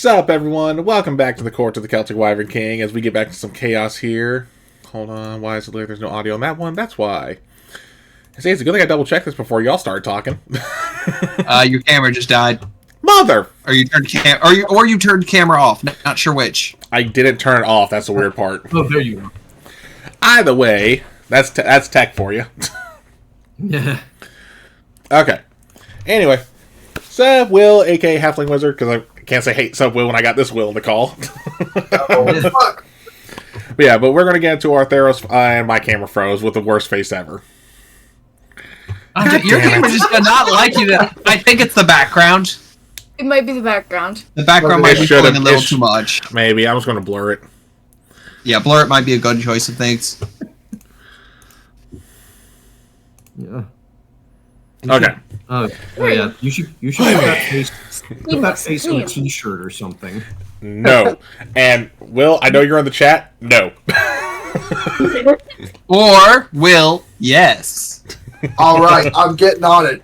Sup, everyone? Welcome back to the Court of the Celtic Wyvern King as we get back to some chaos here. Hold on, why is it like there's no audio on that one? That's why. See, it's a good thing I double-checked this before y'all started talking. Your camera just died. Mother! Or you turned camera off. Not sure which. I didn't turn it off, that's the weird part. Oh, there you go. Either way, that's tech for you. Yeah. Okay. Anyway, Sub Will, aka Halfling Wizard, because I can't say hey Sub Will when I got this Will in the call. Oh, fuck. But yeah, but we're going to get into our Theros, and my camera froze with the worst face ever. Your camera just did not like you. I think it's the background. It might be the background. The background might be pulling a little too much. Maybe. I was going to blur it. Yeah, blur it might be a good choice of things. Yeah. Okay. Oh yeah. You should put that face on a T-shirt or something. No. And Will, I know you're in the chat. No. Or will yes. All right, I'm getting on it.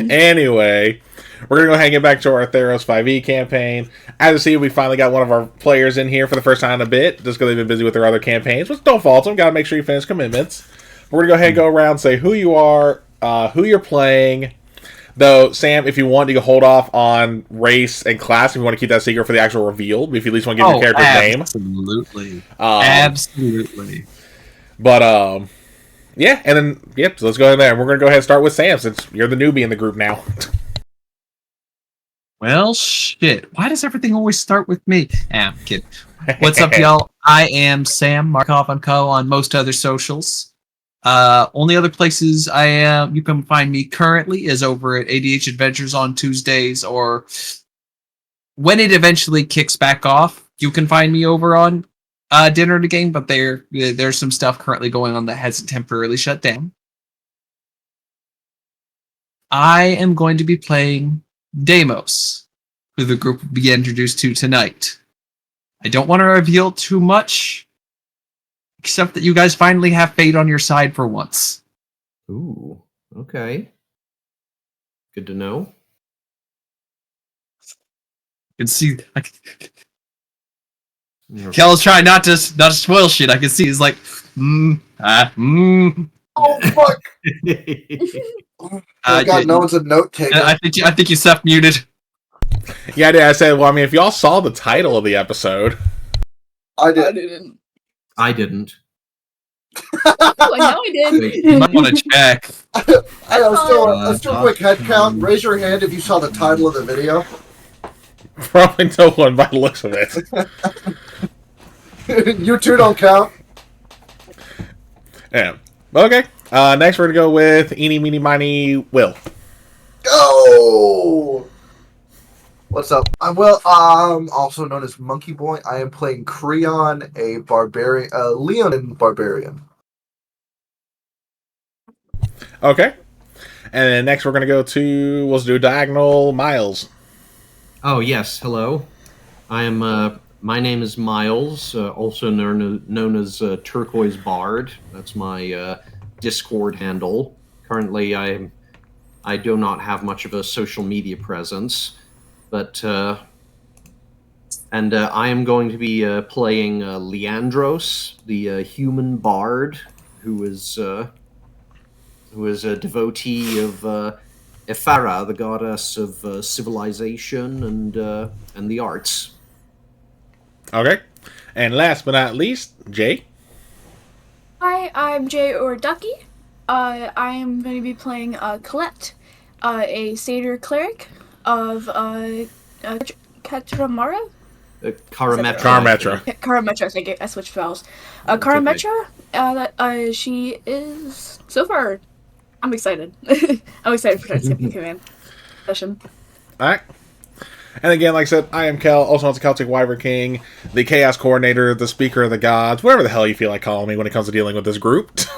Anyway, we're gonna go ahead and get back to our Theros 5e campaign. As you see, we finally got one of our players in here for the first time in a bit, just because they've been busy with their other campaigns. Which don't fault them. Got to make sure you finish commitments. We're gonna go ahead and go around, say who you are, who you're playing. Though, Sam, if you want, you can hold off on race and class if you want to keep that secret for the actual reveal. If you at least want to give your character's name. Absolutely. But, yeah, and then, yep, so let's go ahead there. We're going to go ahead and start with Sam, since you're the newbie in the group now. Well, shit. Why does everything always start with me? I'm kidding. What's up, y'all? I am Sam Markov & Co. on most other socials. Only other places you can find me currently is over at ADH Adventures on Tuesdays, or when it eventually kicks back off, you can find me over on Dinner and a Game, but there's some stuff currently going on that hasn't temporarily shut down. I am going to be playing Deimos, who the group will be introduced to tonight. I don't want to reveal too much, except that you guys finally have fate on your side for once. Ooh. Okay. Good to know. You can see. Kel's trying not to spoil shit. I can see he's like, Oh, fuck. I got no one's a note taker. I think you self-muted. Yeah, I did. I said, well, I mean, if y'all saw the title of the episode. I I did. didn't. I didn't. Oh, I know I did. You might want to check. Let's do a quick head count. Raise your hand if you saw the title of the video. Probably no one by the looks of it. You two don't count. Yeah. Okay. Next, we're going to go with Eeny, Meeny, Miny, Will. Go! What's up? I'm Will, also known as Monkey Boy. I am playing Creon, a barbarian, Leonin barbarian. Okay. And then next, we're going to go to, let's do Diagonal Miles. Oh yes. Hello. I am. My name is Miles, also known as Turquoise Bard. That's my Discord handle. Currently, I do not have much of a social media presence, but I am going to be playing Leandros, the human bard, who is a devotee of Ephara, the goddess of civilization and the arts. Okay. And last but not least, Jay. Hi, I'm Jay or Ducky. I am going to be playing Colette, a satyr cleric of Katramara? Karametra. Karametra, I switched vowels. Karametra, she is, so far, I'm excited. I'm excited for tonight's command session. Alright. And again, like I said, I am Kel, also known as the Celtic Wyvern King, the Chaos Coordinator, the Speaker of the Gods, whatever the hell you feel like calling me when it comes to dealing with this group. Just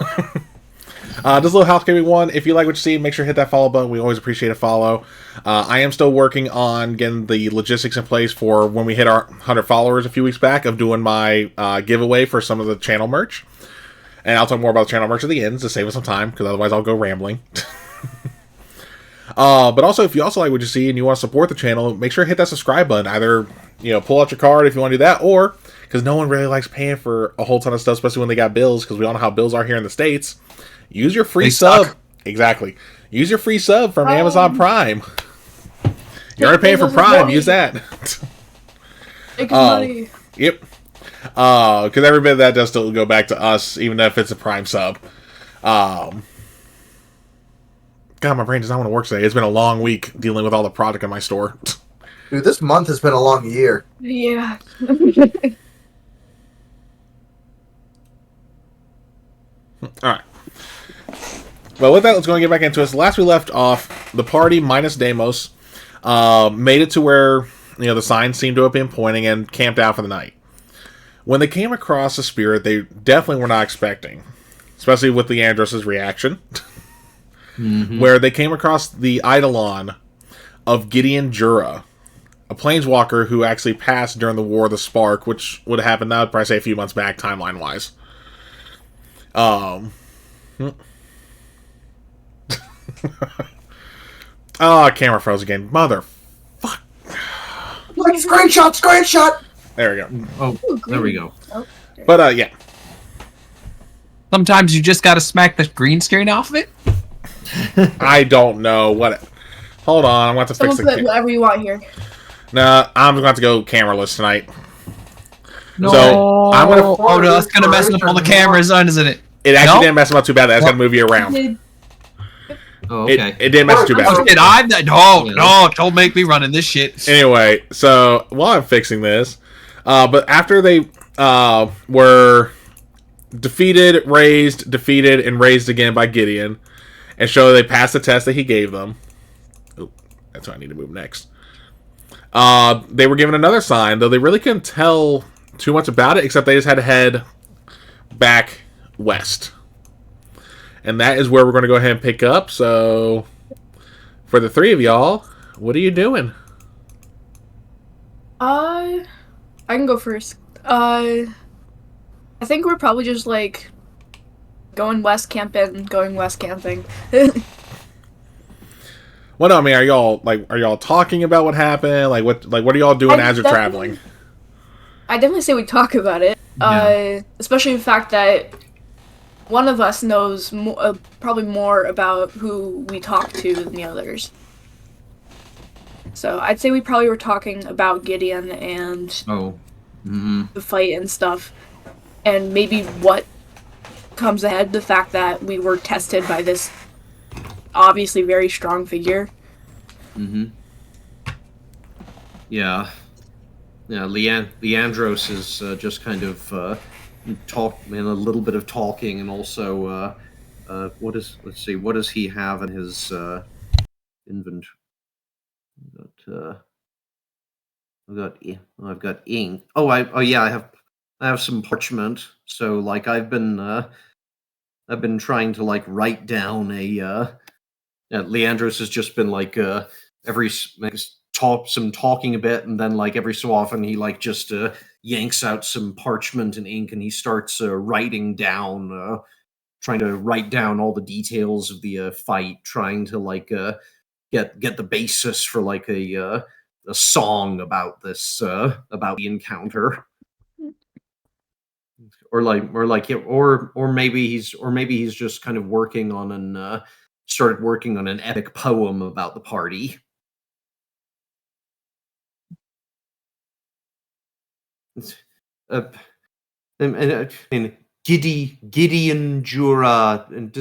a little housekeeping one. If you like what you see, make sure to hit that follow button. We always appreciate a follow. I am still working on getting the logistics in place for when we hit our 100 followers a few weeks back of doing my giveaway for some of the channel merch. And I'll talk more about the channel merch at the end to save us some time, because otherwise I'll go rambling. But also, if you also like what you see and you want to support the channel, make sure to hit that subscribe button. Either, pull out your card if you want to do that, or, because no one really likes paying for a whole ton of stuff, especially when they got bills, because we all know how bills are here in the States. Use your free They sub. suck. Exactly. Use your free sub from Amazon Prime. You're already paying for Prime. Use that. Make money. Yep. Because every bit of that does still go back to us, even if it's a Prime sub. God, my brain does not want to work today. It's been a long week dealing with all the product in my store. Dude, this month has been a long year. Yeah. Alright. Well, with that, let's go and get back into it. So last we left off, the party minus Deimos made it to where the signs seemed to have been pointing and camped out for the night. When they came across a spirit they definitely were not expecting, especially with Leandros' reaction, where they came across the Eidolon of Gideon Jura, a planeswalker who actually passed during the War of the Spark, which would have happened, I would probably say, a few months back, timeline-wise. Oh, camera froze again. Mother. Like, screenshot! There we go. Oh, there we go. But, yeah. Sometimes you just gotta smack the green screen off of it. I don't know what... Hold on, I'm going to have to fix Someone the... put whatever you want here. Nah, I'm going to have to go cameraless tonight. No. So, I'm gonna- Oh no, that's gonna mess up all the cameras, isn't it? It actually No? didn't mess them up too bad. That's going to move you around. Oh, okay. It didn't mess too bad. Oh, shit, no, don't make me run in this shit. Anyway, so while I'm fixing this, but after they were defeated, and raised again by Gideon, and show they passed the test that he gave them. Oh, that's what I need to move next. They were given another sign, though they really couldn't tell too much about it, except they just had to head back west. And that is where we're going to go ahead and pick up. So, for the three of y'all, what are you doing? I can go first. I think we're probably just like going west camping. Well, no, I mean, are y'all talking about what happened? What are y'all doing as you're traveling? I definitely say we talk about it. Yeah. Especially the fact that one of us knows probably more about who we talk to than the others. So I'd say we probably were talking about Gideon and the fight and stuff, and maybe what comes ahead. The fact that we were tested by this obviously very strong figure. Yeah. Leandros is just kind of a little bit of talking, and also what does he have in his inventory? I've got ink. I have some parchment. So like I've been trying to like write down Leandros has just been like talking a bit, and then like every so often he like just yanks out some parchment and ink, and he starts writing down, trying to write down all the details of the fight, trying to like get the basis for like a song about this about the encounter. Or maybe he's just kind of working on started working on an epic poem about the party. And Gideon Jura, and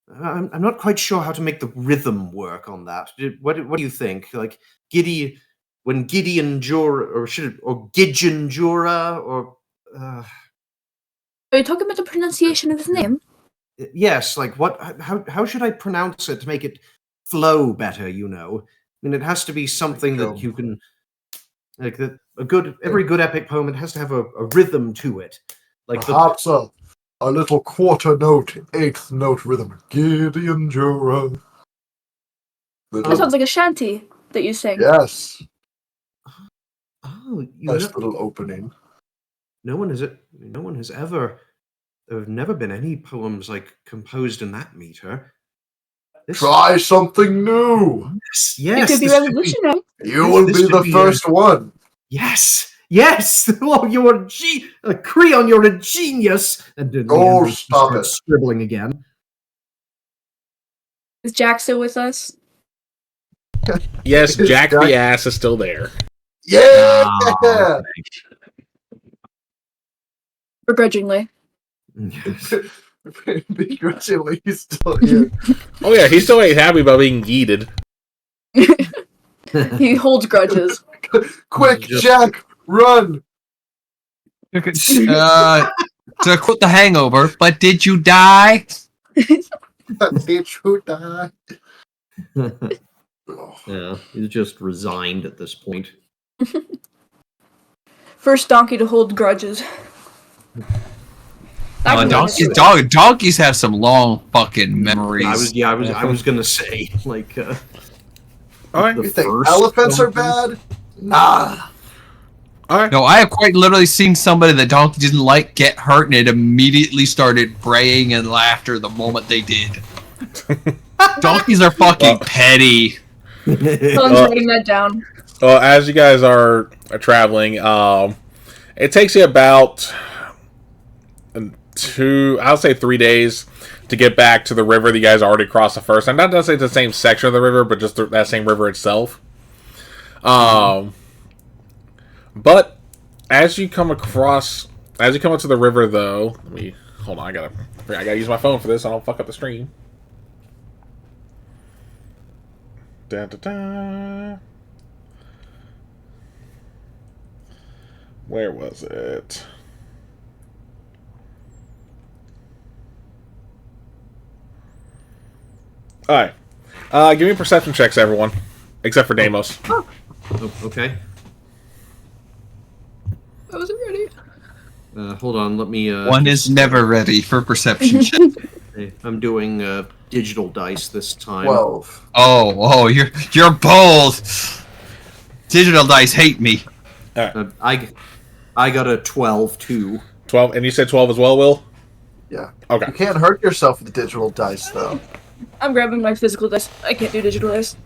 I'm not quite sure how to make the rhythm work on that. What do you think? Like Gideon Jura, or Gideon Jura, or Are you talking about the pronunciation of his name? Yes, like how should I pronounce it to make it flow better, I mean, it has to be something that you can, like, every good epic poem, it has to have a rhythm to it. Like perhaps a little quarter note, eighth note rhythm. Gideon Jura. That sounds like a shanty that you sing. Yes. Oh, Nice little opening. No one has ever. There have never been any poems like composed in that meter. Try something new. Yes. It could be revolutionary. You will be the first one. Yes. Oh, you're Creon, you're a genius. And Stop it. Scribbling again. Is Jack still with us? Yes, Jack the ass is still there. Yeah. Oh, Begrudgingly. Begrudgingly, he's still here. Oh yeah, he still ain't happy about being yeeted. He holds grudges. Quick, Jack, run! To quote The Hangover, but did you die? Did you die? Yeah, he's just resigned at this point. First donkey to hold grudges. Donkeys have some long fucking memories. I was gonna say, like, Alright. You think elephants are bad? Nah. Alright. No, I have quite literally seen somebody that donkey didn't like get hurt, and it immediately started braying and laughter the moment they did. Donkeys are fucking petty. I'm writing that down. Well, as you guys are traveling, it takes you about 3 days to get back to the river that you guys already crossed the first time. Not to say it's the same section of the river, but just that same river itself. But as you come up to the river, though, hold on. I gotta use my phone for this. So I don't fuck up the stream. Da, da, da. Where was it? Alright. Give me perception checks, everyone. Except for Deimos. Oh, okay. I wasn't ready. Hold on, let me... One is never ready for perception check. Okay, I'm doing digital dice this time. 12. Oh, you're bold. Digital dice hate me. I got a 12 too. 12, and you said 12 as well, Will? Yeah. Okay. You can't hurt yourself with digital dice, though. I'm grabbing my physical dice. I can't do digital dice.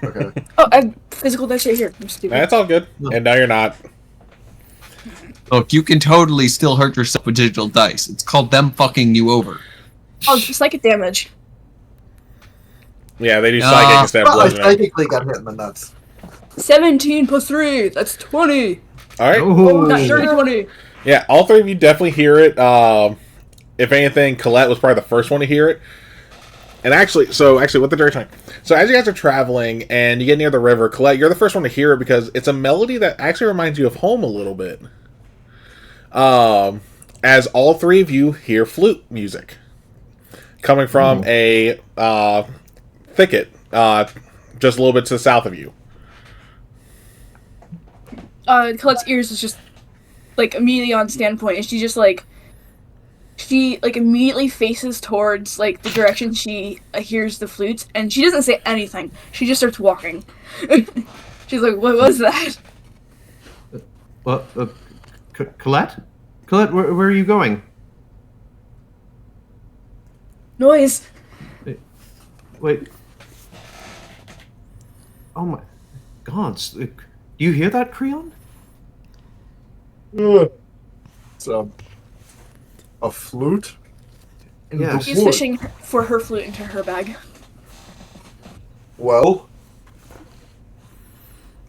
Okay. Oh, I have physical dice right here. I'm stupid. That's all good. And now you're not. Look, you can totally still hurt yourself with digital dice. It's called them fucking you over. Oh, psychic damage. Yeah, they do psychic instead of Well, I bludgeoning. technically got hit in the nuts. 17 plus 3. That's 20. Alright. Oh, Not 20. Yeah, all three of you definitely hear it. If anything, Colette was probably the first one to hear it. And actually, with the direction. So as you guys are traveling and you get near the river, Colette, you're the first one to hear it because it's a melody that actually reminds you of home a little bit. As all three of you hear flute music coming from a thicket just a little bit to the south of you. Colette's ears is just like immediately on standpoint, and she immediately faces towards like the direction she hears the flutes, and she doesn't say anything. She just starts walking. She's like, "What was that?" What? Colette? Colette, where are you going? Noise. Wait. Oh my God! Do you hear that, Creon? So, a flute? In Yeah. the She's wood. fishing for her flute into her bag. Well,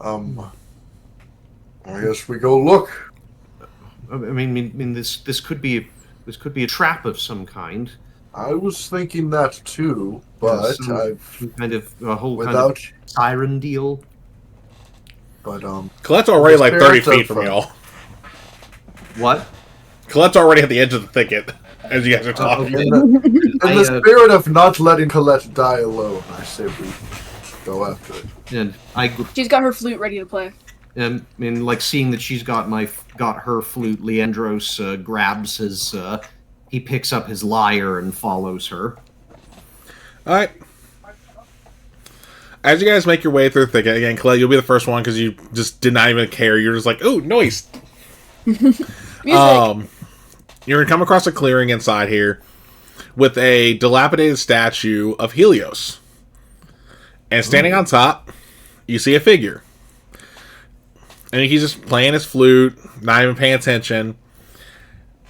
I guess we go look. I mean, this could be a trap of some kind. I was thinking that too, but I've Kind of a whole without, kind of siren deal. but Colette's already like 30 Spirits feet from of- y'all. What? Colette's already at the edge of the thicket as you guys are talking. Okay. in the spirit of not letting Colette die alone, I say we go after it. And She's got her flute ready to play. and like seeing that she's got her flute, Leandros grabs his. He picks up his lyre and follows her. Alright. As you guys make your way through the thicket, again, Colette, you'll be the first one because you just did not even care. You're just like, ooh, noise. Music. You're going to come across a clearing inside here. with a dilapidated statue of Helios. And standing on top, you see a figure. And he's just playing his flute, not even paying attention.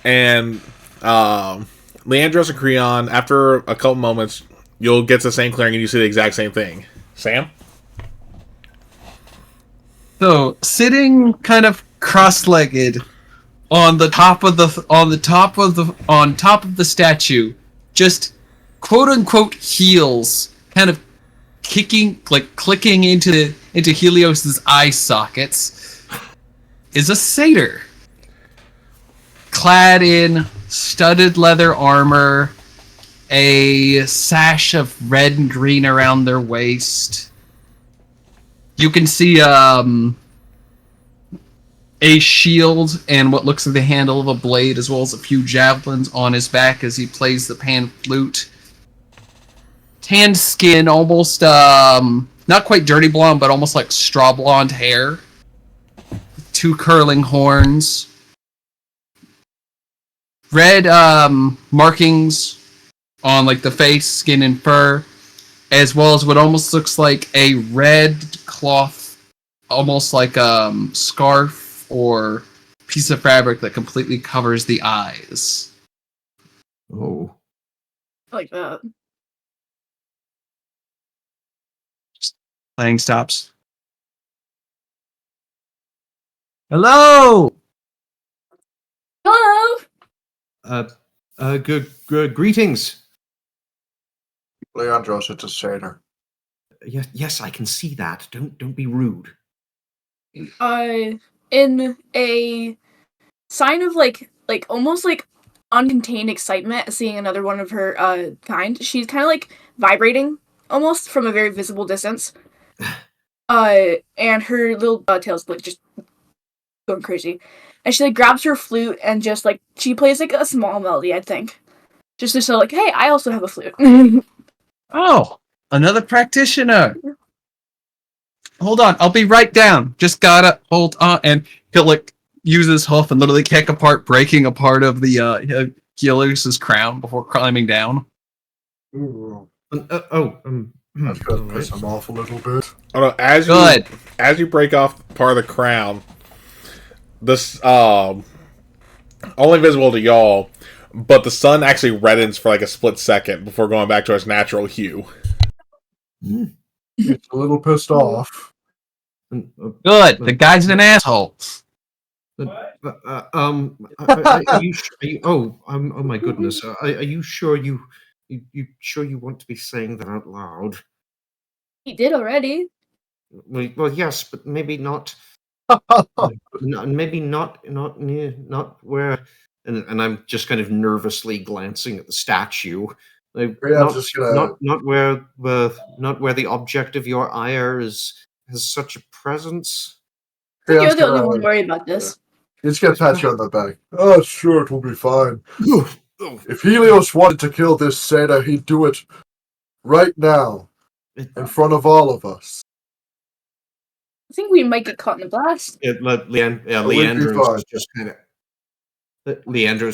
And Leandros and Creon, after a couple moments, you'll get to the same clearing and you see the exact same thing. Sam? So, sitting kind of cross-legged on top of the statue, just quote unquote heels, kind of clicking into Helios's eye sockets, is a satyr, clad in studded leather armor, a sash of red and green around their waist. You can see a shield and what looks like the handle of a blade, as well as a few javelins on his back as he plays the pan flute. Tanned skin, almost not quite dirty blonde, but almost like straw blonde hair. 2 curling horns. Red markings on like the face, skin, and fur, as well as what almost looks like a red cloth, almost like a scarf or piece of fabric that completely covers the eyes. Oh. I like that. Playing stops. Hello! Hello! Good greetings. Leandros, it's a satyr. Yes, I can see that. Don't be rude. In a sign of like almost like uncontained excitement at seeing another one of her kind, she's kind of like vibrating almost from a very visible distance. And her little tail's like just going crazy. And she like grabs her flute and just like she plays like a small melody, I think. Just to show like, hey, I also have a flute. Oh, another practitioner. Hold on, I'll be right down. Just gotta hold on, and he'll like use his hoof and literally kick apart, breaking a part of the Helios's crown before climbing down. Ooh. That's That's gonna piss him off a little bit. Oh, no, as you break off part of the crown, this only visible to y'all, but the sun actually reddens for like a split second before going back to its natural hue. He's a little pissed off. Good. The guy's an asshole. Are you oh my goodness. Are you sure you sure you want to be saying that out loud? He did already. Well, yes, but maybe not. Maybe not near, not where. And I'm just kind of nervously glancing at the statue. Like, not where the object of your ire has such a presence. You're the only one worried about this. He's gonna pat you on the back. Oh, sure, it will be fine. If Helios wanted to kill this satyr, he'd do it right now, in front of all of us. I think we might get caught in a blast. Leandros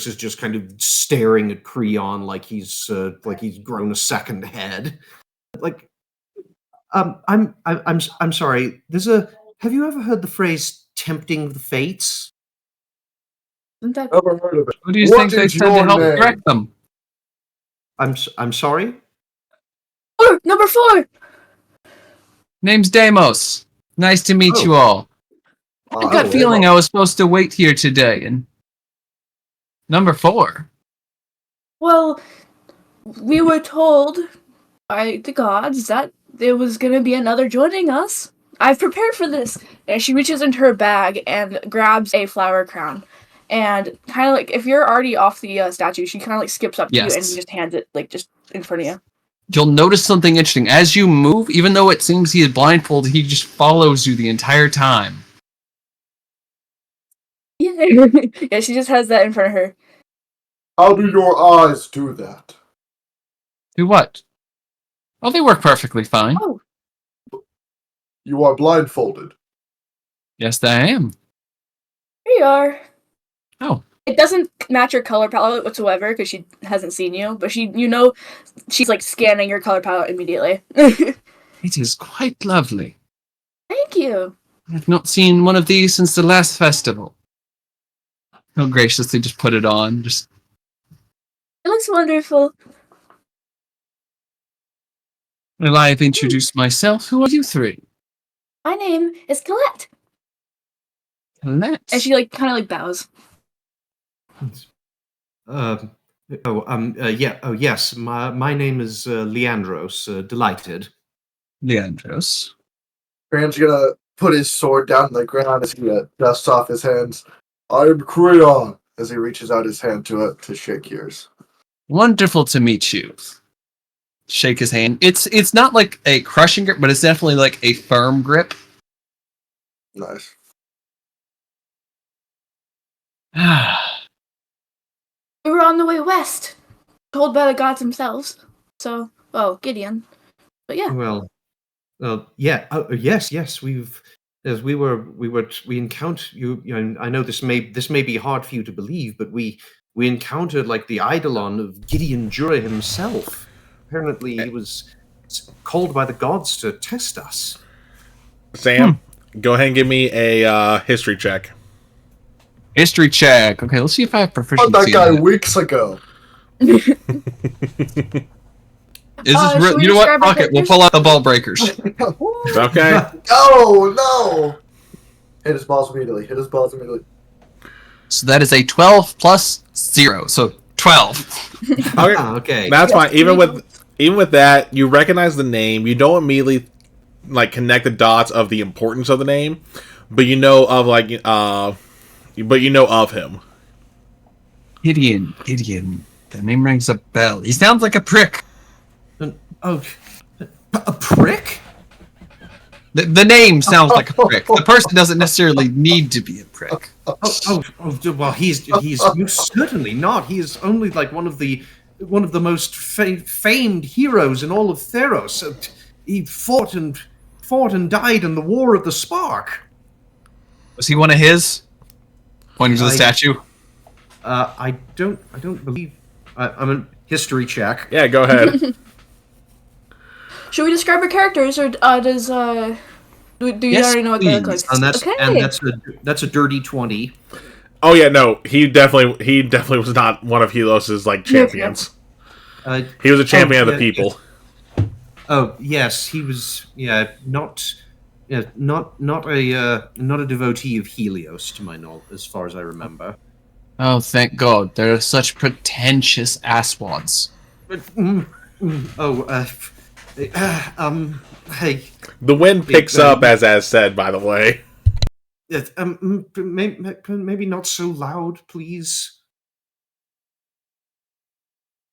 is just kind of staring at Creon like he's grown a second head. Like, I'm sorry. Have you ever heard the phrase "tempting the fates"? Isn't that? Never heard of it. Who do you think they said to help correct them? I'm sorry. Number 4. Name's Deimos. Nice to meet you all. I've got a feeling I was supposed to wait here today, and number 4. Well, we were told by the gods that there was going to be another joining us. I've prepared for this. And she reaches into her bag and grabs a flower crown. And kind of like, if you're already off the statue, she kind of like skips up to you and just hands it like just in front of you. You'll notice something interesting. As you move, even though it seems he is blindfolded, he just follows you the entire time. Yeah, yeah, she just has that in front of her. How do your eyes do that? Do what? Oh, they work perfectly fine. Oh. You are blindfolded. Yes, I am. Here you are. Oh, It doesn't match her color palette whatsoever because she hasn't seen you, but she's like scanning your color palette immediately. It is quite lovely. Thank you. I've not seen one of these since the last festival. He'll graciously just put it on. Just It looks wonderful. well, I've introduced myself. Who are you three? My name is Colette. Colette. And she like kind of like bows. Yes. My name is Leandros. Delighted. Leandros. Cran's gonna put his sword down on the ground as he dusts off his hands. I am Creon, as he reaches out his hand to shake yours. Wonderful to meet you. Shake his hand. It's not like a crushing grip, but it's definitely like a firm grip. Nice. We were on the way west, told by the gods themselves. So, Gideon. But yeah. Well, yeah. Yes. We encountered you. I know this may be hard for you to believe, but we encountered like the eidolon of Gideon Jura himself. Apparently, he was called by the gods to test us. Sam, go ahead and give me a history check. History check. Okay, let's see if I have proficiency. That guy weeks ago. Is this real? You know what? Fuck it. We'll pull out the ball breakers. Okay. Oh no! Hit his balls immediately. So that is a 12 plus 0. So 12. Okay. Okay. That's fine. Even with that, you recognize the name. You don't immediately like connect the dots of the importance of the name, but you know of him. Gideon. The name rings a bell. He sounds like a prick. A prick? The name sounds like a prick. The person doesn't necessarily need to be a prick. Well, he's most certainly not. He is only like one of the most famed heroes in all of Theros. He fought and died in the War of the Spark. Was he one of his? Pointing to the statue. I don't believe. I'm a history check. Yeah, go ahead. Should we describe our characters, or do you already know what they look like? And that's a dirty 20. Oh yeah, no, he definitely was not one of Helos's like champions. He was a champion of the people. Oh yes, he was. Yeah, not a devotee of Helios, to my knowledge, as far as I remember. Oh, thank God! They're such pretentious asswads. Hey. The wind picks up, as said, by the way. Maybe not so loud, please.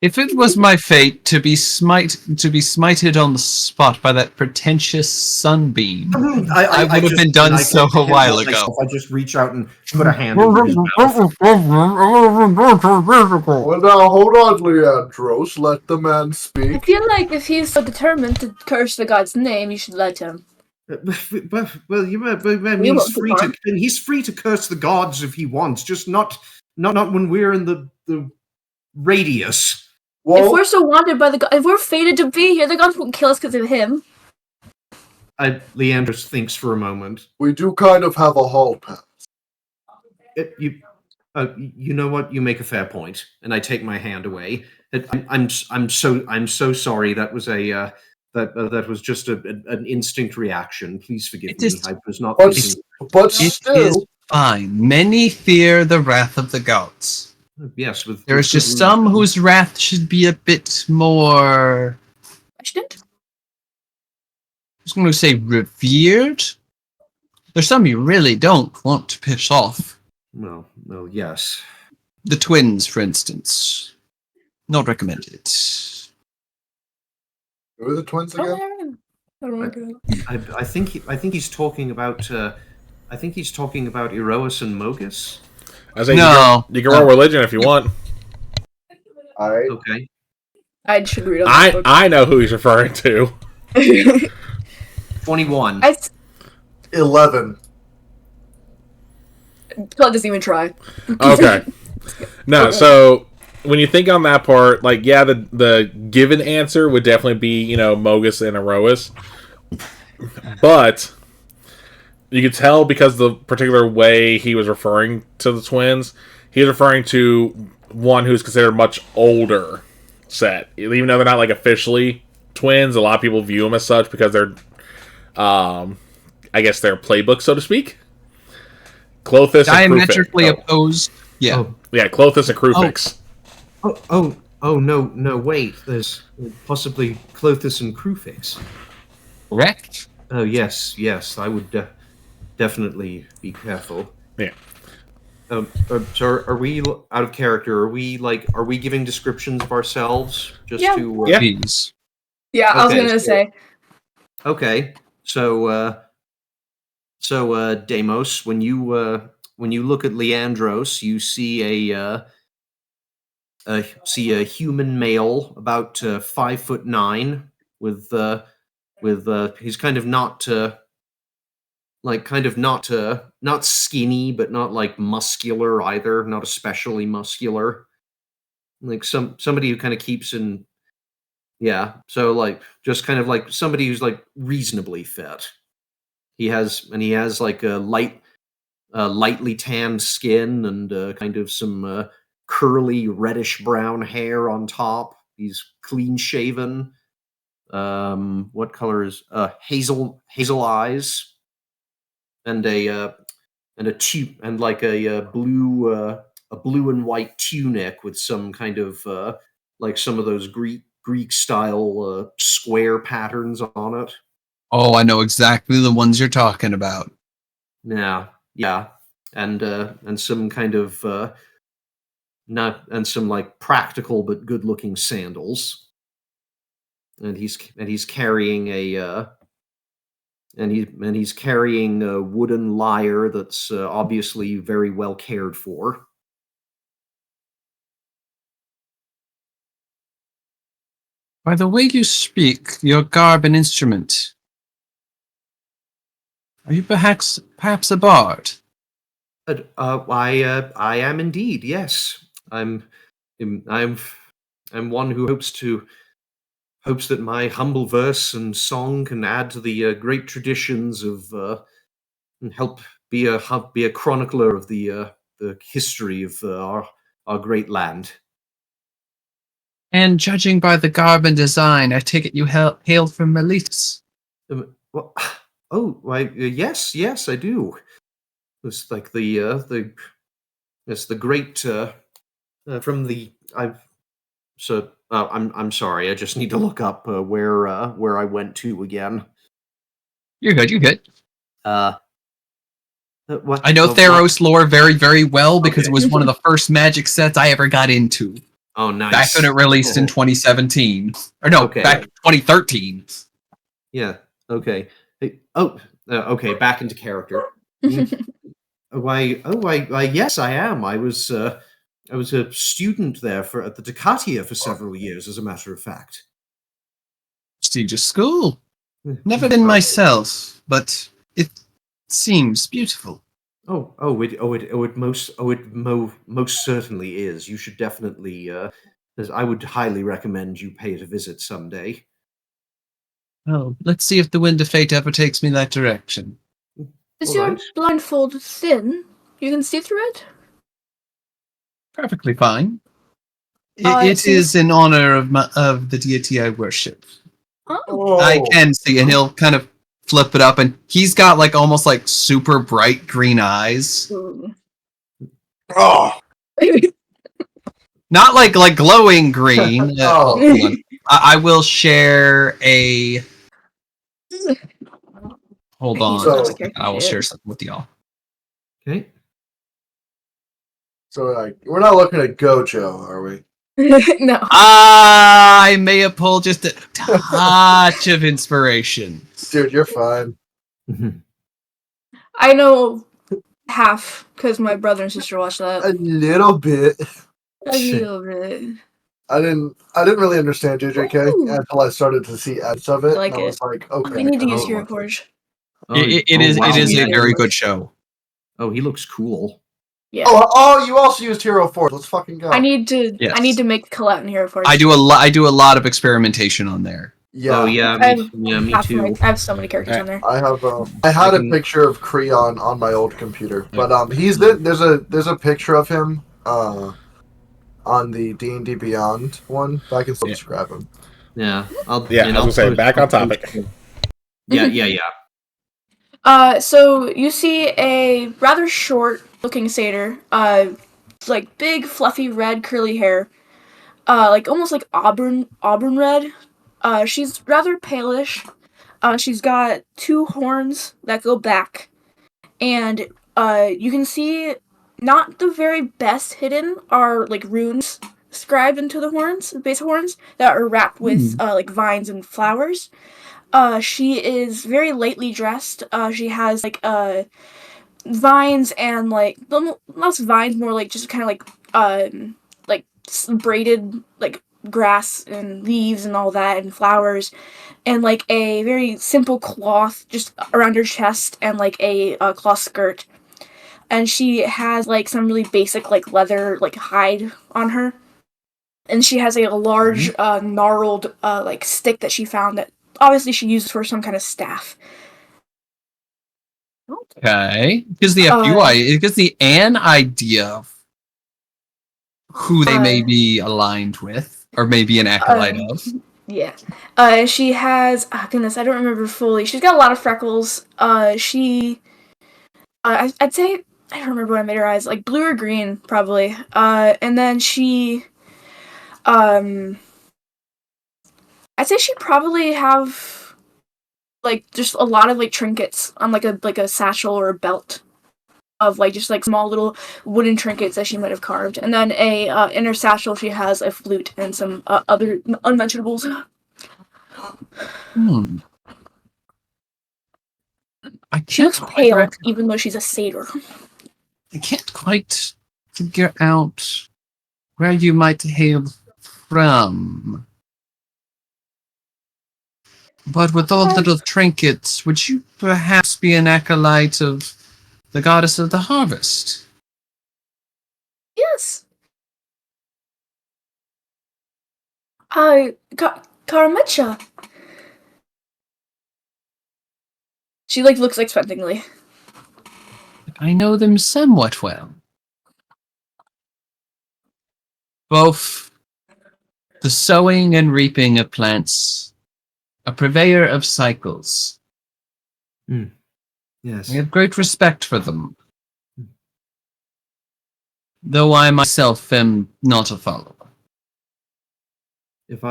If it was my fate to be smited on the spot by that pretentious sunbeam, I would have been done so a while ago. I just reach out and put a hand over his mouth. Well, now hold on, Leandros. Let the man I speak. feel like if he's so determined to curse the god's name, you should let him. Well, he's free to curse the gods if he wants, just not when we're in the radius. Well, If we're so wanted by the god, if we're fated to be here, the gods won't kill us because of him. Leandros thinks for a moment. we do kind of have a hall pass. You know what? You make a fair point, and I take my hand away. I'm so sorry. That was that was just an instinct reaction. Please forgive me. I was not. But It still, is fine. Many fear the wrath of the gods. Yes, There is just some whose wrath should be a bit more. Questioned? I was going to say revered. There's some you really don't want to piss off. Well, yes. The twins, for instance. Not recommended. who are the twins again? I think he's talking about. I think he's talking about Erois and Mogus. I say No. you can roll religion if you want. Alright. Okay. I should read on this book. I know who he's referring to. 21. 11. Claude doesn't even try. Okay. No, so when you think on that part, like, yeah, the given answer would definitely be, Mogus and Erois. But you could tell because the particular way he was referring to the twins, he was referring to one who's considered much older set. Even though they're not, like, officially twins, a lot of people view them as such because they're, I guess, their playbook, so to speak. Clothis and diametrically opposed. Yeah. Oh. Yeah, Clothis and Krufix. Oh, no, wait. There's possibly Clothis and Krufix. Correct. Oh, yes, I would definitely be careful. Yeah. So are we out of character? Are we giving descriptions of ourselves? Just Yeah. to... Yeah. Please. Yeah, I was Okay, gonna say. Okay, so Deimos, when you look at Leandros, you see a human male about 5'9", with he's kind of not not skinny, but not like muscular either, not especially muscular, like somebody who kind of keeps in. Yeah, so like just kind of like somebody who's like reasonably fit. He has like a lightly tanned skin and kind of some curly reddish brown hair on top. He's clean shaven. What color is hazel eyes, and a blue and white tunic with some kind of like some of those Greek style square patterns on it. Oh, I know exactly the ones you're talking about. Yeah, and some kind of and some like practical but good looking sandals. And he's carrying a wooden lyre that's obviously very well cared for. By the way you speak, your garb and instrument. Are you perhaps a bard? I am indeed. Yes, I'm one who hopes that my humble verse and song can add to the great traditions of and help be a chronicler of the history of our great land. And judging by the garb and design, I take it you hail from Miletus. Well, oh, yes, I do. It's like the great from the I'm sorry. I just need to look up where I went to again. You're good. What? I know Theros lore very, very well because it was one of the first Magic sets I ever got into. Oh, nice. Back when it released in 2017. Or no, back 2013. Yeah, okay. Okay, back into character. Why, yes, I am. I was a student there at the Ducatia for several years, as a matter of fact. Prestigious school. Never been myself, but it seems beautiful. It most certainly is. You should definitely. I would highly recommend you pay it a visit someday. Oh, let's see if the wind of fate ever takes me that direction. Is your blindfold thin? You can see through it? Perfectly fine. It is in honor of the deity I worship. Oh. I can see, and he'll kind of flip it up, and he's got like almost like super bright green eyes. Oh. Not like glowing green. Hold on. I will share a. Hold on. I will share something with y'all. Okay. So, like, we're not looking at Gojo, are we? No. I may have pulled just a touch of inspiration. Dude, you're fine. I know half because my brother and sister watched that. A little bit. A little bit. I didn't really understand JJK until I started to see ads of it. Like and I was like, okay. We need to use Hero Forge. It is a very good show. Oh, he looks cool. Yeah. Oh, you also used Hero Forge. Let's fucking go. I need to Yes. make Colette and Hero Forge. I do a lot of experimentation on there. Yeah. Oh yeah, me too. I have so many characters on there. I have I had a picture of Creon on my old computer, but there's a picture of him on the D&D Beyond one. But I can still just grab him. Yeah, I was gonna say, back on topic. Yeah. So you see a rather short-looking satyr, like big, fluffy, red, curly hair, like almost like auburn red. She's rather palish. She's got 2 horns that go back, and you can see not the very best hidden are like runes scribed into the horns, base horns that are wrapped with like vines and flowers. She is very lightly dressed. She has like vines and like not vines, more like just kind of like braided like grass and leaves and all that and flowers, and like a very simple cloth just around her chest and like a cloth skirt. And she has like some really basic like leather like hide on her, and she has a large gnarled like stick that she found that obviously she uses for some kind of staff. Okay, it gives the an idea of who they may be aligned with, or maybe an acolyte of. Yeah. She has, goodness, I don't remember fully. She's got a lot of freckles. I'd say, I don't remember what I made her eyes, like blue or green, probably. And then I'd say she probably have, like, just a lot of, like, trinkets on, like a satchel or a belt of, like, just, like, small little wooden trinkets that she might have carved. And then in her satchel, she has a flute and some other unmentionables. She looks pale, even though she's a satyr. I can't quite figure out where you might hail from. But with all the little trinkets, would you perhaps be an acolyte of the goddess of the harvest? Yes. Karamecha. She like looks expectantly. I know them somewhat well. Both the sowing and reaping of plants, a purveyor of cycles. Yes. I have great respect for them. Though I myself am not a follower. If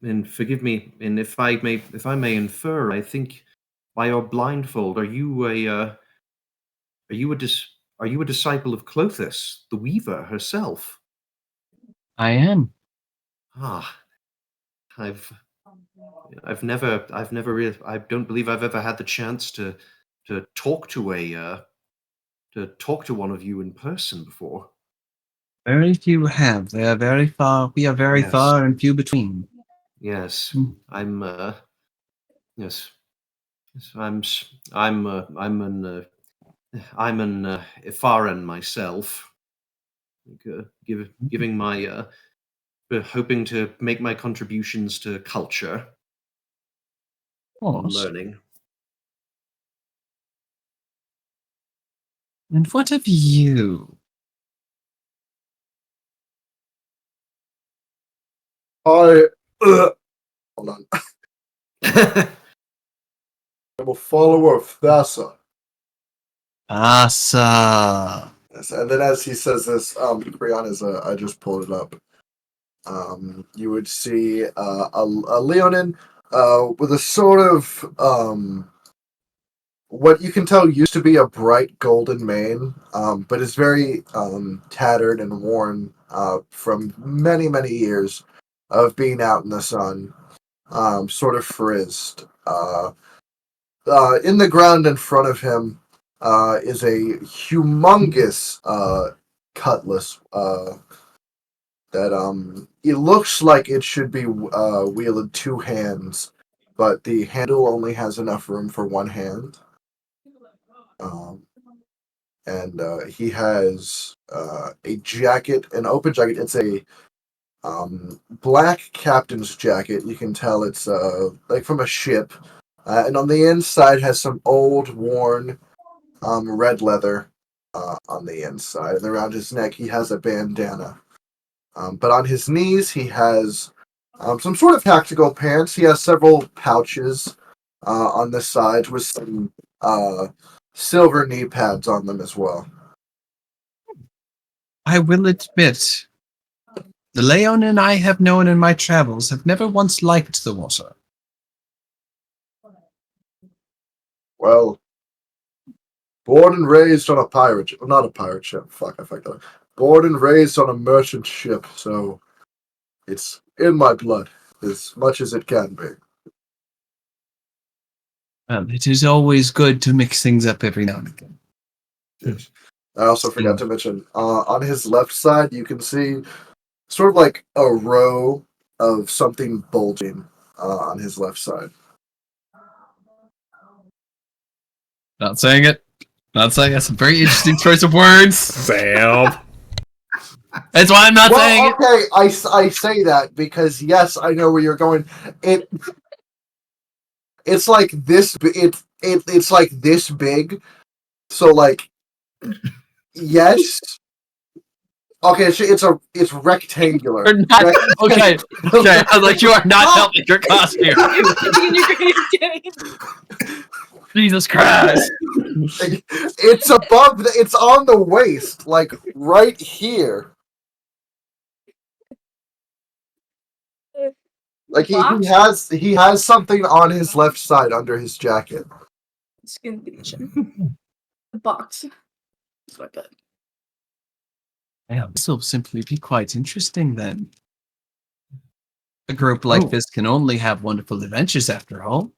and forgive me, and if I may infer, I think by your blindfold, are you a disciple of Clothis, the weaver herself? I am. I've never really, I don't believe I've ever had the chance to talk to one of you in person before. Very few have. They are very far. We are very far and few between. Yes, I'm. Yes, I'm an Ifaran myself. Giving my hoping to make my contributions to culture and learning. And what of you? Hold on. I'm a follower of Thassa. Thassa. Yes, and then as he says this, Creon is I just pulled it up. You would see a Leonin with a sort of what you can tell used to be a bright golden mane, but is very tattered and worn from many, many years of being out in the sun, sort of frizzed. In the ground in front of him is a humongous cutlass that it looks like it should be wielded 2 hands, but the handle only has enough room for 1 hand. and he has a jacket, an open jacket. It's a black captain's jacket. You can tell it's like from a ship, and on the inside has some old, worn red leather on the inside, and around his neck he has a bandana. But on his knees he has some sort of tactical pants. He has several pouches on the sides with some silver knee pads on them as well. I will admit, the Leonin I have known in my travels have never once liked the water. Well, born and raised on a pirate ship. Not a pirate ship. Fuck, I fucked up. Born and raised on a merchant ship, so it's in my blood as much as it can be. It is always good to mix things up every now and again. Yes. I also forgot to mention, on his left side, you can see sort of like a row of something bulging on his left side. Not saying it. Not saying that's a very interesting choice of words. Sam. That's why I'm not saying it. Okay, I say that because yes, I know where you're going. It's like this. It's like this big. So like, yes. Okay, it's rectangular. You're not, okay. I was like, you are not helping your costume. You're kidding. Jesus Christ. It's above. It's on the waist, like right here. Like he has something on his left side under his jacket. Skin condition. The box. That's what I got. Yeah, this will simply be quite interesting then. A group like this can only have wonderful adventures after all.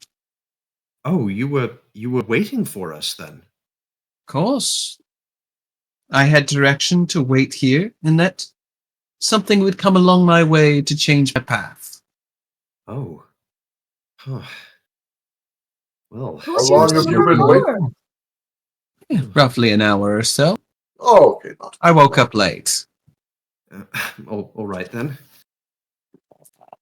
Oh, you were waiting for us then? Of course. I had direction to wait here and that something would come along my way to change my path. Oh. Huh. Well, How long have you been waiting? Yeah, roughly an hour or so. Oh, okay. I woke up late. All right then.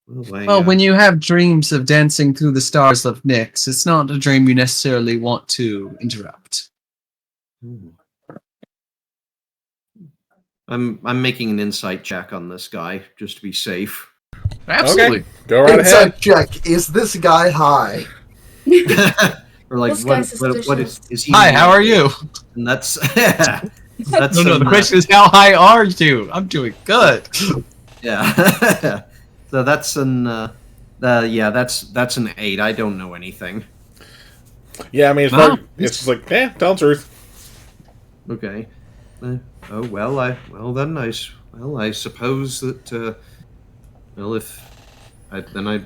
Well, when you have dreams of dancing through the stars of Nyx, it's not a dream you necessarily want to interrupt. I'm making an insight check on this guy just to be safe. Absolutely. Okay. Go right ahead. Insight check. Is this guy high? Or like, This what guy's is he? Hi, how are you? And that's No, the question is, how high are you? I'm doing good. Yeah. So that's an that's an 8. I don't know anything. Yeah, I mean, it's just like, tell the truth. Okay. I suppose that.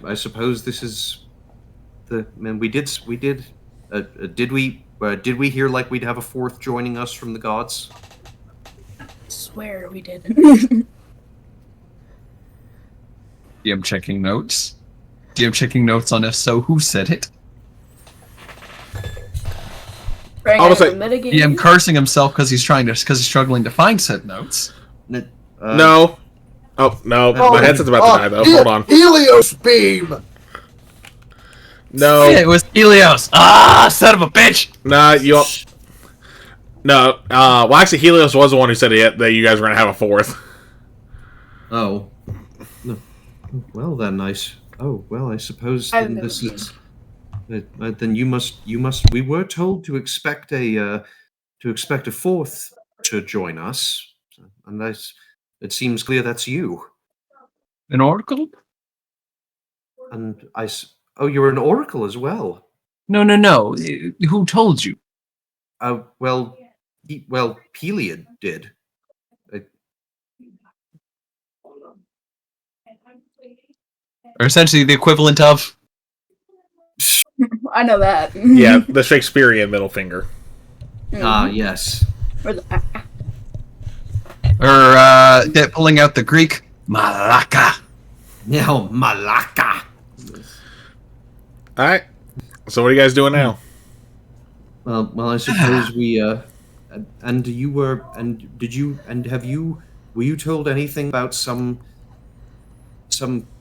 I suppose this is the man. We did. Did we hear like we'd have a fourth joining us from the gods? Swear we did. DM checking notes. DM checking notes on if so, who said it? DM cursing himself because he's struggling to find said notes. No. Oh, no. My headset's about to die, though. Hold on. Helios beam! No. Yeah, it was Helios. Ah, son of a bitch! Nah, No. Well, actually, Helios was the one who said that you guys were going to have a fourth. Oh. No. Well, then, I suppose then this is... Then you must. We were told to expect a fourth to join us, and it seems clear that's you. An oracle? And you're an oracle as well. No. Who told you? Well, Peliad did. Or essentially the equivalent of. I know that. Yeah, the Shakespearean middle finger. Yes. Or the, Pulling out the Greek Malaka. No, Malaka. All right. So what are you guys doing now? Well, I suppose we and you were, and did you, and have you, were you told anything about some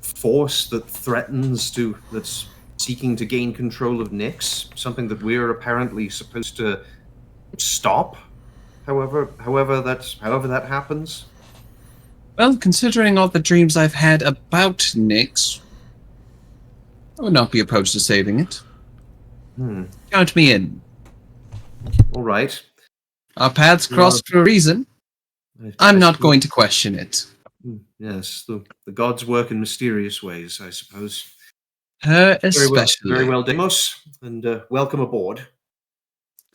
force that's seeking to gain control of Nyx? Something that we're apparently supposed to stop? However that happens? Well, considering all the dreams I've had about Nyx, I would not be opposed to saving it. Count me in. All right. Our paths crossed for a reason. I'm not going to question it. Yes, the gods work in mysterious ways, I suppose. Her especially. Very well, Deimos, and welcome aboard.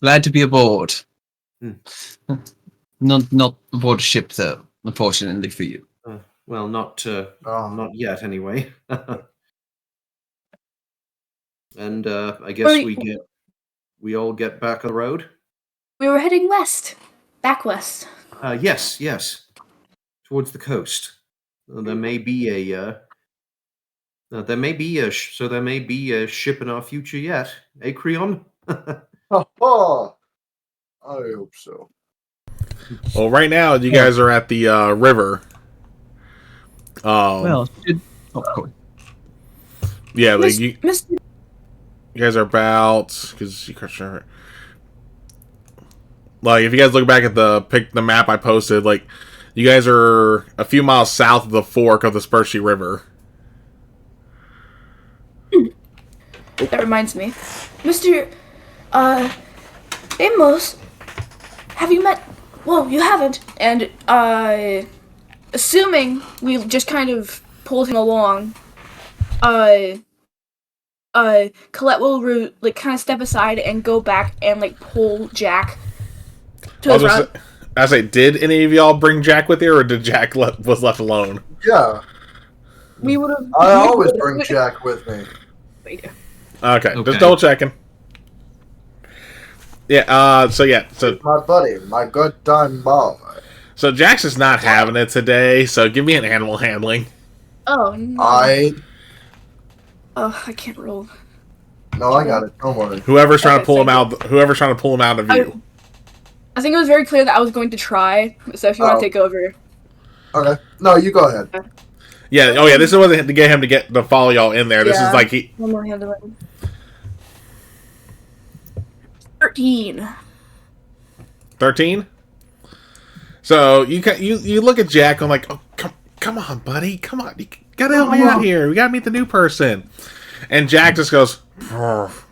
Glad to be aboard. Not aboard a ship, though, unfortunately for you. Well, not yet, anyway. And I guess we all get back on the road. We were heading back west. Yes, towards the coast. There may be a ship in our future yet. Eh, Creon? I hope so. Well, right now you guys are at the river. Cool. Yeah, like you Mr. guys are about because you sure. Like if you guys look back at the map I posted, like you guys are a few miles south of the fork of the Spurchie River. That reminds me, Mr. Amos, have you met? Well, you haven't, and assuming we just kind of pulled him along, Colette will kind of step aside and go back and pull Jack to his front. I say, did any of y'all bring Jack with you, or did Jack was left alone? Yeah, we would have. I always bring Jack with me. Okay, just double checking. Yeah. So my buddy, my good time boy. So Jax is not having it today. So give me an animal handling. Oh no. I can't roll. No, I got it. Don't worry. Whoever's trying to pull him out. Whoever's trying to pull him out of view. I think it was very clear that I was going to try. So if you want to take over. Okay. No, you go ahead. Yeah. Oh yeah. This wasn't to get him to follow y'all in there. This is like he. One more handling. 13. 13. So you look at Jack. I'm like, oh come on, buddy, come on, you gotta help me out here. We gotta meet the new person. And Jack just goes, if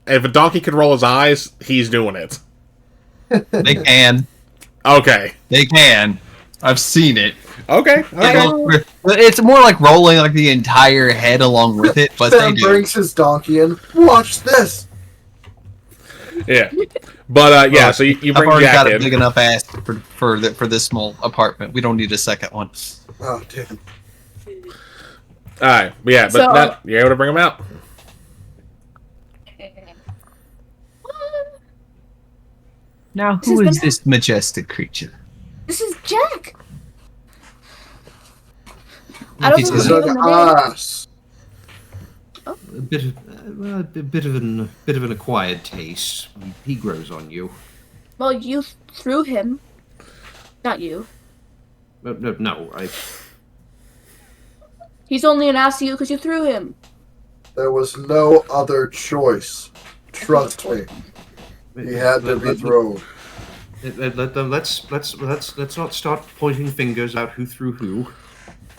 a donkey could roll his eyes, he's doing it. They can. Okay. They can. I've seen it. Okay. It's more like rolling like the entire head along with it, but Sam brings his donkey in. Watch this. Yeah. But yeah, so you bring I've already Jack got in. a big enough ass for this small apartment. We don't need a second one. Oh damn. Alright, yeah, but you're able to bring him out. Now, who is this majestic creature? This is Jack. I don't know. A bit of an acquired taste. He grows on you. Well, you threw him. Not you. No. He's only an ass to you because you threw him. There was no other choice. Trust me. He had to be thrown. Let's not start pointing fingers out who threw who.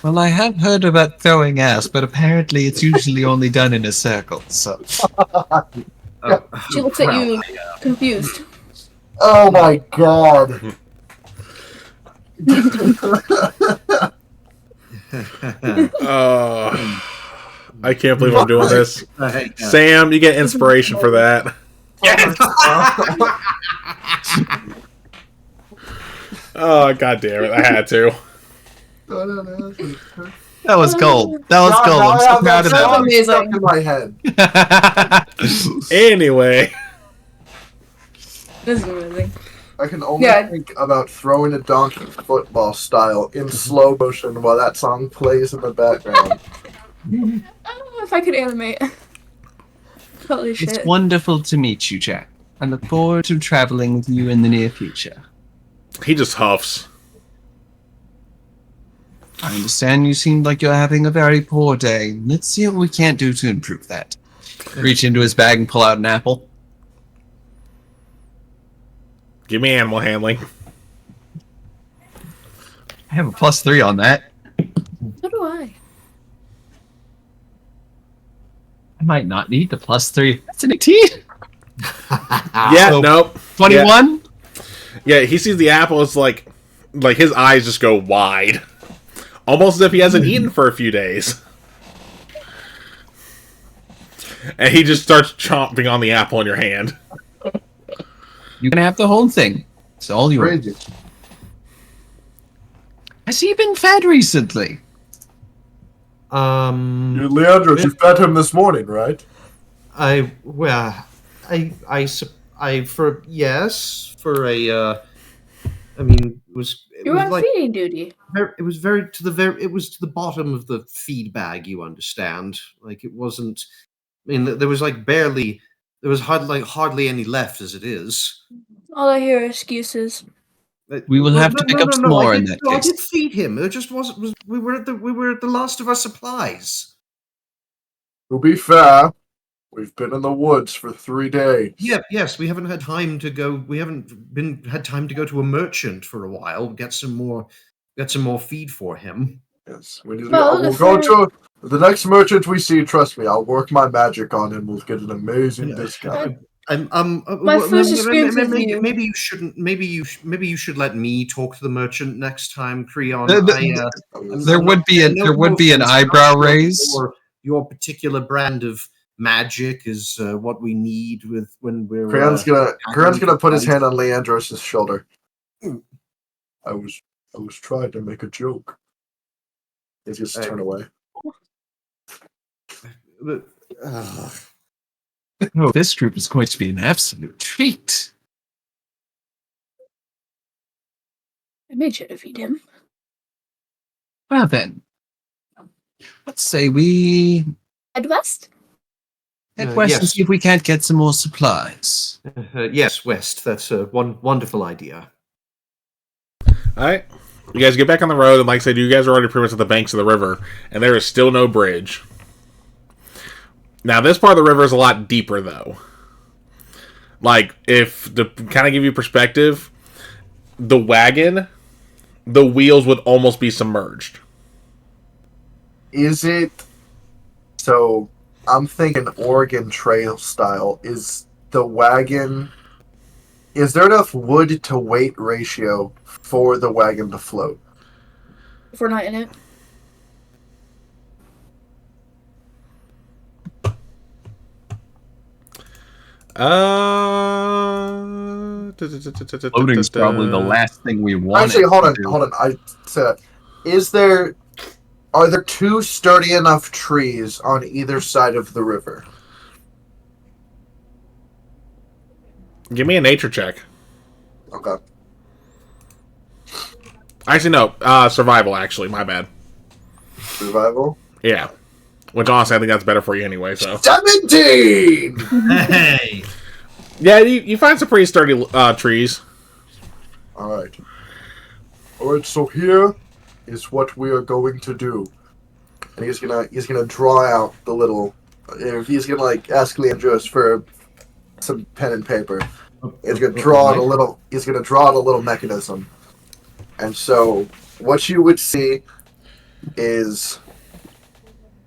Well, I have heard about throwing ass, but apparently it's usually only done in a circle. So she looks at you confused. Oh my god. I can't believe I'm doing this. Sam, you get inspiration for that. Oh, god damn it. I had to. That was gold. I'm so proud of that. Amazing. In my head. Anyway. This is amazing. I can only think about throwing a donkey football style in slow motion while that song plays in the background. I don't know if I could animate. Holy shit. It's wonderful to meet you, Jack. I look forward to traveling with you in the near future. He just huffs. I understand you seem like you're having a very poor day. Let's see what we can't do to improve that. Reach into his bag and pull out an apple. Give me animal handling. I have a +3 on that. So do I. I might not need the +3. That's an 18. Yeah, So, nope. 21? Yeah, he sees the apple. It's like his eyes just go wide. Almost as if he hasn't eaten for a few days. And he just starts chomping on the apple in your hand. You can have the whole thing. It's all yours. Crazy. Has he been fed recently? Leandros, you fed him this morning, right? You're on feeding duty. It was to the bottom of the feed bag. You understand? Like it wasn't. I mean, there was hardly any left as it is. All I hear are excuses. We will have to pick up some more in that I case. did feed him. It just wasn't. We were at the last of our supplies. To be fair, we've been in the woods for 3 days. Yes, we haven't had time to go. We haven't had time to go to a merchant for a while. Get some more feed for him. Yes, we need to Well, we'll go to the next merchant we see. Trust me, I'll work my magic on him. We'll get an amazing discount. My first experience with you. Maybe you shouldn't. Maybe you should let me talk to the merchant next time, Creon. There would be an eyebrow raise. Your particular brand of magic is what we need when we're. Creon's gonna put his hand on Leandros' shoulder. I was trying to make a joke. They just turn away. Oh, this group is going to be an absolute treat. I made sure to feed him. Well then, let's say we Head west? head west and yes. see if we can't get some more supplies. Yes, west. That's a wonderful idea. Alright. You guys get back on the road, and like I said, you guys are already pretty much at the banks of the river, and there is still no bridge. Now, this part of the river is a lot deeper, though. Like, if to kind of give you perspective, the wagon, the wheels would almost be submerged. Is it? So I'm thinking Oregon Trail style. Is the wagon? Is there enough wood to weight ratio for the wagon to float? If we're not in it. Floating's probably the last thing we want. Actually, hold on. Are there two sturdy enough trees on either side of the river? Give me a nature check. Okay. Actually, no. Survival, actually. My bad. Survival? Yeah. Which, honestly, I think that's better for you anyway, so. 17! Hey. Yeah, you find some pretty sturdy trees. Alright. Alright, so here is what we are going to do. And he's gonna draw out the little... He's gonna, ask Leandros for some pen and paper. He's gonna draw out a little mechanism. And so, what you would see is...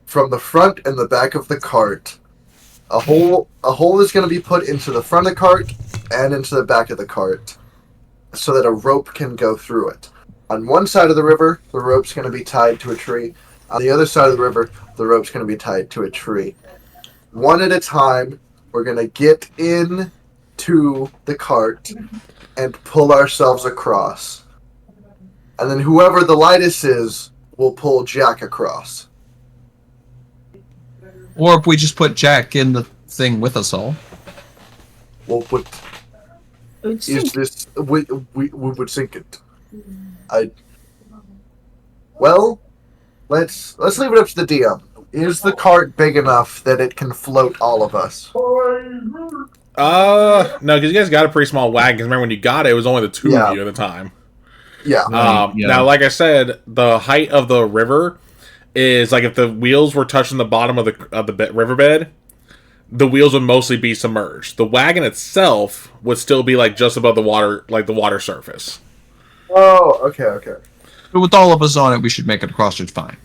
from the front and the back of the cart, a hole is going to be put into the front of the cart and into the back of the cart so that a rope can go through it. On one side of the river, the rope's going to be tied to a tree. On the other side of the river, the rope's going to be tied to a tree. One at a time, we're going to get into the cart and pull ourselves across. And then whoever the lightest is will pull Jack across. Or if we just put Jack in the thing with us all. We'll put. Is this we would sink it? Well, let's leave it up to the DM. Is the cart big enough that it can float all of us? No, because you guys got a pretty small wagon. Because remember when you got it, it was only the two of you at the time. Yeah. Now, like I said, the height of the river is like if the wheels were touching the bottom of the riverbed, the wheels would mostly be submerged. The wagon itself would still be like just above the water, like the water surface. Oh, okay. But with all of us on it, we should make it across just fine.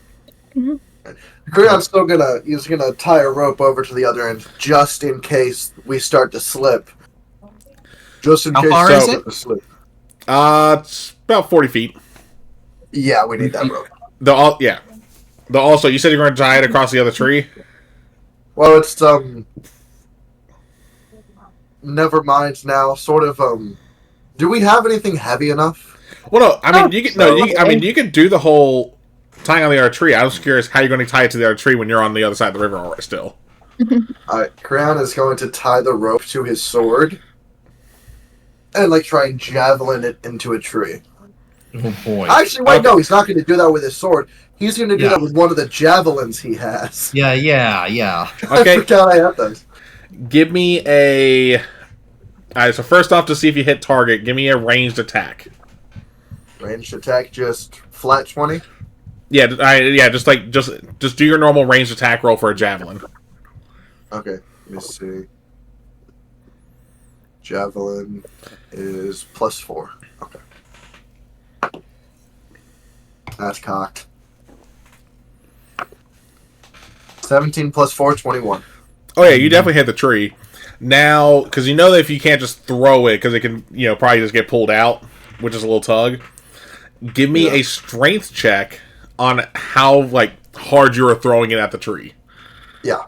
Creon's still he's gonna tie a rope over to the other end just in case we start to slip. Just in How case far we is start it? to slip. It's about 40 feet. Yeah, we need that rope. Also, you said you're going to tie it across the other tree. Well, it's never mind now. Sort of do we have anything heavy enough? Well, no, I mean you could do the whole tying on the other tree. I was curious how you're going to tie it to the other tree when you're on the other side of the river already still. Alright, Creon is going to tie the rope to his sword and like try and javelin it into a tree. Oh boy. Actually, wait, no, he's not going to do that with his sword. He's going to do that with one of the javelins he has. Yeah. Okay. I forgot I have those. Give me a. Alright, so first off, to see if you hit target, give me a ranged attack. Ranged attack, just flat 20. Just do your normal ranged attack roll for a javelin. Okay, let me see. Javelin is +4. Okay. That's cocked. 17 + 4, 21. Oh yeah, you definitely hit the tree. Now, because you know that if you can't just throw it, because it can, probably just get pulled out, which is a little tug. Give me a strength check on how hard you are throwing it at the tree. Yeah.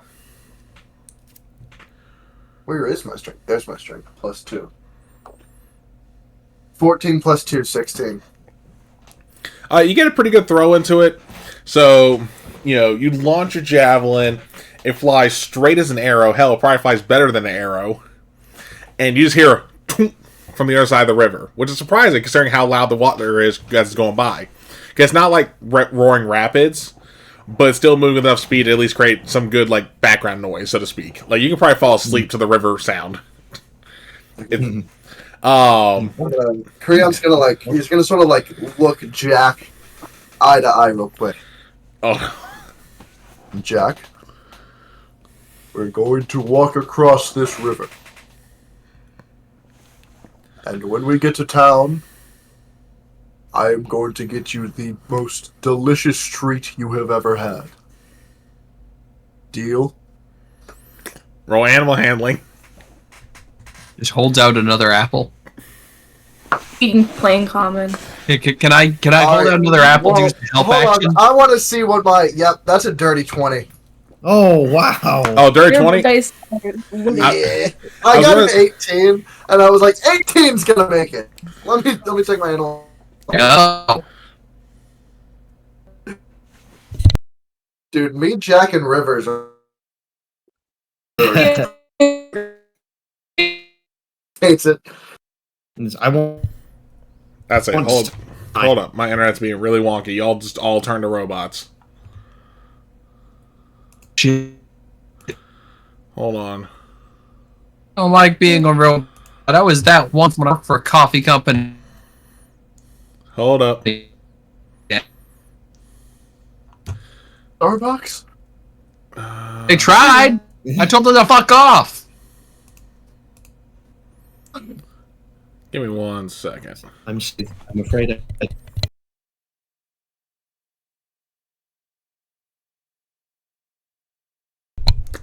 Where is my strength? There's my strength. +2. 14 + 2, 16. You get a pretty good throw into it. So, you launch your javelin. It flies straight as an arrow. Hell, it probably flies better than an arrow. And you just hear a from the other side of the river, which is surprising considering how loud the water is as it's going by. Because it's not like roaring rapids, but it's still moving enough speed to at least create some good background noise, so to speak. Like you can probably fall asleep to the river sound. Creon's gonna he's gonna sort of look Jack eye to eye real quick. Oh, Jack, we're going to walk across this river. And when we get to town, I am going to get you the most delicious treat you have ever had. Deal? roll animal handling. Just holds out another apple. Eating plain common. Hey, can I hold out another apple to use the help action? I want to see what my... Yep, that's a dirty 20. Oh wow. Oh, dirty Your 20? dice- Yeah. I got an 18, and I was like, 18's gonna make it. Let me take my animal. Oh. Dude, me, Jack, and Rivers are... hates it. I won't. That's it. Hold up. My internet's being really wonky. Y'all just all turn to robots. Shit. Hold on. I don't like being a robot. I was that once when I worked for a coffee company. Hold up. Yeah. Starbucks? They tried. I told them to fuck off. Give me 1 second. I'm afraid.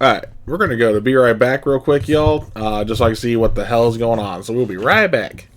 Alright, we're going to go to Be Right Back real quick, y'all. Just so I can see what the hell is going on. So we'll be right back.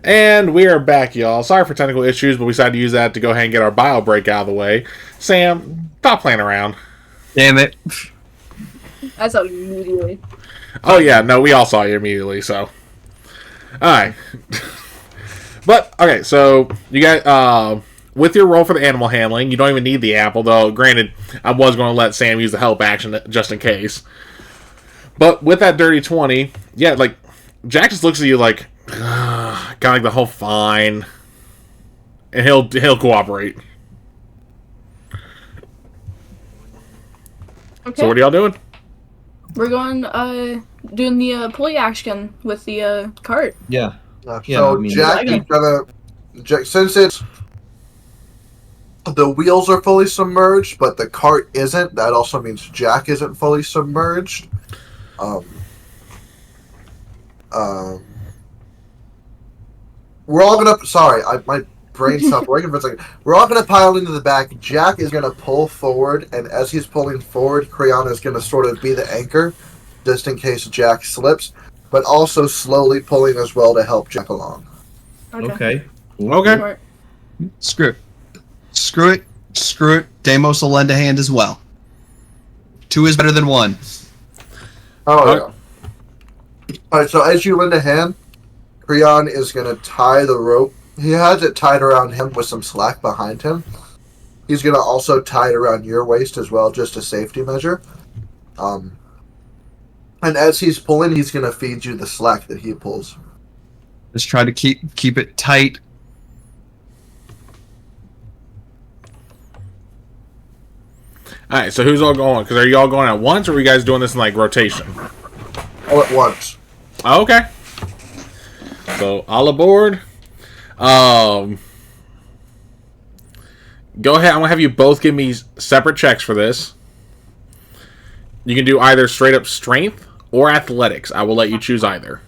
And we are back, y'all. Sorry for technical issues, but we decided to use that to go ahead and get our bio break out of the way. Sam, stop playing around. Damn it. I saw you immediately. Oh, yeah. No, we all saw you immediately, so. Alright. But, okay, so you got, with your roll for the animal handling, you don't even need the apple, though, granted, I was going to let Sam use the help action just in case. But with that dirty 20, yeah, like, Jack just looks at you like, kind of like the whole fine, and he'll cooperate. Okay. So what are y'all doing? We're going, doing the pulley action with the cart. Yeah. So Yeah, I mean- Jack is gonna, since it's the wheels are fully submerged, but the cart isn't. That also means Jack isn't fully submerged. We're all gonna. Sorry, my brain stopped working for a second. We're all gonna pile into the back. Jack is gonna pull forward, and as he's pulling forward, Kriana is gonna sort of be the anchor, just in case Jack slips, but also slowly pulling as well to help Jack along. Okay. Okay. Screw it. Deimos will lend a hand as well. 2 is better than 1. Oh, yeah. Alright, so as you lend a hand, Creon is going to tie the rope. He has it tied around him with some slack behind him. He's going to also tie it around your waist as well, just a safety measure. And as he's pulling, he's going to feed you the slack that he pulls. Just try to keep it tight. Alright, so who's all going? Because are you all going at once, or are you guys doing this in, like, rotation? All at once. Oh, okay. So, all aboard. Go ahead. I'm going to have you both give me separate checks for this. You can do either straight up strength or athletics. I will let you choose either.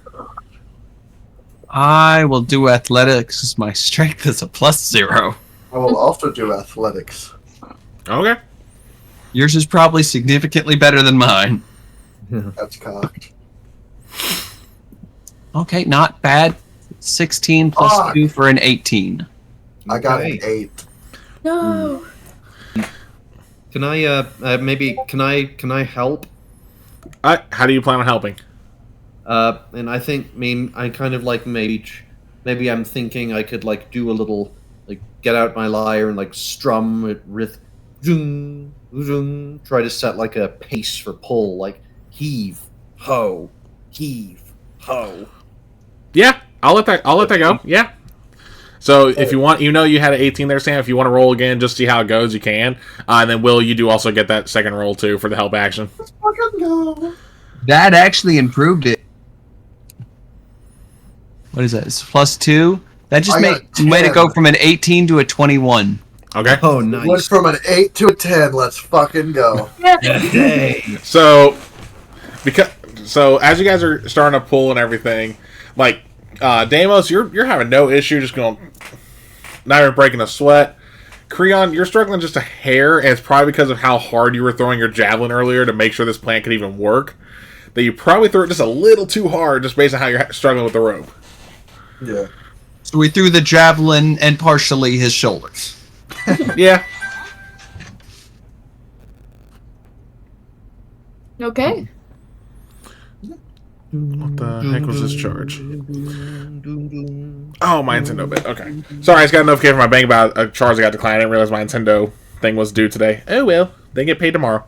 I will do athletics as my strength is a +0. I will also do athletics. Okay. Yours is probably significantly better than mine. That's cocked. Okay, not bad. 16 plus Fuck. 2 for an 18. I got an Okay. 8. No. Can I maybe can I help? How do you plan on helping? And I think I kind of like maybe I'm thinking I could like do a little like get out my lyre and like strum it with zoom zoom, try to set like a pace for pull, like heave ho. Yeah, I'll let that go. Yeah. So if you want, you had an 18 there, Sam. If you want to roll again, just see how it goes, you can. And then Will, you do also get that second roll too for the help action. Let's fucking go. That actually improved it. What is that? It's +2? That just I got made it 10. go from an 18 to a 21. Okay. Oh, Went nice. from an 8 to a 10. Let's fucking go. Hey. So as you guys are starting to pull and everything, like Deimos, you're having no issue just going, not even breaking a sweat. Creon, you're struggling just a hair, and it's probably because of how hard you were throwing your javelin earlier to make sure this plan could even work. That you probably threw it just a little too hard, just based on how you're struggling with the rope. Yeah. So we threw the javelin and partially his shoulders. Yeah. Okay. What the heck was this charge? Oh, my Nintendo bit. Okay. Sorry, I just got a notification from my bank about a charge that got declined. I didn't realize my Nintendo thing was due today. Oh, well. They get paid tomorrow.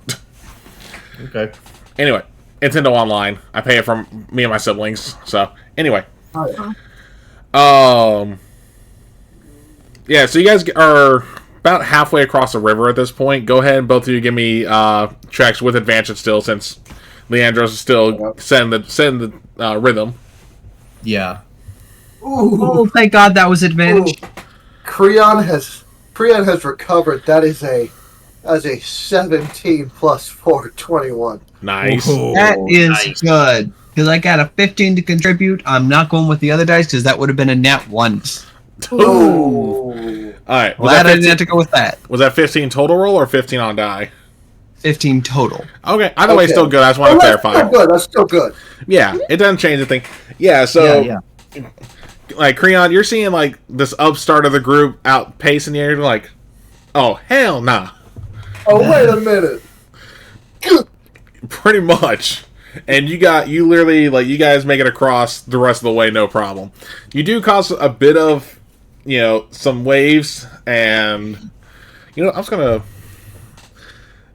Okay. Anyway, Nintendo Online. I pay it from me and my siblings. So, anyway. Oh, yeah. Yeah, so you guys are about halfway across the river at this point. Go ahead and both of you give me checks with advantage still, since Leandros is still setting the rhythm. Yeah. Oh, thank God that was advantage. Creon has recovered. That is a 17 plus 4, 21. Nice. Whoa. That is nice. good. Because I got a 15 to contribute. I'm not going with the other dice because that would have been a net 1. Oh. Alright. Glad I didn't have to go with that. Was that 15 total roll or 15 on die? 15 total. Okay, either way, Okay. still good. I just want to That's clarify. still good. That's still good. Yeah, it doesn't change anything. Yeah, so Yeah. like Creon, you're seeing like this upstart of the group outpacing you. You're like, oh hell nah. Oh wait a minute. Pretty much. And you literally, like, you guys make it across the rest of the way, no problem. You do cause a bit of, some waves, and, I'm just gonna,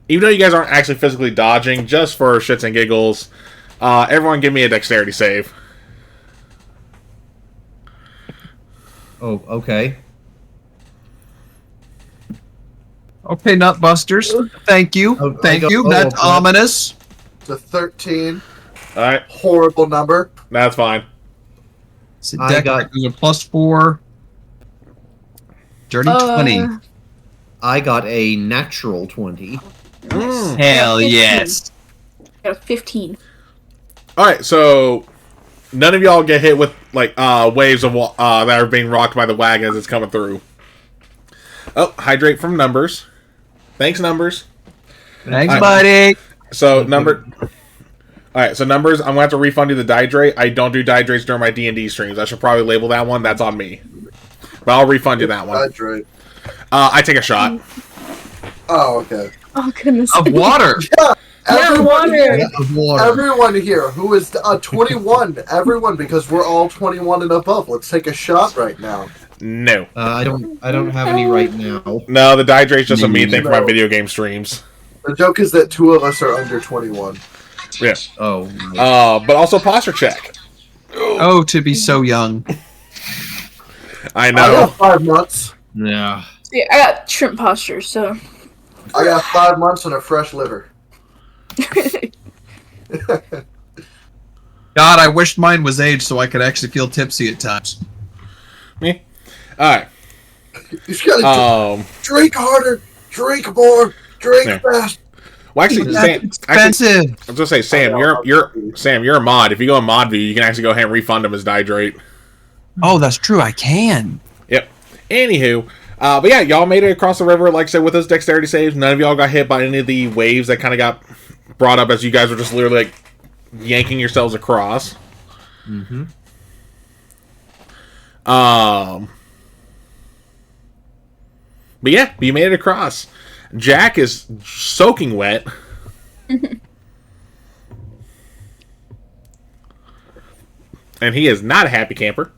even though you guys aren't actually physically dodging, just for shits and giggles, everyone give me a dexterity save. Oh, okay. Okay, Nutbusters. Thank you. Oh, Thank you. That's okay. ominous. The 13. Alright, Horrible number. that's fine. So I Deck got- is a +4. Dirty 20. I got a natural 20. Mm. Hell 15. yes. Got a 15. Alright, so none of y'all get hit with, like, waves of that are being rocked by the wagon as it's coming through. Oh, hydrate from Numbers. Thanks, Numbers. Thanks, I- buddy. So, Alright, so Numbers, I'm going to have to refund you the Dihydrate. I don't do Dihydrates during my D&D streams. I should probably label that one. That's on me. But I'll refund you that one. Hydrate. I take a shot. Oh, okay. Oh, goodness. Of water. Everyone water. here, Of water. everyone here who is 21, everyone, because we're all 21 and above. Let's take a shot right now. No. I don't have any right now. No, the Dihydrate's just a me thing for my No. video game streams. The joke is that 2 of us are under 21. Yeah. Oh. But also posture check. Oh, to be so young. I I know. got 5 months. Yeah. Yeah, I got shrimp posture, so. I got 5 months and a fresh liver. God, I wished mine was aged so I could actually feel tipsy at times. Me? Alright. You just gotta drink harder, drink more, drink Yeah. fast. Well, actually, That's Sam, actually, expensive. I was gonna say, Sam, I know. you're a mod. If you go in mod view, you can actually go ahead and refund him his Dihydrate. Oh, that's true. I can. Yep. Anywho, but yeah, y'all made it across the river. Like I said, with those dexterity saves, none of y'all got hit by any of the waves that kind of got brought up as you guys were just literally like yanking yourselves across. Mm-hmm. But yeah, you made it across. Jack is soaking wet. And he is not a happy camper.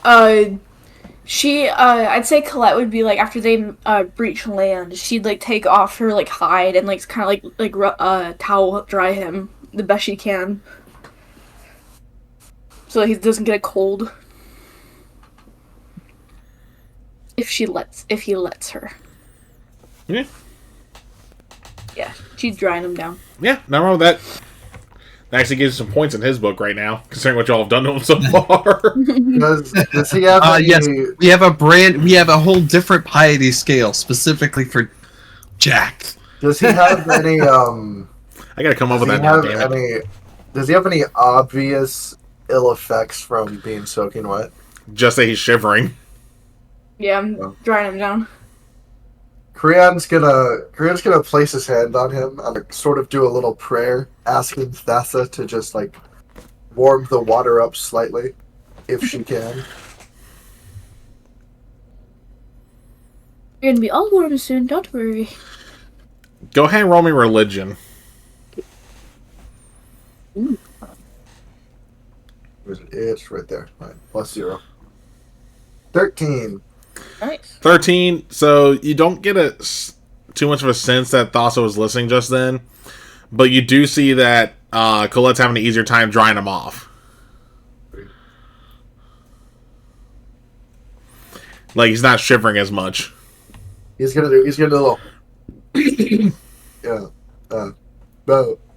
I'd say Colette would be like, after they breach land, she'd like take off her like hide and like kind of towel dry him the best she can, so that he doesn't get a cold. If he lets her. Yeah. Yeah, she's drying him down. Yeah, nothing wrong with that. That actually gives some points in his book right now, considering what y'all have done to him so far. Does he have any... Yes, we have a whole different piety scale specifically for Jack. Does he have any... I gotta come up with does that he now, have damn it. any... Does he have any obvious ill effects from being soaking wet? Just that he's shivering. Yeah, I'm drying him down. Creon's gonna place his hand on him and sort of do a little prayer, asking Thassa to just like warm the water up slightly, if she can. You're gonna be all warm soon, don't worry. Go ahead and roll me religion. It's right there. Right. +0. 13. Nice. 13, so you don't get too much of a sense that Thassa was listening just then, but you do see that Colette's having an easier time drying him off. Like, he's not shivering as much. He's gonna do a little... yeah.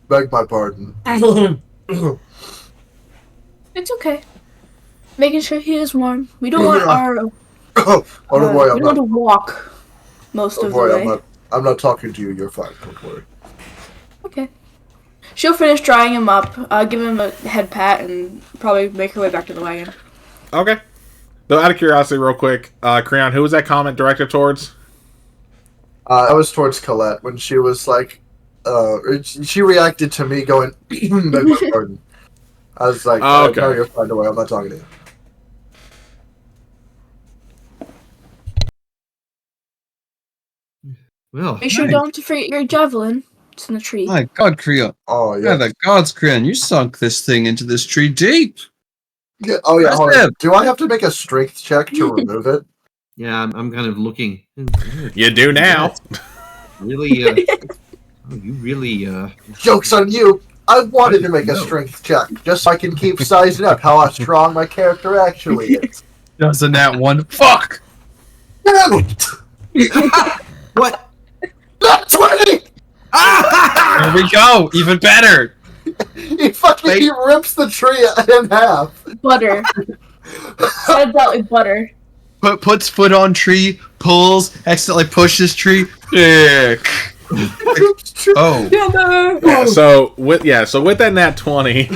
Beg my pardon. It's okay. Making sure he is warm. We don't want our... Oh boy, we I'm don't want to not... walk most Oh of boy, the I'm way. not... I'm not talking to you. You're fine. Don't worry. Okay. She'll finish drying him up, give him a head pat, and probably make her way back to the wagon. Okay. So, out of curiosity, real quick, Creon, who was that comment directed towards? I was towards Colette when she was like... she reacted to me going... beg my pardon. I was like, Okay. no, you're fine. Don't worry, I'm not talking to you. Well, Make sure you don't defeat your javelin. It's in the tree. My God, Creon. Oh, Yeah, yeah. the gods, Creon. You sunk this thing into this tree deep. Yeah, oh, yeah. Hold on. Impressive. Do I have to make a strength check to remove it? yeah, I'm kind of looking. You do now. Really? Oh, you really? Joke's on you. I wanted to make a No. strength check just so I can keep sizing up how strong my character actually is. Doesn't that one? Fuck! Damn it! What? Not 20! There we go. Even better. He rips the tree in half. Butter. Spreads out like butter. Puts foot on tree, pulls, accidentally pushes tree. Dick. Oh. Yeah, so with that nat 20,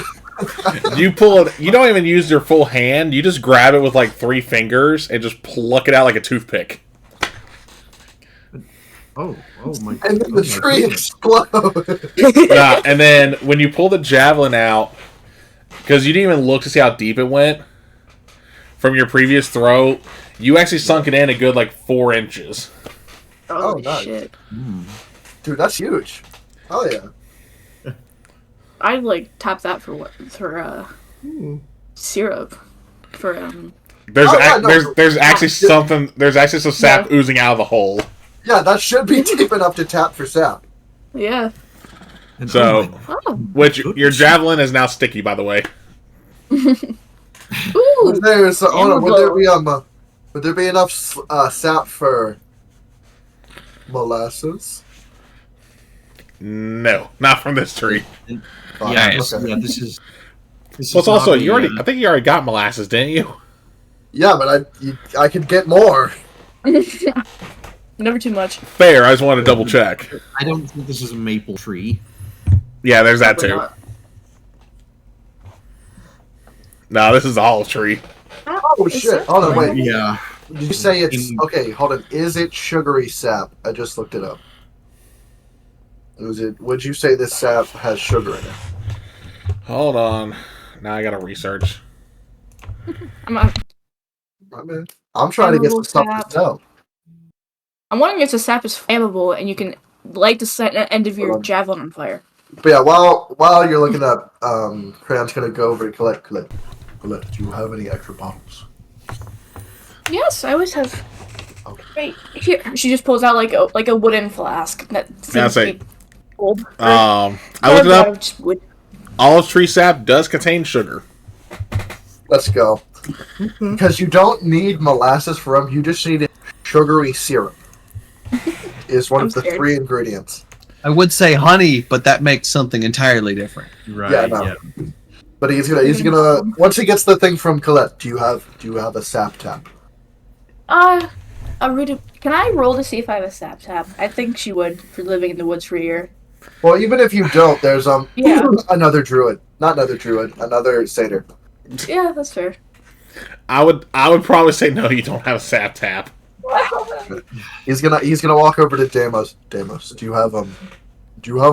you pull it. You don't even use your full hand. You just grab it with like 3 fingers and just pluck it out like a toothpick. Oh my! And then the oh my tree goodness. explodes. Yeah, and then when you pull the javelin out, because you didn't even look to see how deep it went from your previous throw, you actually sunk it in a good like 4 inches. Oh, nice. shit. Dude, that's huge. Oh, yeah. I'd like tap that for syrup. For There's Oh, yeah, no. there's actually something. There's actually some sap oozing out of the hole. Yeah, that should be deep enough to tap for sap. yeah. And So, Oh. which your javelin is now sticky, by the way. Ooh. Would there be enough sap for molasses? No, not from this tree. Fine, yeah, okay. yeah. This is. Plus, also, not you a, already. I think you already got molasses, didn't you? Yeah, but I could get more. Never too much. Fair. I just wanted to double check. I don't think this is a maple tree. Yeah, there's that Probably too. not. No, this is the olive tree. Oh Is shit! that Hold on, wait. flammable? Yeah. Did you say it's okay? Hold on. Is it sugary sap? I just looked it up. Would you say this sap has sugar in it? Hold on. Now I gotta research. I'm trying to get some Flammable stuff sap. to sell. I'm wondering if the sap is flammable and you can light the end of your javelin on fire. But yeah, while you're looking up, Crayon's gonna go over to Colette. Colette, do you have any extra bottles? Yes, I always have. Okay. Right here, she just pulls out like a wooden flask that seems say, to be old. I looked it up. Olive tree sap does contain sugar. Let's go. Because you don't need molasses for them, you just need sugary syrup. Is one I'm of the scared. 3 ingredients. I would say honey, but that makes something entirely different. Right. Yeah, no. But he's gonna once he gets the thing from Colette. Do you have a sap tap? Rita, can I roll to see if I have a sap tap? I think she would for living in the woods for a year. Well, even if you don't, there's Yeah. another druid, another satyr. Yeah, that's fair. I would probably say no. You don't have a sap tap. He's gonna walk over to Deimos. Deimos, do you have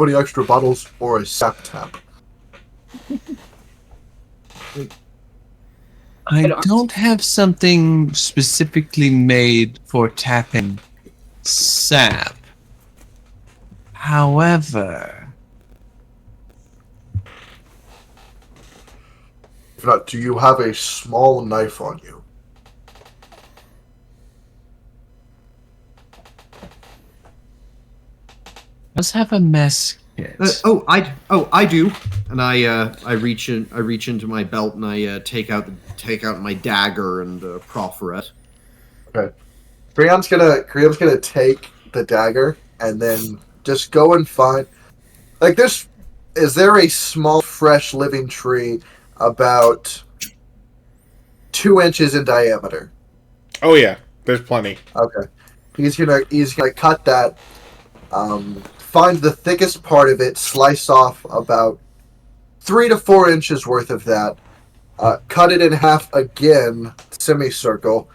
any extra bottles or a sap tap? I don't have something specifically made for tapping sap. However, If not, do you have a small knife on you? let's have a mess kit. I do. And I reach into my belt and I take out my dagger and proffer it. Okay. Creon's gonna take the dagger and then just go and find like this. Is there a small, fresh, living tree about 2 inches in diameter? Oh yeah, there's plenty. Okay. He's gonna cut that. Find the thickest part of it. Slice off about 3 to 4 inches worth of that. Cut it in half again, semicircle.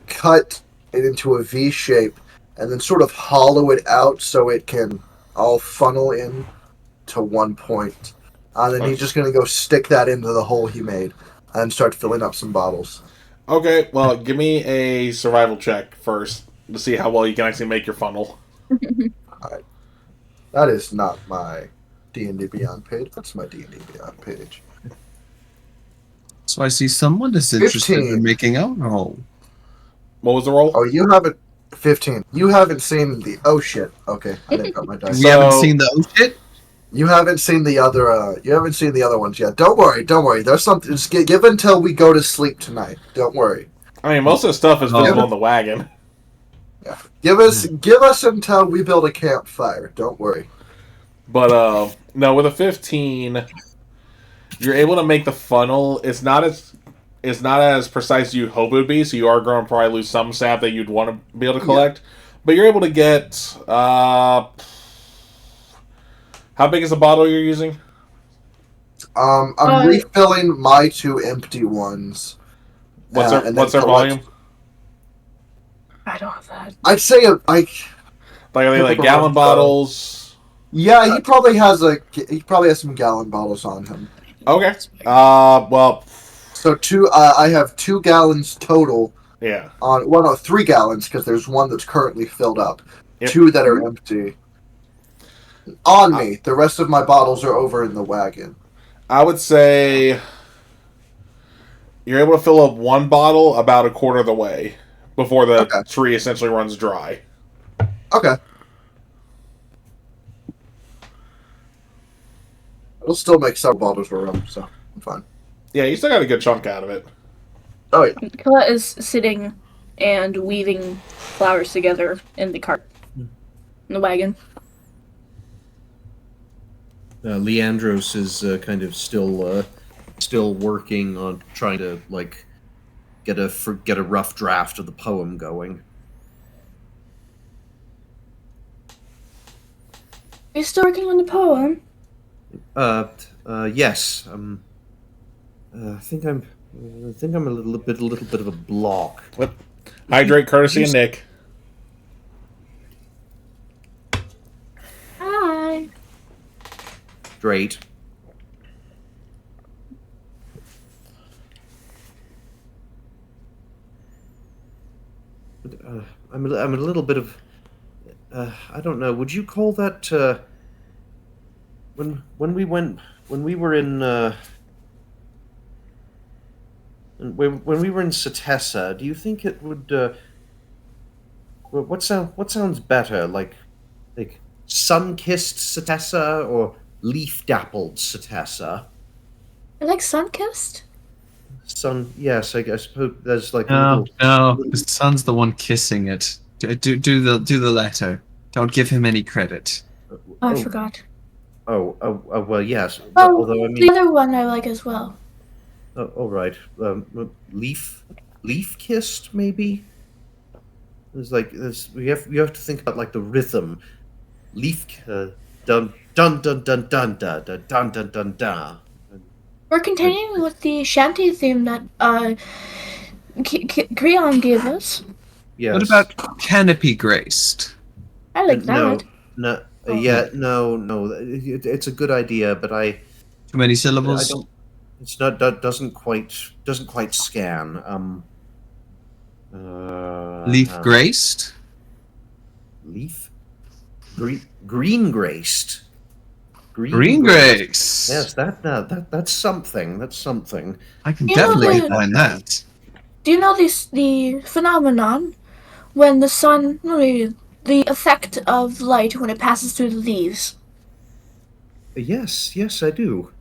Cut it into a V shape, and then sort of hollow it out so it can all funnel in to one point. Then he's just going to go stick that into the hole he made and start filling up some bottles. Okay, well, give me a survival check first to see how well you can actually make your funnel. Alright. That is not my D&D Beyond page. That's my D&D Beyond page. So I see someone is interested 15. in making alcohol. What was the roll? Oh, you haven't... 15. You haven't seen the... Oh, shit. Okay, I didn't got my dice. We haven't seen the shit. You haven't seen the other. You haven't seen the other ones yet. Don't worry. Don't worry. There's something. Just give until we go to sleep tonight. Don't worry. I mean, most of the stuff is visible on the wagon. Yeah. Give us until we build a campfire. Don't worry. But no, with a 15, you're able to make the funnel. It's not as precise as you hope it would be. So you are going to probably lose some sap that you'd want to be able to collect. Yeah. But you're able to get. How big is the bottle you're using? I'm refilling my 2 empty ones. What's their volume? I don't have that. I'd say like are they like gallon bottles? Yeah, he probably has some gallon bottles on him. Okay. Well. So I have 2 gallons total. Yeah. 3 gallons because there's one that's currently filled up. Yep. 2 that are empty. On me. The rest of my bottles are over in the wagon. I would say you're able to fill up 1 bottle about a quarter of the way before the tree essentially runs dry. Okay. It'll still make several bottles of rum, so I'm fine. Yeah, you still got a good chunk out of it. Oh, yeah. Killa is sitting and weaving flowers together in the cart. In the wagon. Leandros is kind of still working on trying to get a rough draft of the poem going. Are you still working on the poem? Yes. I think I'm a little bit of a block. What? Hydrate, courtesy, and Nick. Hi. Great. But, I'm a little bit of. I don't know. Would you call that when we were in when we were in Setessa? Do you think it would? What sounds better? Like sun-kissed Setessa or leaf-dappled Setessa? I like sun-kissed. Sun, yes, I suppose there's like no, the sun's the one kissing it. Do the letter. Don't give him any credit. Oh, I forgot. Well, yes. Oh, although I mean, the other one I like as well. All right. Leaf kissed maybe. There's you have to think about like the rhythm. Leaf dun dun dun dun dun dun dun dun dun dun dun. We're continuing with the shanty theme that Creon gave us. Yes. What about canopy graced? I like that. No. Yeah. No. It's a good idea, but too many syllables. I don't. It's not. Doesn't quite scan. Leaf graced. Leaf. Green graced. Green graced. Yes, that's something. That's something. I can definitely get behind that. Do you know the phenomenon when the sun, the effect of light when it passes through the leaves? Yes, I do.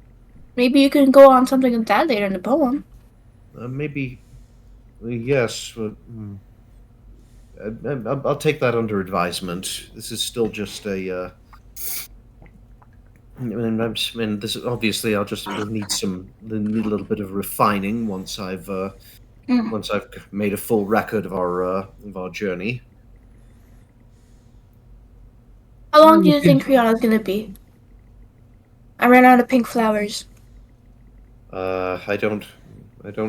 Maybe you can go on something like that later in the poem. Maybe, yes. I'll take that under advisement. This is still just a. And this obviously I'll just need a little bit of refining once I've made a full record of our journey. How long do you think Creon is gonna be? I ran out of pink flowers. I don't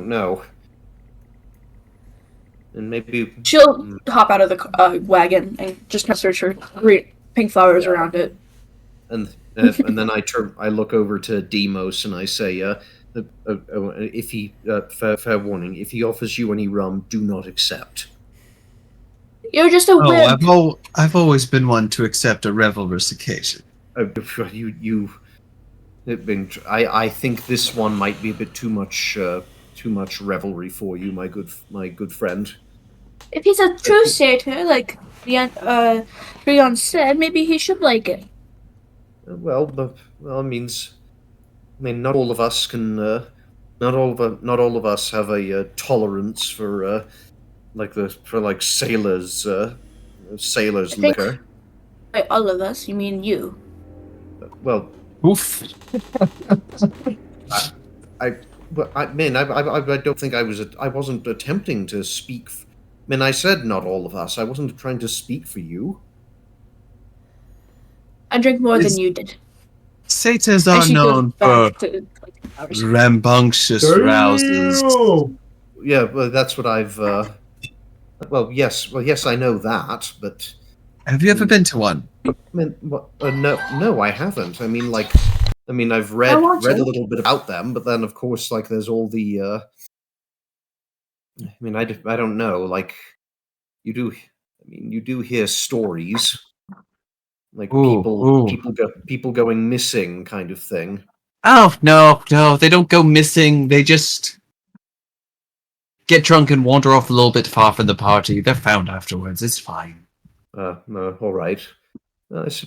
know. And maybe She'll hop out of the wagon and just search for pink flowers around it. and then I look over to Demos and I say, if he fair warning, if he offers you any rum, do not accept. You're just a wimp. I've always been one to accept a revelrous occasion. I think this one might be a bit too much revelry for you, my good friend. If he's a true satyr, like Rion said, maybe he should like it. Well, it means, not all of us can, not all of us have a tolerance for sailors liquor. By all of us, you mean you? Well, oof. I don't think I wasn't attempting to speak. I said not all of us. I wasn't trying to speak for you. I drink more than you did. Satyrs are known for rambunctious rouses. Yeah, well, that's what I've. Well, yes, I know that, but have you ever been to one? No, I haven't. I've read a little bit about them, but then of course, there's all the. I don't know. You do hear stories, people going missing, kind of thing. Oh no, they don't go missing. They just get drunk and wander off a little bit far from the party. They're found afterwards. It's fine. No, all right.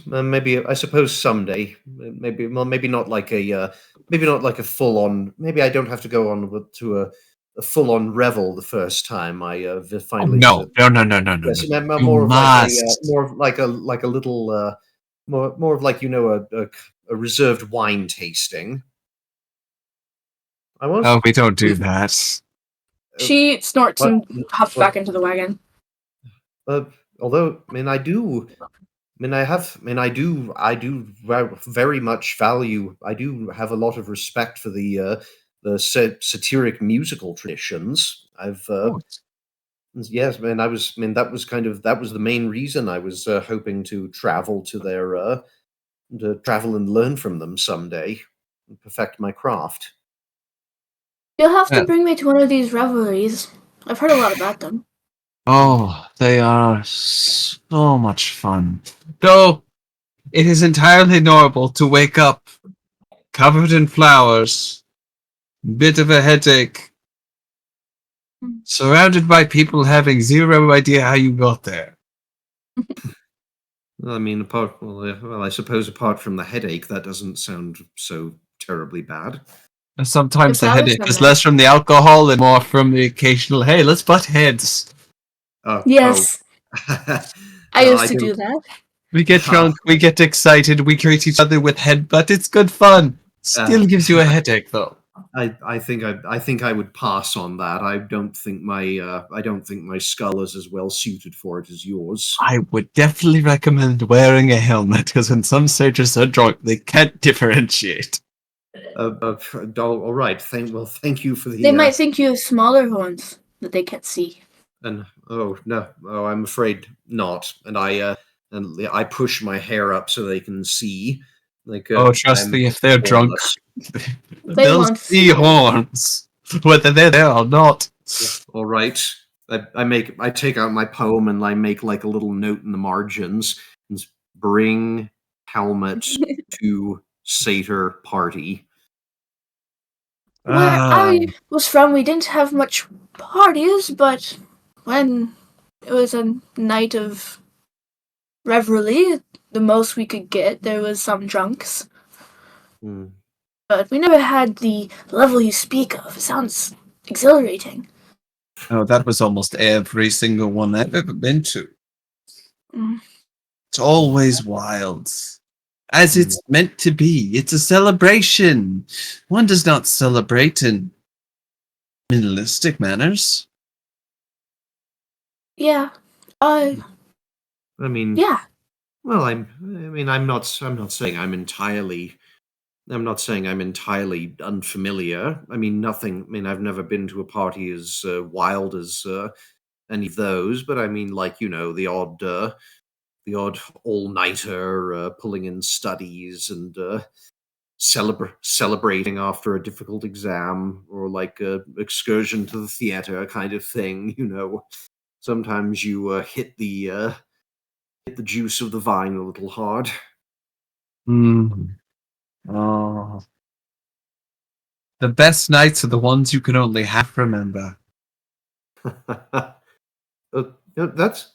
Maybe I suppose someday. Maybe not like a full on. Maybe I don't have to go on to a full on revel the first time I finally. No. Yes, more of like a little more of a reserved wine tasting. Oh, we don't do that. She snorts and hops back into the wagon. Although, I do very much value. I do have a lot of respect for the satiric musical traditions. Yes, that was the main reason I was hoping to travel to their to travel and learn from them someday and perfect my craft. You'll have to bring me to one of these revelries. I've heard a lot about them. Oh, they are so much fun. Though it is entirely normal to wake up covered in flowers, bit of a headache, surrounded by people having zero idea how you got there. I suppose apart from the headache, that doesn't sound so terribly bad. Sometimes the headache is less from the alcohol and more from the occasional, hey, let's butt heads. Yes. I used to do that. We get drunk, we get excited, we greet each other with headbutt. It's good fun. Still gives you a headache, though. I think I would pass on that. I don't think my skull is as well suited for it as yours. I would definitely recommend wearing a helmet because when some satyrs are drunk, they can't differentiate. All right. Thank you for the. They might think you have smaller horns that they can't see. And I'm afraid not. And I push my hair up so they can see. Trust me, if they're drunk, they'll see horns, whether they're there or not. All right. I take out my poem and I make like a little note in the margins. Bring helmet to satyr party. Where I was from, we didn't have much parties, but when it was a night of revelry, the most we could get, there was some drunks. But we never had the level you speak of. It sounds exhilarating. Oh, that was almost every single one I've ever been to. It's always wild. As it's meant to be. It's a celebration. One does not celebrate in minimalistic manners. Yeah. Yeah. Well, I'm not saying I'm entirely unfamiliar. I've never been to a party as wild as any of those, but the odd all-nighter, pulling in studies and celebrating after a difficult exam, or like a excursion to the theater kind of thing. Sometimes you hit the juice of the vine a little hard. Mm. Oh. The best nights are the ones you can only half remember. That's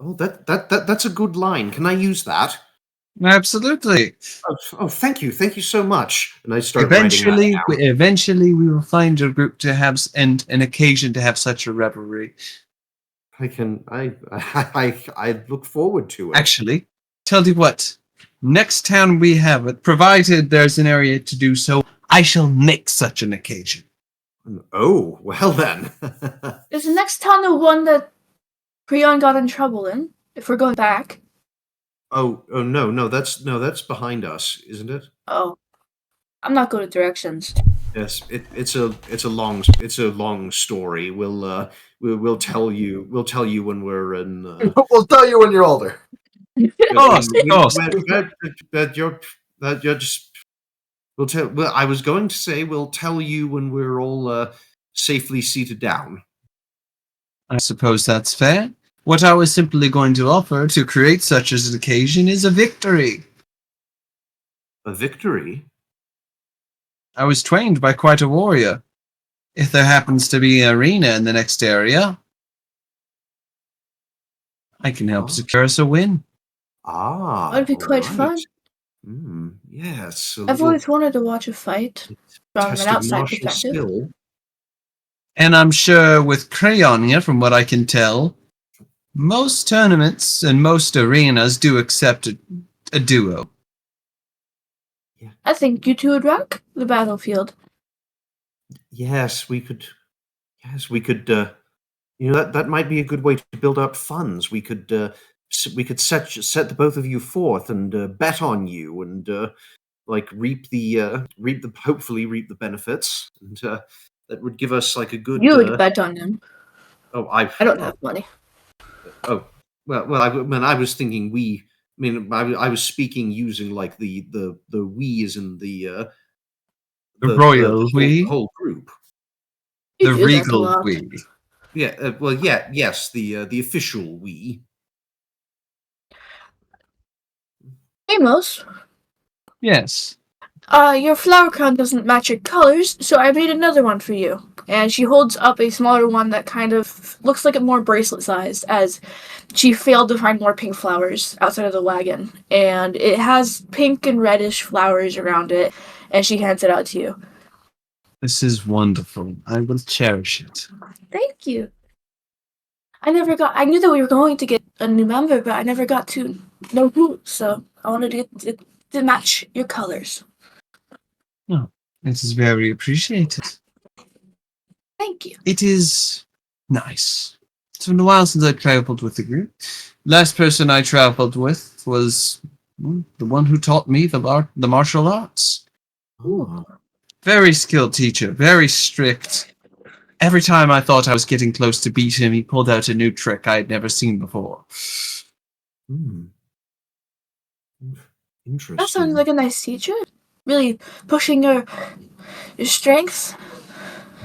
a good line. Can I use that? Absolutely. Thank you so much. And I start writing Eventually, we will find a group to have and an occasion to have such a revelry. I look forward to it. Actually, tell you what. Next time we have it, provided there's an area to do so, I shall make such an occasion. Oh, well then. Is the next town the one that Creon got in trouble in? If we're going back. Oh no, that's behind us, isn't it? Oh, I'm not good at directions. Yes, it's a long story. We'll tell you when we're in. We'll tell you when you're older. Well, I was going to say we'll tell you when we're all safely seated down. I suppose that's fair. What I was simply going to offer to create such an occasion is a victory. A victory? I was trained by quite a warrior. If there happens to be an arena in the next area, I can help secure us a win. Ah, that'd be quite fun. Yes. I've always wanted to watch a fight from an outside perspective. Skill. And I'm sure with Crayon here, from what I can tell, most tournaments and most arenas do accept a duo. Yeah. I think you two would rock the battlefield. Yes, we could. That might be a good way to build up funds. We could set the both of you forth and bet on you and hopefully reap the benefits, and that would give us like a good. You would bet on him. Oh, I don't have money. Oh, well. I was thinking we. I mean, I was speaking using like the we's and the royal we, the whole group, the regal we. Yeah. Yes. The official we. Amos. Yes. Your flower crown doesn't match your colors, so I made another one for you. And she holds up a smaller one that kind of looks like a more bracelet-sized, as she failed to find more pink flowers outside of the wagon. And it has pink and reddish flowers around it, and she hands it out to you. This is wonderful. I will cherish it. Thank you. I knew that we were going to get a new member, but I never got to know who, so I wanted to get to match your colors. Oh, it is very appreciated. Thank you. It is nice. It's been a while since I traveled with the group. Last person I traveled with was the one who taught me the martial arts. Ooh. Very skilled teacher, very strict. Every time I thought I was getting close to beat him, he pulled out a new trick I had never seen before. Interesting. That sounds like a nice teacher. Really pushing your strengths.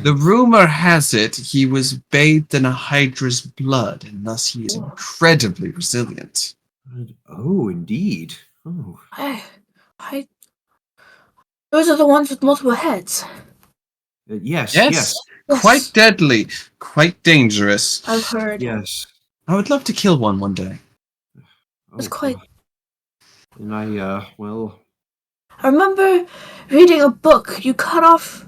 The rumor has it he was bathed in a hydra's blood, and thus he is incredibly resilient. Oh, indeed. Oh. Those are the ones with multiple heads. Yes. Quite deadly, quite dangerous. I've heard. Yes. I would love to kill one day. It's quite. And I remember reading a book. You cut off.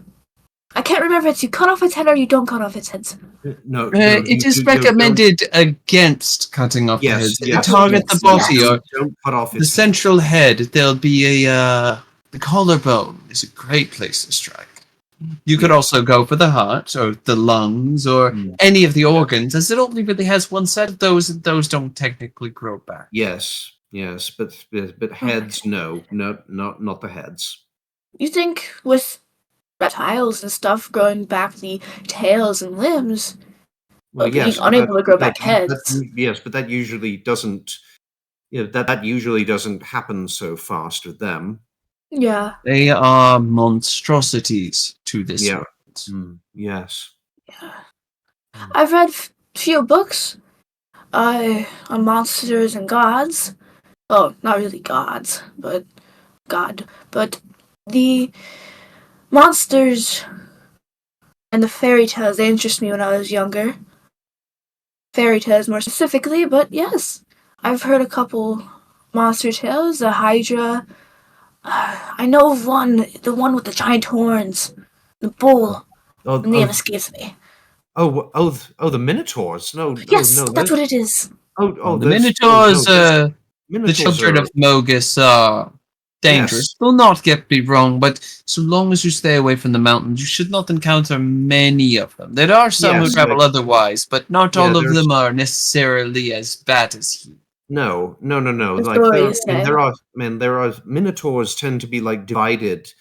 I can't remember if you cut off its head or you don't cut off its heads. No. It is recommended against cutting off the heads. To target the body or don't cut off the central head. There'll be the collarbone is a great place to strike. You could also go for the heart or the lungs or any of the organs, as it only really has one set of those, and those don't technically grow back. Yes, but heads, no, not the heads. You think with reptiles and stuff growing back the tails and limbs, well, yes, being unable to grow back heads. Yes, but that usually doesn't that usually doesn't happen so fast with them. Yeah. They are monstrosities to this. Yeah. world. Yes. Yeah. I've read few books on monsters and gods. Oh, not really gods, but God. But the monsters and the fairy tales, they interest me when I was younger. Fairy tales more specifically, but yes, I've heard a couple monster tales, the Hydra. I know of one, the one with the giant horns, the bull. The name escapes me. The Minotaurs. No, Yes, no, that's what it is. The Minotaurs, the children of Mogus are dangerous. Yes. Do not get me wrong, but so long as you stay away from the mountains, you should not encounter many of them. There are some who Yes, travel otherwise, but not all of there's- them are necessarily as bad as he. No. The Like story there, is and saying. there are Minotaurs tend to be like divided.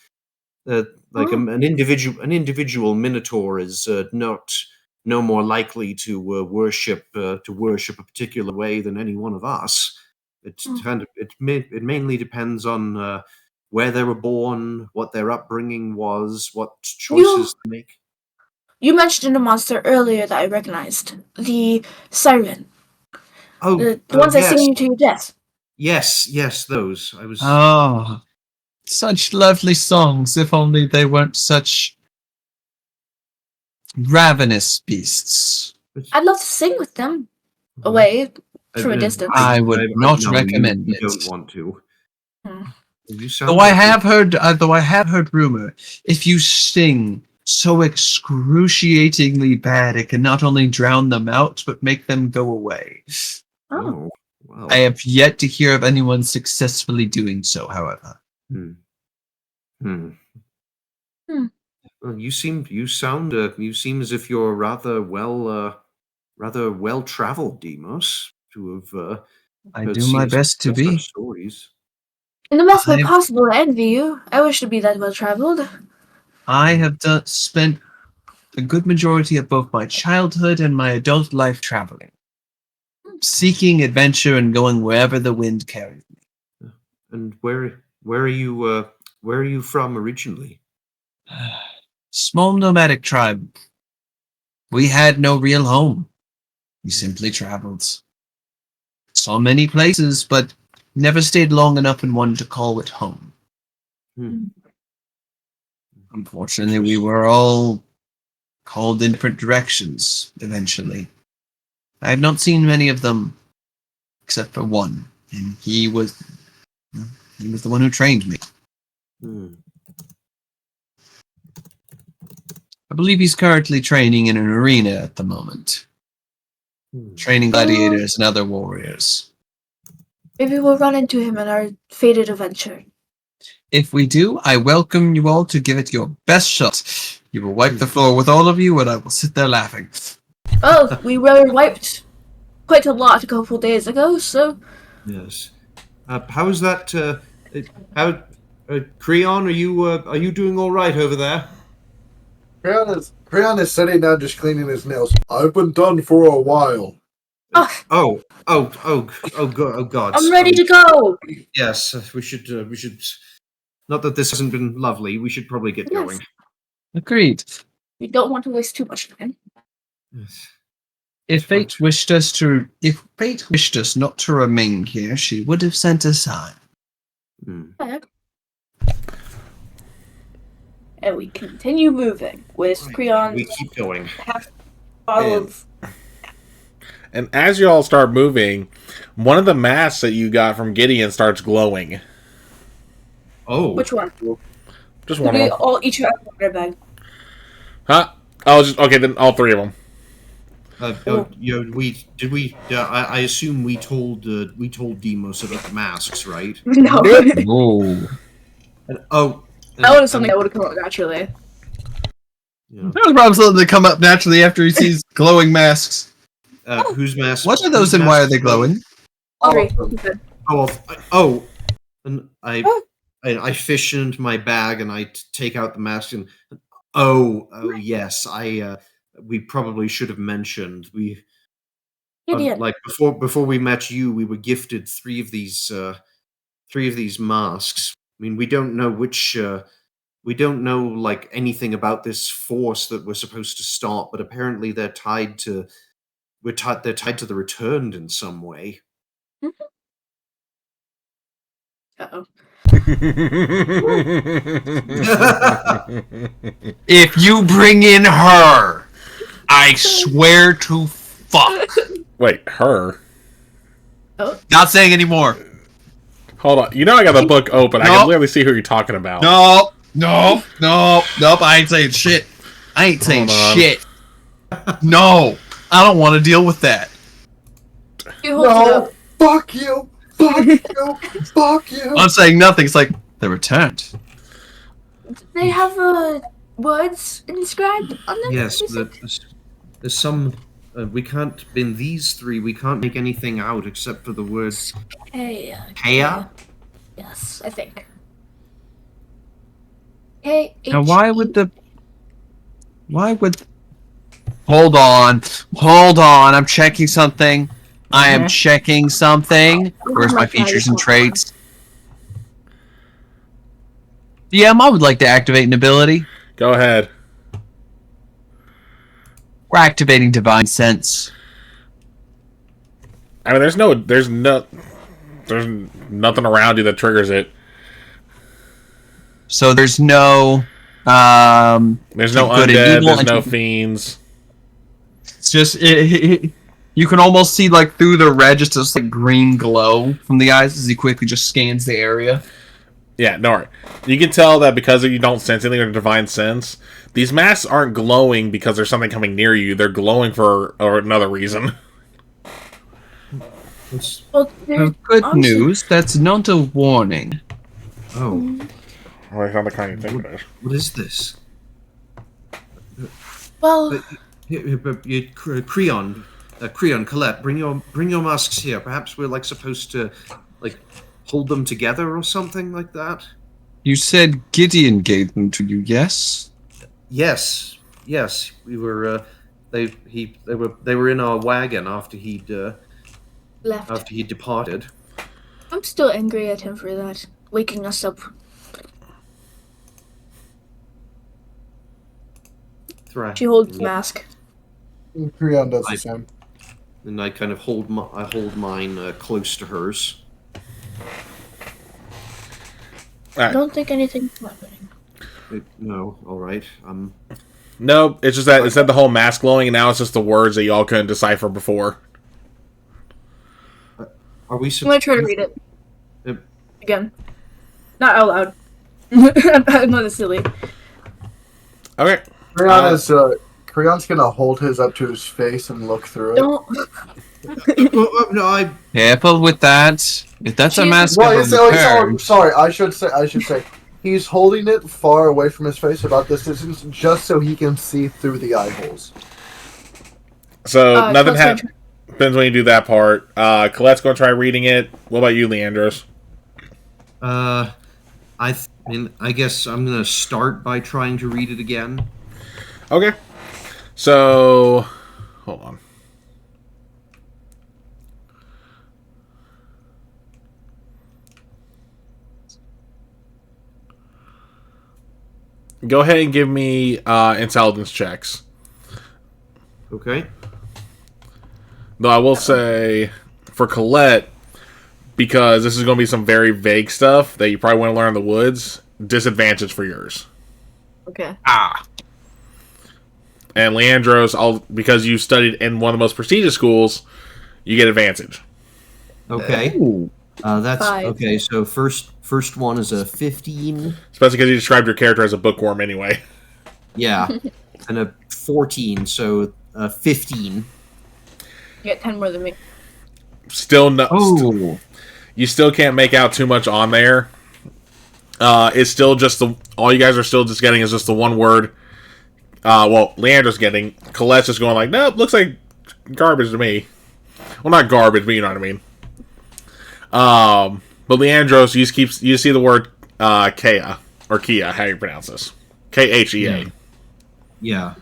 Like an individual Minotaur is no more likely to worship a particular way than any one of us. It mainly depends on where they were born, what their upbringing was, what choices to make. You mentioned a monster earlier that I recognized. The siren. The ones that sing you to your death. Yes, those. I was. Oh, such lovely songs, if only they weren't such ravenous beasts. I'd love to sing with them. Away from a distance. I would not recommend you it. don't want to. Hmm. You sound Though I have heard rumor, if you sing so excruciatingly bad, it can not only drown them out, but make them go away. Oh. Wow. I have yet to hear of anyone successfully doing so, however. Well, you seem as if you're rather well traveled, Demos, to have. I do my best to be. Stories. In the best way possible, I envy you. I wish to be that well traveled. I have spent a good majority of both my childhood and my adult life traveling, seeking adventure and going wherever the wind carries me. And where are you from originally? Small nomadic tribe. We had no real home. We simply traveled. Saw many places, but never stayed long enough in one to call it home. Unfortunately, we were all called in different directions eventually. I have not seen many of them, except for one, and he was the one who trained me. I believe he's currently training in an arena at the moment. Training gladiators and other warriors. Maybe we'll run into him in our fated adventure. If we do, I welcome you all to give it your best shot. You will wipe the floor with all of you, and I will sit there laughing. Oh, we were wiped quite a lot a couple days ago, so... Yes. How is that, Creon, are you doing all right over there? Creon is sitting down just cleaning his nails. I've been done for a while. Oh, God. I'm ready to go! Yes, we should, not that this hasn't been lovely, we should probably get going. Agreed. We don't want to waste too much time. Yes. If fate wished us not to remain here, she would have sent a sign. And we continue moving with Creon. We keep going. Half bottle of... And as you all start moving, one of the masks that you got from Gideon starts glowing. Oh. Which one? Just one We of them. all each have a water bag. Huh? Oh, okay, then all three of them. I assume we told Demos about the masks, right? No. Oh. That was something that would have come out naturally. Yeah. That was probably something that come up naturally after he sees glowing masks. Whose mask? What are those and why are they glowing? And I fish into my bag and I take out the mask and yes, we probably should have mentioned Gideon. Like before we met you, we were gifted three of these masks. I mean, we don't know which. We don't know like anything about this force that we're supposed to stop, but apparently they're tied to. They're tied to the Returned in some way. Uh-oh. If you bring in her, I swear to fuck. Wait, her? Not saying anymore. Hold on. You know I got the book open. I Nope. can clearly see who you're talking about. Nope. I ain't saying shit. I ain't saying Hold on. shit. No, I don't want to deal with that. He holds it No, up. fuck you, fuck you, fuck you. I'm saying nothing. It's like the Returned. They have words inscribed on them. Yes, Is but it? there's some. We can't. In these three, we can't make anything out except for the words Hey. Kea. Yes, I think. Hey. Now, why would? Hold on. I'm checking something. I am checking something. Where's my features and traits? DM, I would like to activate an ability. Go ahead. We're activating Divine Sense. I mean, there's nothing around you that triggers it. So there's no There's no good and undead. evil, There's and no fiends. it's just you can almost see like through the red just this like green glow from the eyes as he quickly just scans the area. Yeah, no. Right. You can tell that because you don't sense anything or divine sense. These masks aren't glowing because there's something coming near you. They're glowing for another reason. Well, there's Good honestly- news, that's not a warning. Oh, Well, it's not the kind you think it is. what is this? Well, Creon, Colette, bring your masks here. Perhaps we're like supposed to like hold them together or something like that. You said Gideon gave them to you, yes? Yes, we were. They were in our wagon after he'd left. departed. I'm still angry at him for that. Waking us up. Thrash. She holds the mask. Creon does the same. And I kind of hold mine close to hers. I don't think anything's happening. No, all right. No, it's just that instead of the whole mask glowing, and now it's just the words that y'all couldn't decipher before. Are we? I'm gonna try to read it. Yep. Again. Not out loud. I'm not silly. Okay. Creon's gonna hold his up to his face and look through it. Don't. No, I. Careful with that. If that's a mask Well, of return, sorry. I should say he's holding it far away from his face, about this distance, just so he can see through the eye holes. So nothing Colette's happens when you do that part. Colette's going to try reading it. What about you, Leandros? I guess I'm gonna start by trying to read it again. Okay. So, hold on. Go ahead and give me intelligence checks. Okay. Though I will say, for Colette, because this is going to be some very vague stuff that you probably want to learn in the woods, disadvantage for yours. Okay. And Leandros, because you studied in one of the most prestigious schools, you get advantage. Okay. That's 5. okay. So first one is a 15. Especially because you described your character as a bookworm anyway. Yeah, and a 14. So 15. You get 10 more than me. Still no. oh, You still can't make out too much on there. It's still just all you guys are still just getting is just the one word. Well, Leander's getting. Colette's just going like, nope, looks like garbage to me. Well, not garbage, but you know what I mean. But Leandros, you see the word Kea, or Kia, how you pronounce this. Khea. Yeah.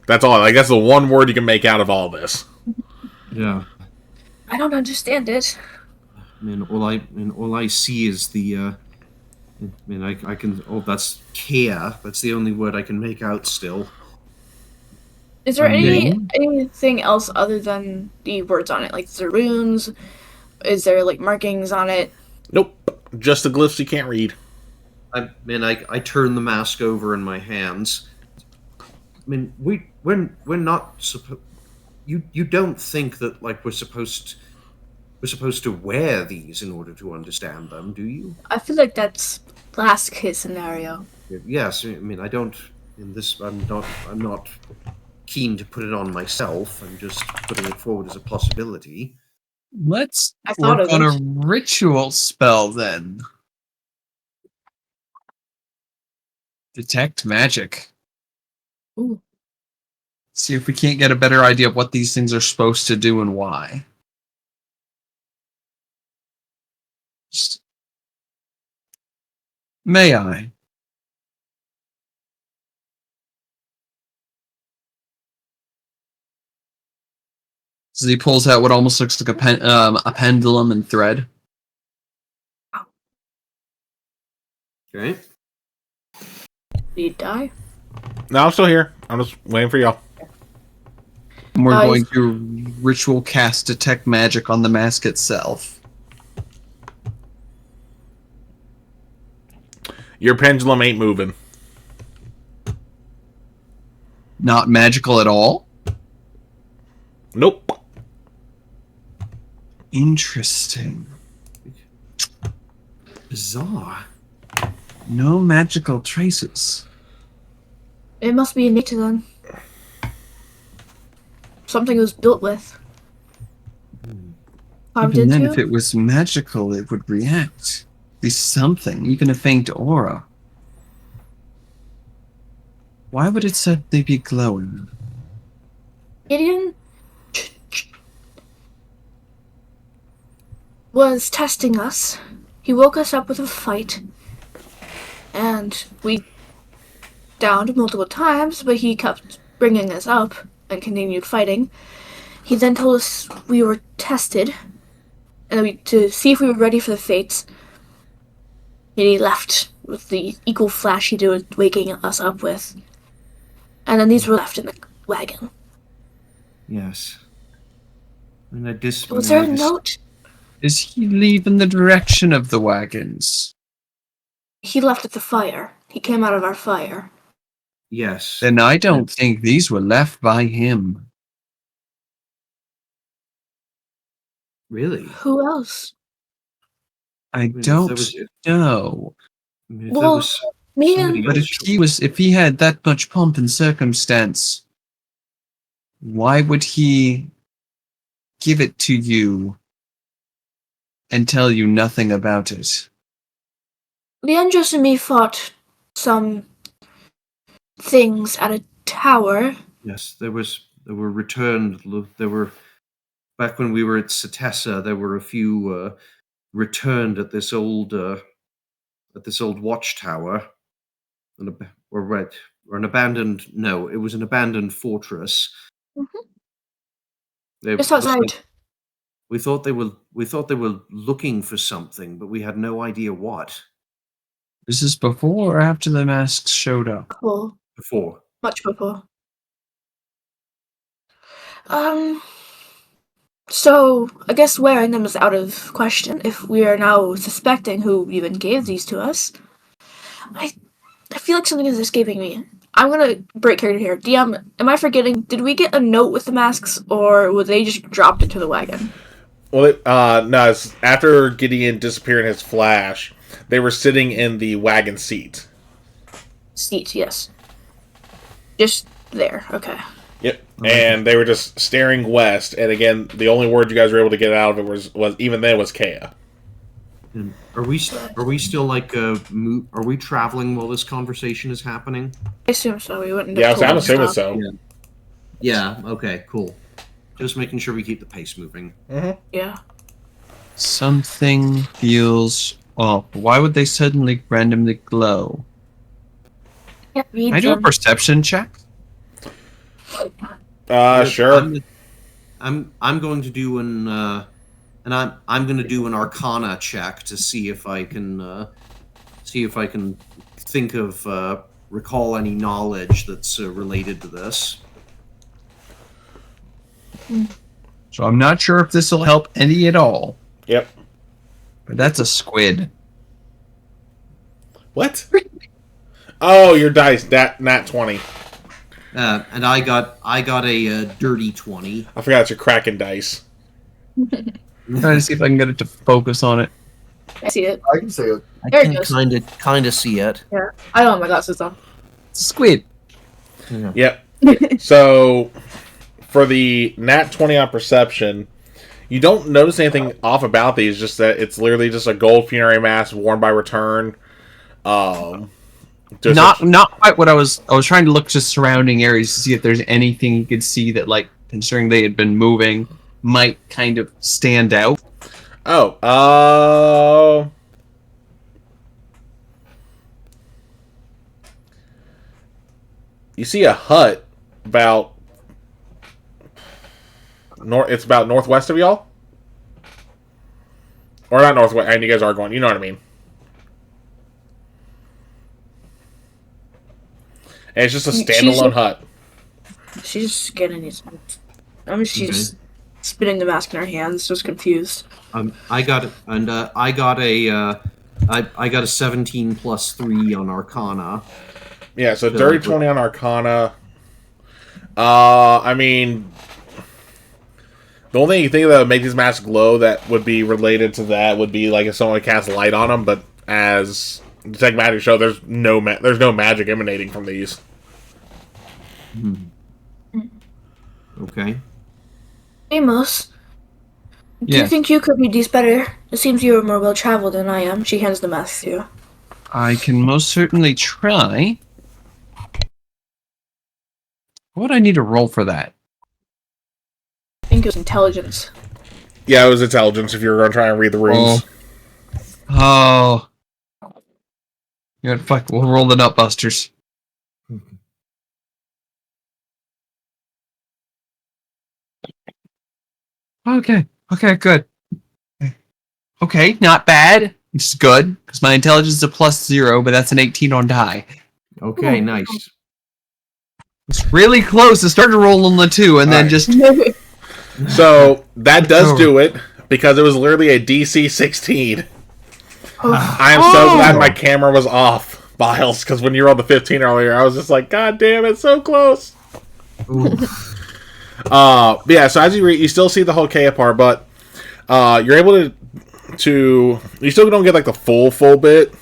That's all. Like, that's the one word you can make out of all this. Yeah. I don't understand it. All I see is the. I can. Oh, that's Kia. That's the only word I can make out still. Is there Name? anything else other than the words on it? Like, is there runes? Is there, like, markings on it? Nope. Just the glyphs you can't read. I turn the mask over in my hands. We're not supposed. You don't think that like we're supposed to wear these in order to understand them, do you? I feel like that's last case scenario. Yes. I don't. In this, I'm not keen to put it on myself. I'm just putting it forward as a possibility. Let's I thought work of on it. a ritual spell then. Detect magic. Ooh. See if we can't get a better idea of what these things are supposed to do and why. May I? So he pulls out what almost looks like a pendulum and thread. Okay. Did he die? No, I'm still here. I'm just waiting for y'all. And we're Guys. going to ritual cast detect magic on the mask itself. Your pendulum ain't moving. Not magical at all? Nope. Interesting. Bizarre. No magical traces. It must be innate to them. Something it was built with. Carved Even then, into? if it was magical, it would react. Be something, even a faint aura. Why would it suddenly be glowing? Gideon was testing us. He woke us up with a fight. And we downed multiple times, but he kept bringing us up and continued fighting. He then told us we were tested, and to see if we were ready for the fates. And he left with the equal flash he did waking us up with. And then these were left in the wagon. Yes. Was there a note? Is he leaving the direction of the wagons? He left at the fire. He came out of our fire. Yes. Then I don't think these were left by him. Really? Who else? I if don't there was- know. if there Well, was me somebody and But else- if he had that much pomp and circumstance, why would he give it to you and tell you nothing about it? Leandros and me fought some things at a tower. Yes, there were returned. There were back when we were at Setessa. There were a few returned at this old watchtower, or an abandoned. No, it was an abandoned fortress. They- Just outside. We thought they were looking for something, but we had no idea what. This is before or after the masks showed up? Cool. Before. Much before. So, I guess wearing them is out of question if we are now suspecting who even gave these to us. I feel like something is escaping me. I'm gonna break character here. DM, am I forgetting? Did we get a note with the masks, or were they just dropped into the wagon? Well, no, it's after Gideon disappeared in his flash, they were sitting in the wagon seat. Seat, yes. Just there, okay. Yep. And they were just staring west, and again, the only word you guys were able to get out of it was even then was Kea. And are we still like are we traveling while this conversation is happening? I assume so. We wouldn't. Yeah, have I'm told assuming us so. Yeah. Okay. Cool. Just making sure we keep the pace moving. Yeah. Something feels off. Why would they suddenly randomly glow? Can't read Can I do a them. perception check? Sure. I'm going to do I'm going to do an Arcana check to see if I can think of recall any knowledge that's related to this. So I'm not sure if this will help any at all. Yep. But that's a squid. What? Oh, your dice, nat 20. And I got a dirty 20. I forgot it's your Kraken dice. I'm trying to see if I can get it to focus on it. I see it. I can see it. I There it can goes. kind of see it. Yeah. I don't have my glasses on. It's a squid. Yeah. Yep. So, for the nat 20 on perception, you don't notice anything off about these, just that it's literally just a gold funerary mask worn by Return. Not quite what I was trying to look to surrounding areas to see if there's anything you could see that, like, considering they had been moving, might kind of stand out. You see a hut about it's about northwest of y'all, or not northwest. And you guys are going. You know what I mean. And it's just a standalone hut. She's just getting these. She's spinning the mask in her hands, just confused. I got a 17 plus 3 on Arcana. Yeah, so dirty 20 on Arcana. I mean, the only thing you think that would make these masks glow that would be related to that would be like if someone cast light on them, but as Detect Magic show, there's no magic emanating from these. Okay. Amos, do Yeah. you think you could read these better? It seems you are more well traveled than I am. She hands the mask to you. I can most certainly try. What would I need to roll for that? I think it was intelligence. Yeah, it was intelligence if you were going to try and read the runes. Oh. Yeah, fuck, we'll roll the Nutbusters. Okay, good. Okay, not bad. It's good, because my intelligence is a +0, but that's an 18 on die. Okay, nice. It's really close. It started rolling the 2, and then Alright. just... So, that does do it, because it was literally a DC 16. I am so glad my camera was off, Miles, because when you rolled the 15 earlier, I was just like, God damn it, so close. But yeah, so as you read, you still see the whole K part, but you're able to you still don't get like the full bit,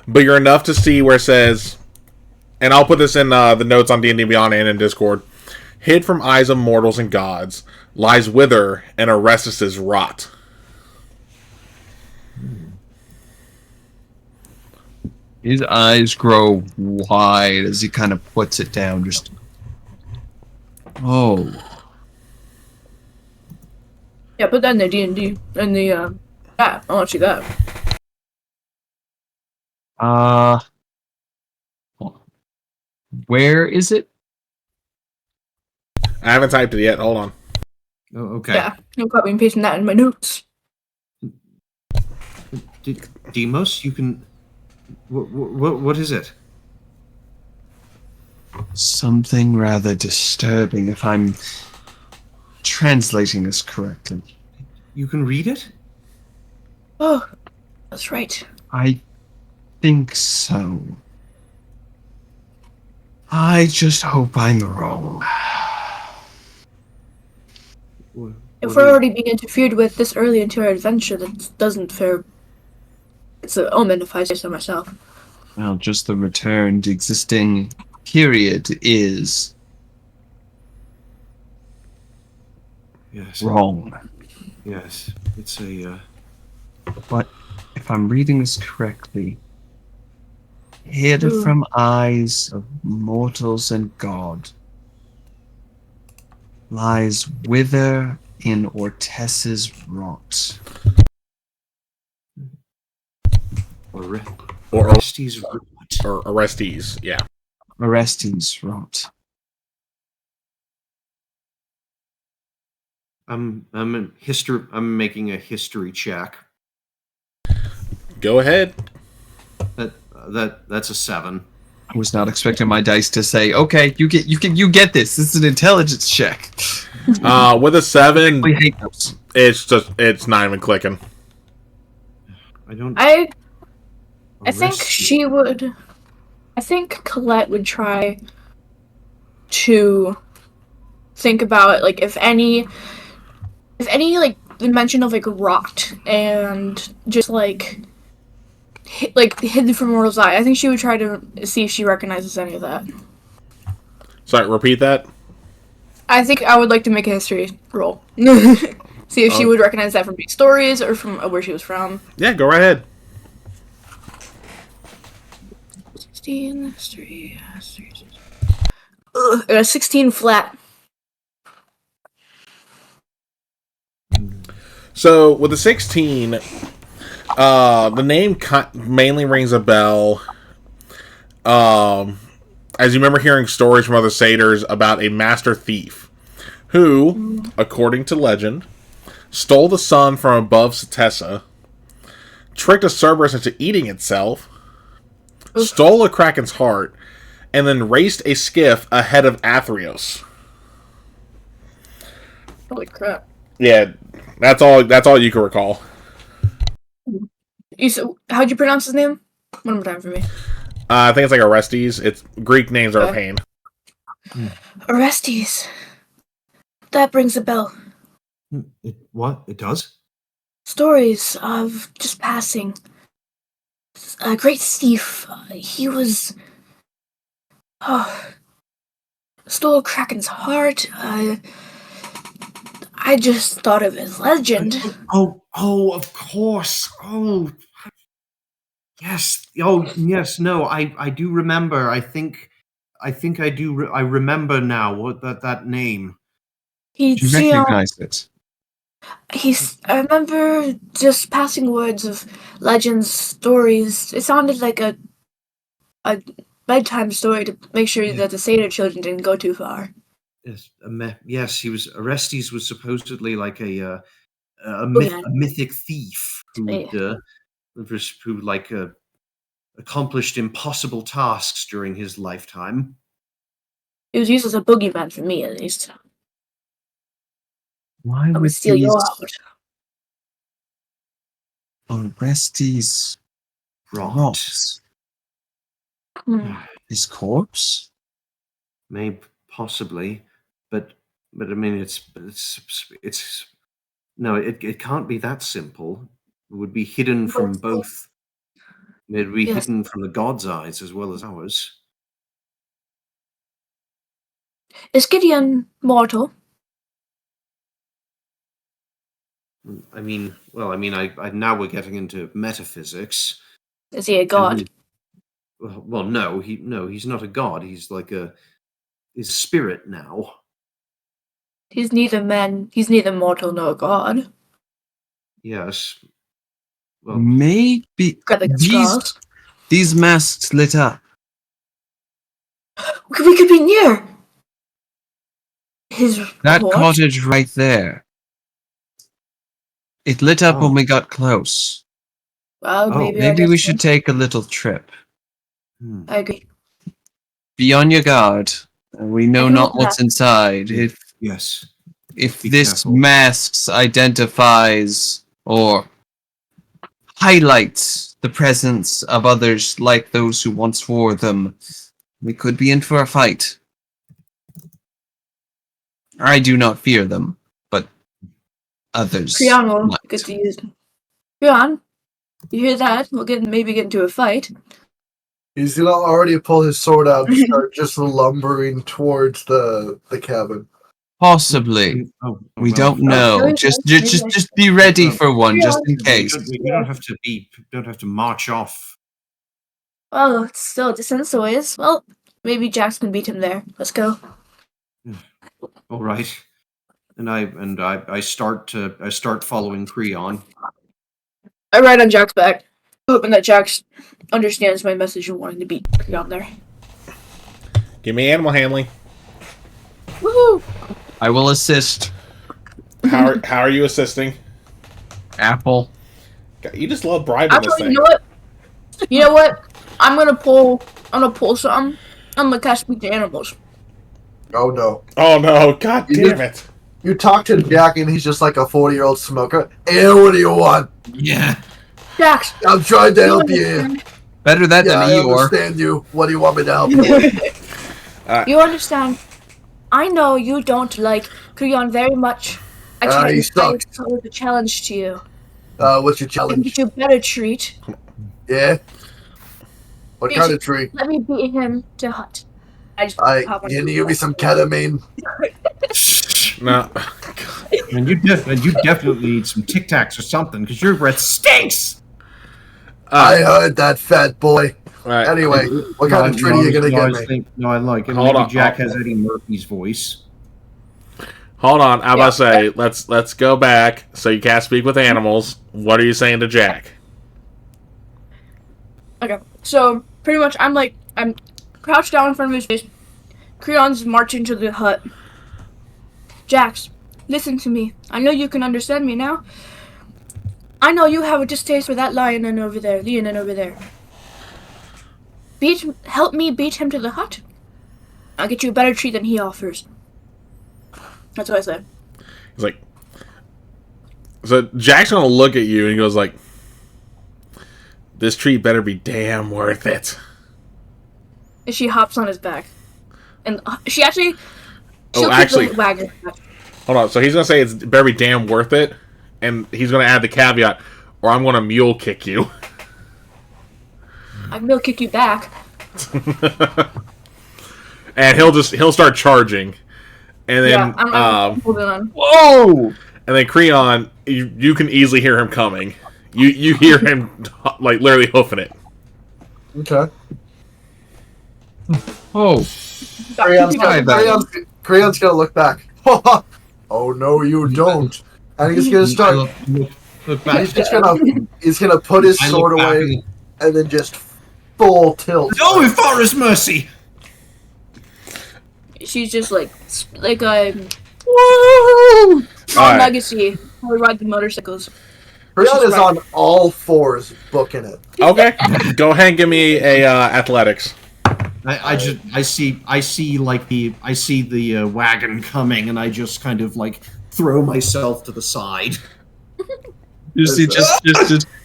but you're enough to see where it says, and I'll put this in the notes on D&D Beyond and in Discord, hid from eyes of mortals and gods, lies wither and Orestes' rot. His eyes grow wide as he kind of puts it down, just... Oh. Yeah, put that in the D&D. In the, yeah, I want you that. Where is it? I haven't typed it yet, hold on. Oh, okay. Yeah, I'm copying and pasting that in my notes. Demos, you can... What is it? Something rather disturbing, if I'm translating this correctly. You can read it? Oh, that's right. I think so. I just hope I'm wrong. If we're already being interfered with this early into our adventure, that doesn't fare. It's an omen if I say so myself. Well, just the returned existing period is Yes. wrong. Yes. It's a... But if I'm reading this correctly, hid Ooh. from eyes of mortals and God lies wither in Ortes's rot. Or Orestes rot. or Orestes, yeah. Orestes rot. I'm making a history check. Go ahead. That's a 7. I was not expecting my dice to say, "Okay, you get this. This is an intelligence check." With a 7, We hate those. it's not even clicking. I think she would. I think Colette would try to think about like if any like mention of like rot and just like hidden from mortal's eye. I think she would try to see if she recognizes any of that. Sorry, repeat that. I think I would like to make a history roll. See if she would recognize that from big stories or from where she was from. Yeah, go right ahead. 16, history. Ugh, 16 flat. So with the 16, the name mainly rings a bell. As you remember hearing stories from other satyrs about a master thief who, according to legend, stole the sun from above Setessa, tricked a Cerberus into eating itself, stole a Kraken's heart, and then raced a skiff ahead of Athreos. Holy crap. Yeah, that's all you can recall. How'd you pronounce his name? One more time for me. I think it's like Orestes. It's Greek names are a pain. Orestes. That brings a bell. What? It does? Stories of just passing. A great thief. He was... stole Kraken's heart. I just thought of his legend. Oh, of course. Oh, yes. Oh, yes. No, I do remember. I think I do. I remember now what that name. You recognize it? I remember just passing words of legends, stories. It sounded like a bedtime story to make sure that the satyr children didn't go too far. Yes, yes. Orestes was supposedly like a mythic thief who accomplished impossible tasks during his lifetime. He was used as a boogeyman for me, at least. Why I would would steal your heart. Orestes rot? His corpse? Maybe, possibly, but I mean, it's no, it can't be that simple. It would be hidden from both. It would be hidden from the gods' eyes as well as ours. Is Gideon mortal? I mean, now we're getting into metaphysics. Is he a god? Well, no, he's not a god. He's like he's a spirit now. He's neither mortal nor a god. Yes. Well, maybe these masks lit up. We could be near that cottage right there. It lit up when we got close. Well, maybe we should take a little trip. I agree. Be on your guard. We know not what's inside. If this masks identifies or highlights the presence of others like those who once wore them, we could be in for a fight. I do not fear them, but others. Creon will get to use them. Creon, you hear that? We'll maybe get into a fight. He's gonna already pull his sword out and start just lumbering towards the cabin. Possibly. We don't know. Just be ready for one, just in case. You don't have to march off. Well, it's still a distance away. Well, maybe Jax can beat him there. Let's go. All right. And I start following Creon. I ride on Jack's back, hoping that Jax understands my message and wanting to beat Creon there. Give me animal handling. Woohoo! I will assist. How are you assisting? Apple. God, you just love bribing this Actually, thing. You know what? I'm gonna pull something. I'm gonna cast speak to animals. Oh no. Oh no! God You damn it! You talk to Jack and he's just like a 40-year-old smoker. Hey, what do you want? Yeah. Jax, I'm trying to you help you. understand? Better that Yeah, than I Eeyore. understand you. What do you want me to help you with? You understand? I know you don't like Creon very much. I he tried sucks. to pose a challenge to you. What's your I can challenge? get you a better treat. Yeah? What Please. kind of treat? Let me beat him to hut. I just hop on Can the you give me some ketamine? No. And you definitely need some Tic Tacs or something because your breath stinks. I heard that, fat boy. Right. Anyway, what kind of treat are you gonna get me? I like it. Hold Maybe on. Jack has Eddie Murphy's voice. Hold on. I'm about to say let's go back. So you can't speak with animals. What are you saying to Jack? Okay, so pretty much I'm crouched down in front of his face. Creon's marching to the hut. Jax, listen to me. I know you can understand me now. I know you have a distaste for that Leonin over there. Help me beat him to the hut. I'll get you a better treat than he offers. That's what I said. He's like, so Jack's gonna look at you and he goes like, "This treat better be damn worth it." And she hops on his back, and she actually. Oh, actually, the wagon. hold on. So he's gonna say it's better be damn worth it, and he's gonna add the caveat, or I'm gonna mule kick you. I will kick you back. And he'll start charging, and then I'm holding on. Whoa! and then Creon, you can easily hear him coming. You hear him like literally hoofing it. Okay. Oh. Creon's gonna look back. Oh no, you don't. And he's gonna start. Look back. He's gonna put his I look sword back away and then just full tilt. No, Forest Mercy. She's just like a All right. legacy. We ride the motorcycles. Creon is on all fours booking it. Okay, go ahead and give me a athletics. I see the wagon coming, and I just kind of like throw myself to the side. You see just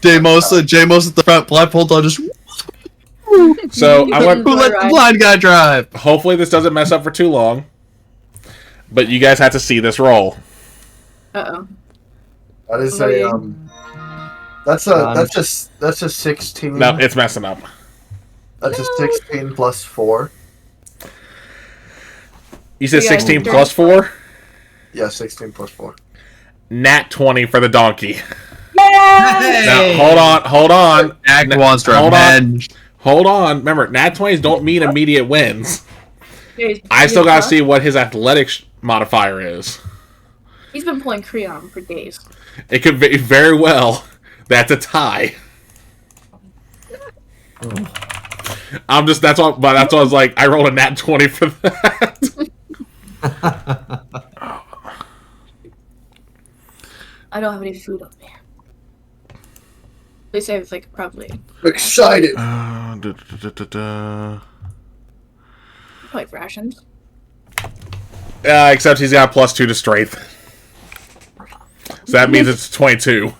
J-Mos at the front, blindfold on, just So I who want. let the blind guy drive? Hopefully this doesn't mess up for too long. But you guys have to see this roll. Uh-oh. That is that's a 16. No, it's messing up. That's a 16 plus 4. You said Yeah, 16 sure. plus 4? Yeah, 16 plus 4. Nat 20 for the donkey. Hey! Now, hold on. Jack wants to Hold on. revenge. Hold on. Remember, Nat 20s don't mean immediate wins. I still gotta see what his athletics modifier is. He's been playing Creon for days. It could be very well. That's a tie. That's why I was like, I rolled a nat 20 for that. I don't have any food on me. At least I have probably Excited. rations. Except he's got +2 to strength. So that means it's 22.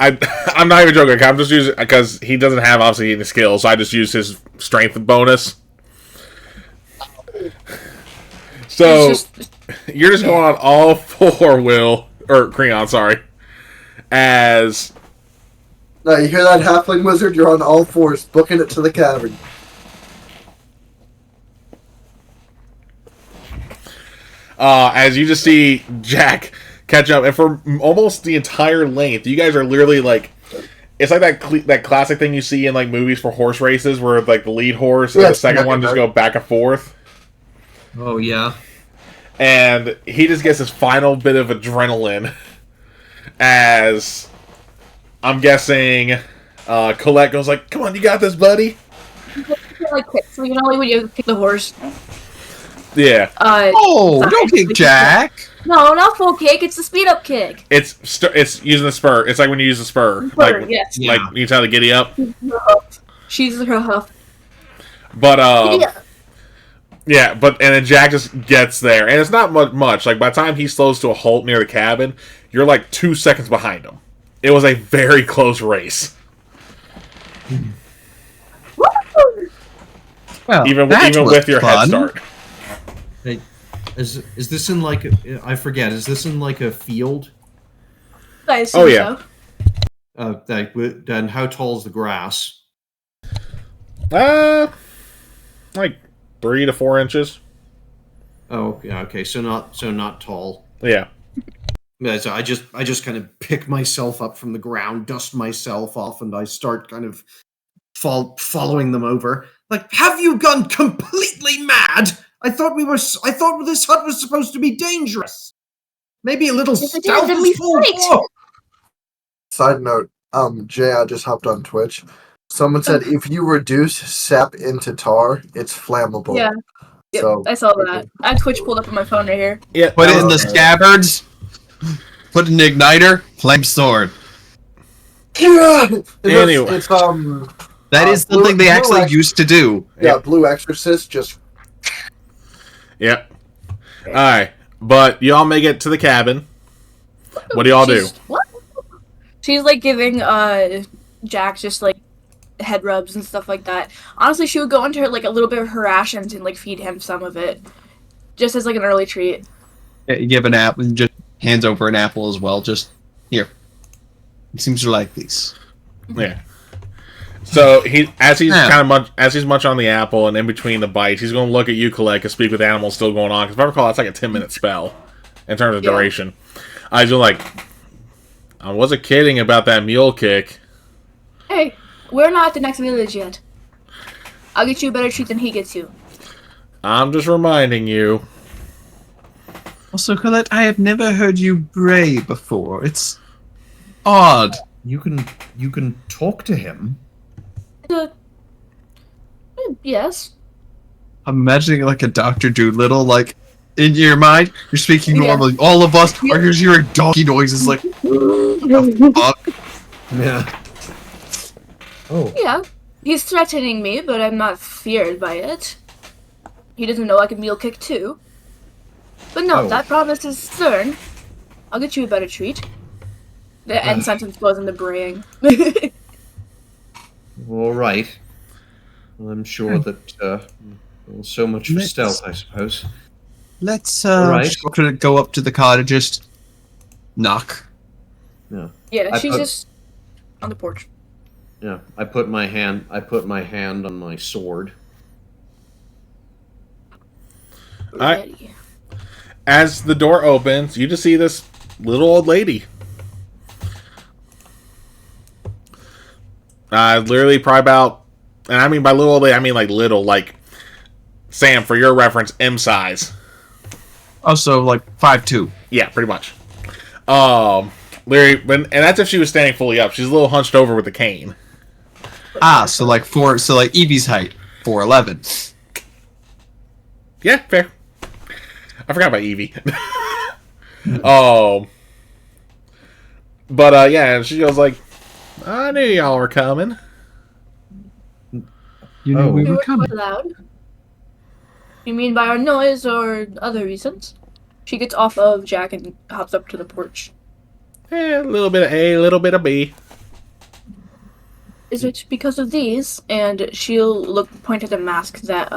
I'm not even joking. I'm just using because he doesn't have obviously any skills, so I just use his strength bonus. So you're just going on all four, Creon, sorry. As Now you hear that halfling wizard? You're on all fours, booking it to the cavern. as you just see Jack catch up, and for almost the entire length, you guys are literally like, it's like that classic thing you see in like movies for horse races, where like the lead horse and the second one just go back and forth. Oh yeah. And he just gets his final bit of adrenaline, as I'm guessing Colette goes like, "Come on, you got this, buddy." So when you pick the horse. Yeah. Don't kick Jack. No, not full kick. It's the speed up kick. It's using the spur. It's like when you use the spur. Spur, yes. Like you tell to giddy up. She's her huff. But yeah, and then Jack just gets there, and it's not much. Like by the time he slows to a halt near the cabin, you're like 2 seconds behind him. It was a very close race. Well, even with your head start. Hey, is this in like I forget? Is this in like a field? I assume so. Then how tall is the grass? Like 3 to 4 inches. Oh, yeah. Okay, so not tall. Yeah. Yeah, so I just kind of pick myself up from the ground, dust myself off, and I start kind of following them over. Like, have you gone completely mad? I thought this hut was supposed to be dangerous. Maybe a little stealth is full. Side note, Jay, I just hopped on Twitch. Someone said if you reduce sap into tar, it's flammable. Yeah. Yep, So, I saw that. I have Twitch pulled up on my phone right here. Yeah. Put it in the scabbards. Put it in the igniter. Flame sword. Anyway. It's That is something they actually used to do. Yeah, Blue Exorcist just. Yep. All right, but y'all make it to the cabin. What do y'all do? What? She's like giving Jack just like head rubs and stuff like that. Honestly, she would go into her like a little bit of her rations and like feed him some of it, just as like an early treat. Yeah, you give an apple and just hands over an apple as well. Just here. It seems to like these. Yeah. So as he's munching on the apple and in between the bites, he's going to look at you, Colette, because speak with animals still going on. Because if I recall, that's like a 10-minute spell in terms of duration. He's going like, I wasn't kidding about that mule kick. Hey, we're not at the next village yet. I'll get you a better treat than he gets you. I'm just reminding you. Also, Colette, I have never heard you bray before. It's odd. You can talk to him. Yes. I'm imagining like a Dr. Doolittle, like in your mind, you're speaking normally. All of us are just hearing donkey noises, like, fuck. Yeah. Oh. Yeah. He's threatening me, but I'm not feared by it. He doesn't know I can mule kick too. But no, that promise is stern. I'll get you a better treat. The end sentence goes into braying. All right. Well, I'm sure that so much for stealth, I suppose. Let's right. go up to the car and just knock. Yeah. Yeah, she's just on the porch. Yeah, I put my hand on my sword. Ready. As the door opens, you just see this little old lady. Literally probably about, and I mean by little old lady, I mean like little, like, Sam, for your reference, M size. Also, like 5'2". Yeah, pretty much. Larry, and that's if she was standing fully up. She's a little hunched over with the cane. So like Evie's height, 4'11". Yeah, fair. I forgot about Evie. But yeah, and she goes like, I knew y'all were coming. You knew we We were were coming. quite loud. You mean by our noise or other reasons? She gets off of Jack and hops up to the porch. A little bit of A, a little bit of B. Is it because of these? And she'll point at the mask that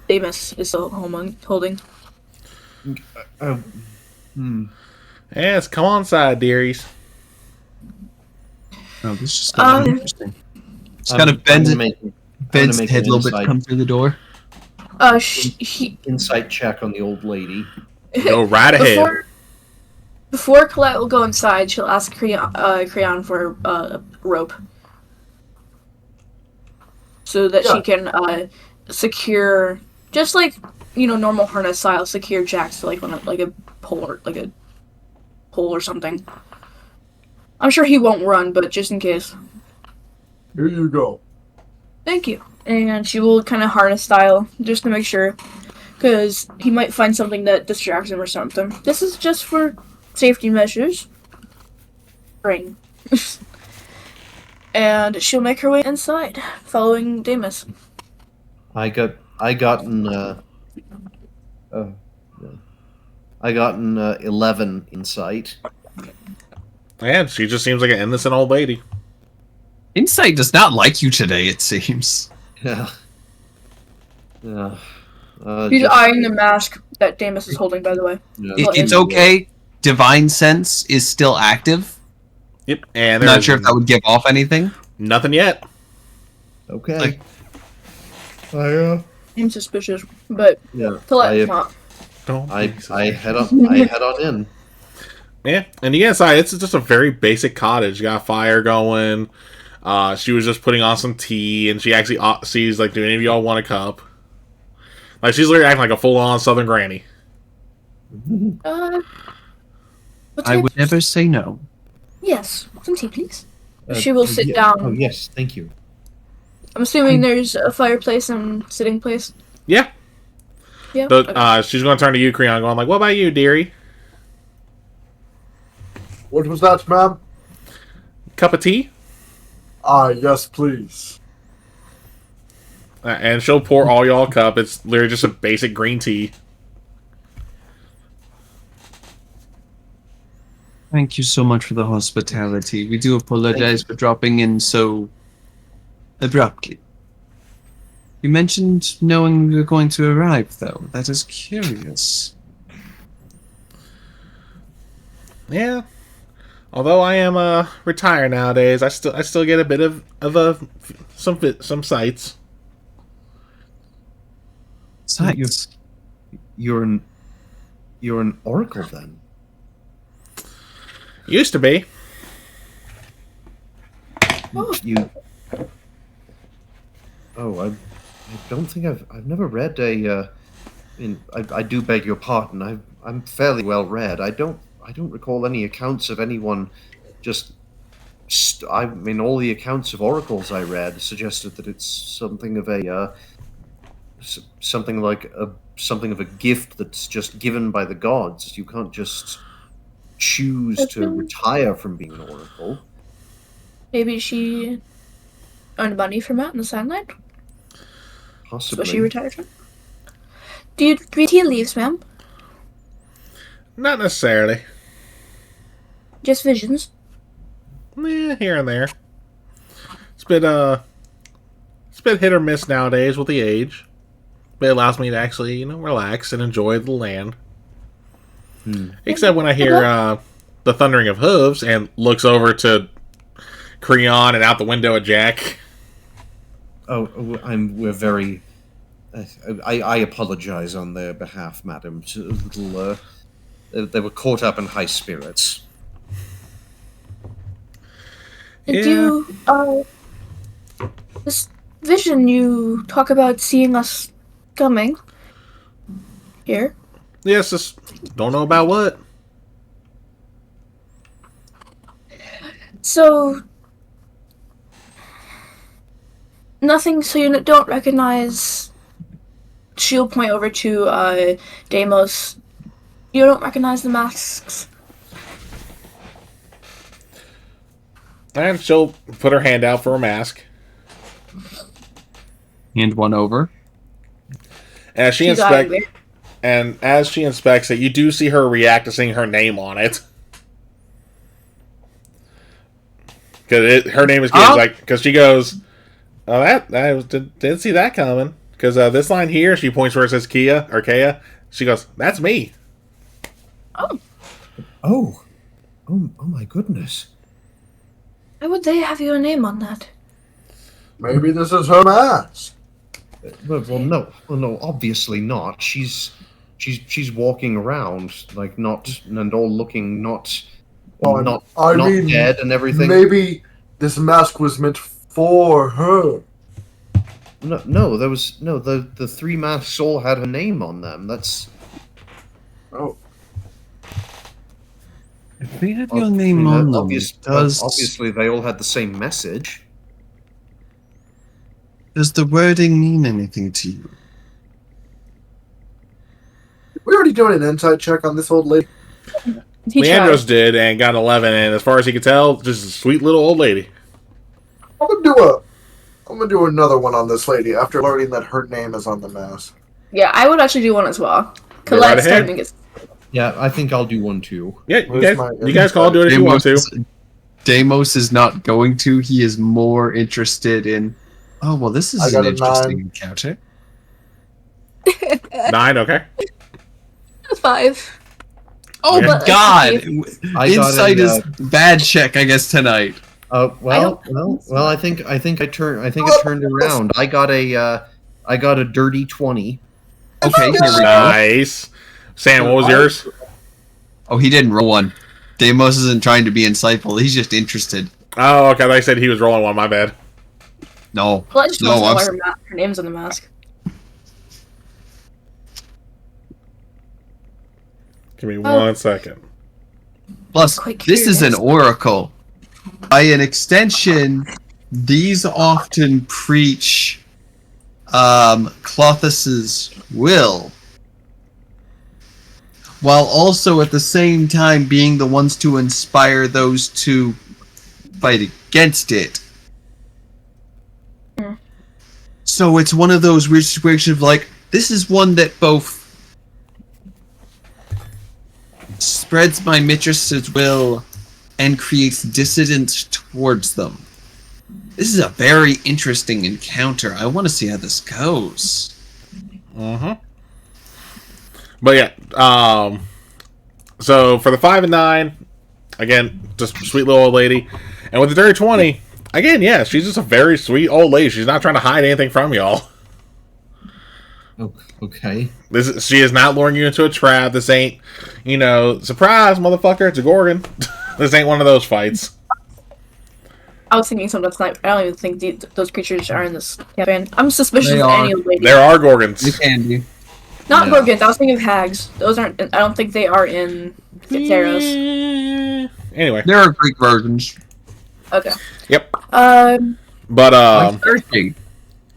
Damus is still holding. Yes, come on side, dearies. Oh, this is just kind of interesting. Just kind of bends his head a little bit to come through the door. Insight check on the old lady. Go right ahead. Before Colette will go inside, she'll ask Creon for a rope. So that she can secure, just like, normal harness style, secure Jack to like a pole or something. I'm sure he won't run, but just in case. Here you go. Thank you. and she will kind of harness style just to make sure, because he might find something that distracts him or something. This is just for safety measures. Ring. And she'll make her way inside, following Damus. I gotten 11 insight. And she just seems like an innocent old lady. Insight does not like you today, it seems. Yeah. Yeah. He's eyeing the mask that Damus is holding, by the way. Yeah. It's okay. Divine Sense is still active. Yep. And I'm not sure if that would give off anything. Nothing yet. Okay. I'm suspicious, but Yeah. to let him out. I head on in. Yeah, and you get inside, it's just a very basic cottage. You got a fire going. She was just putting on some tea, and she actually sees, like, do any of y'all want a cup? Like, she's literally acting like a full-on Southern granny. I would never say no. Yes, some tea, please. She will sit down. Oh, yes, thank you. I'm assuming there's a fireplace and sitting place. Yeah. Yeah. So, she's going to turn to you, Creon, going like, what about you, dearie? What was that, ma'am? Cup of tea? Yes, please. And she'll pour all y'all a cup. It's literally just a basic green tea. Thank you so much for the hospitality. We do apologize for dropping in so abruptly. You mentioned knowing we were going to arrive, though. That is curious. Yeah. Although I am retired nowadays, I still get a bit of some sights. Sights. You're an oracle then. Used to be. You. Oh, I don't think I've never read a. I do beg your pardon. I'm fairly well read. I don't recall any accounts of anyone just. I mean, all the accounts of oracles I read suggested that it's something of a. Something of a gift that's just given by the gods. You can't just choose to retire from being an oracle. Maybe she earned money from out in the Sandland? Possibly. So she retired from? Do you read tea leaves, ma'am? Not necessarily. Just visions? Here and there. It's been hit or miss nowadays with the age. But it allows me to actually, relax and enjoy the land. Except when I hear the thundering of hooves and looks over to Creon and out the window at Jack. We're very. I apologize on their behalf, madam. They were caught up in high spirits. Did you, this vision you talk about seeing us coming here? Yes, just don't know about what. So, nothing, so you don't recognize. She'll point over to Deimos. You don't recognize the masks? And she'll put her hand out for a mask. Hand one over. As she inspects it, you do see her react to seeing her name on it. Because her name is because she goes, oh, I didn't see that coming. Because this line here, she points where it says Kia or Kea. She goes, that's me. Oh my goodness. Why would they have your name on that? Maybe this is her mask. Well, no, obviously not. She's walking around like not and all looking not dead and everything. Maybe this mask was meant for her. No, there was the three masks all had her name on them. That's If they have your name on them, obviously they all had the same message. Does the wording mean anything to you? We're already doing an insight check on this old lady. He Leandros tried. did and got an 11, and as far as he could tell, just a sweet little old lady. I'm gonna do another one on this lady after learning that her name is on the mask. Yeah, I would actually do one as well. Go right Colette's ahead. timing is. Yeah, I think I'll do one too. Yeah, you Where's guys can all do it if you want to. Deimos is not going to. He is more interested in. Oh well, this is I got an a interesting 9. encounter. 9, okay. 5. Oh Okay. my god! I got Insight a, is bad check, I guess tonight. Well, I think I turned around. I got a dirty 20. Okay, here we go. Nice. Sam, what was yours? Oh, he didn't roll one. Deimos isn't trying to be insightful. He's just interested. Oh, okay. I said he was rolling one. My bad. No. Colette just No, wants to I'm know why her name's on the mask. Give me 1 second. Plus, Quite this is an curious. oracle. By an extension, these often preach Clothus's will, while also at the same time being the ones to inspire those to fight against it. Hmm. So it's one of those weird situations of like, this is one that both spreads my mistress's will and creates dissidence towards them. This is a very interesting encounter. I want to see how this goes. Mm-hmm. But yeah, so for the 5 and 9, again, just sweet little old lady. And with the dirty 20, again, yeah, she's just a very sweet old lady. She's not trying to hide anything from y'all. Okay. She is not luring you into a trap. This ain't, surprise, motherfucker, it's a Gorgon. This ain't one of those fights. I was thinking something that's not. I don't even think those creatures are in this campaign. I'm suspicious They of are. any of the ladies. There are Gorgons. You can do. Not Yeah. Gorgons. I was thinking of hags. Those aren't. I don't think they are in Theros. Anyway, There are Greek versions. Okay. yep. Like But, Cersei.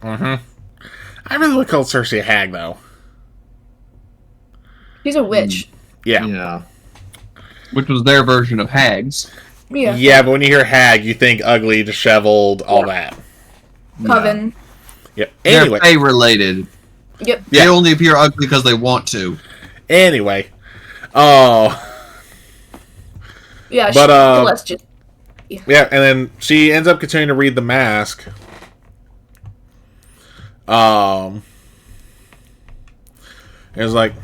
I really would call Cersei a hag, though. She's a witch. Yeah. Yeah. Which was their version of hags. Yeah. Yeah, but when you hear hag, you think ugly, disheveled, all that. Coven. Yep. They're Anyway. Fae related. Yep. Yeah. They only appear ugly because they want to. Anyway. Oh. Yeah. But, Colette's just. Yeah, and then she ends up continuing to read the mask. It was like,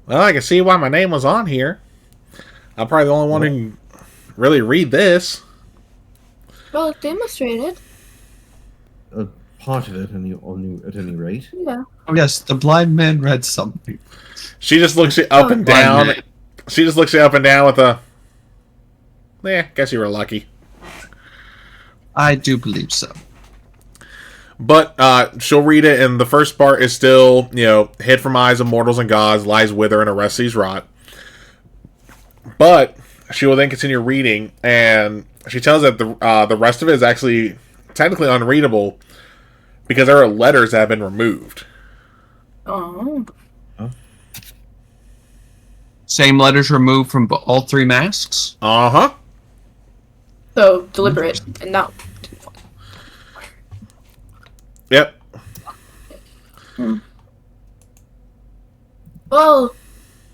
well, I can see why my name was on here. I'm probably the only one who can really read this. Well, it's demonstrated. Part of it, at any rate. Yeah. Oh yes, the blind man read something. She just looks you up and down. Blind man. She just looks you up and down with a, guess you were lucky. I do believe so. But she'll read it, and the first part is still, hid from eyes of mortals and gods, lies wither and Orestes rot. But she will then continue reading, and she tells that the rest of it is actually technically unreadable because there are letters that have been removed. Oh. Same letters removed from all 3 masks. Uh-huh. So deliberate and not. Yep. Well,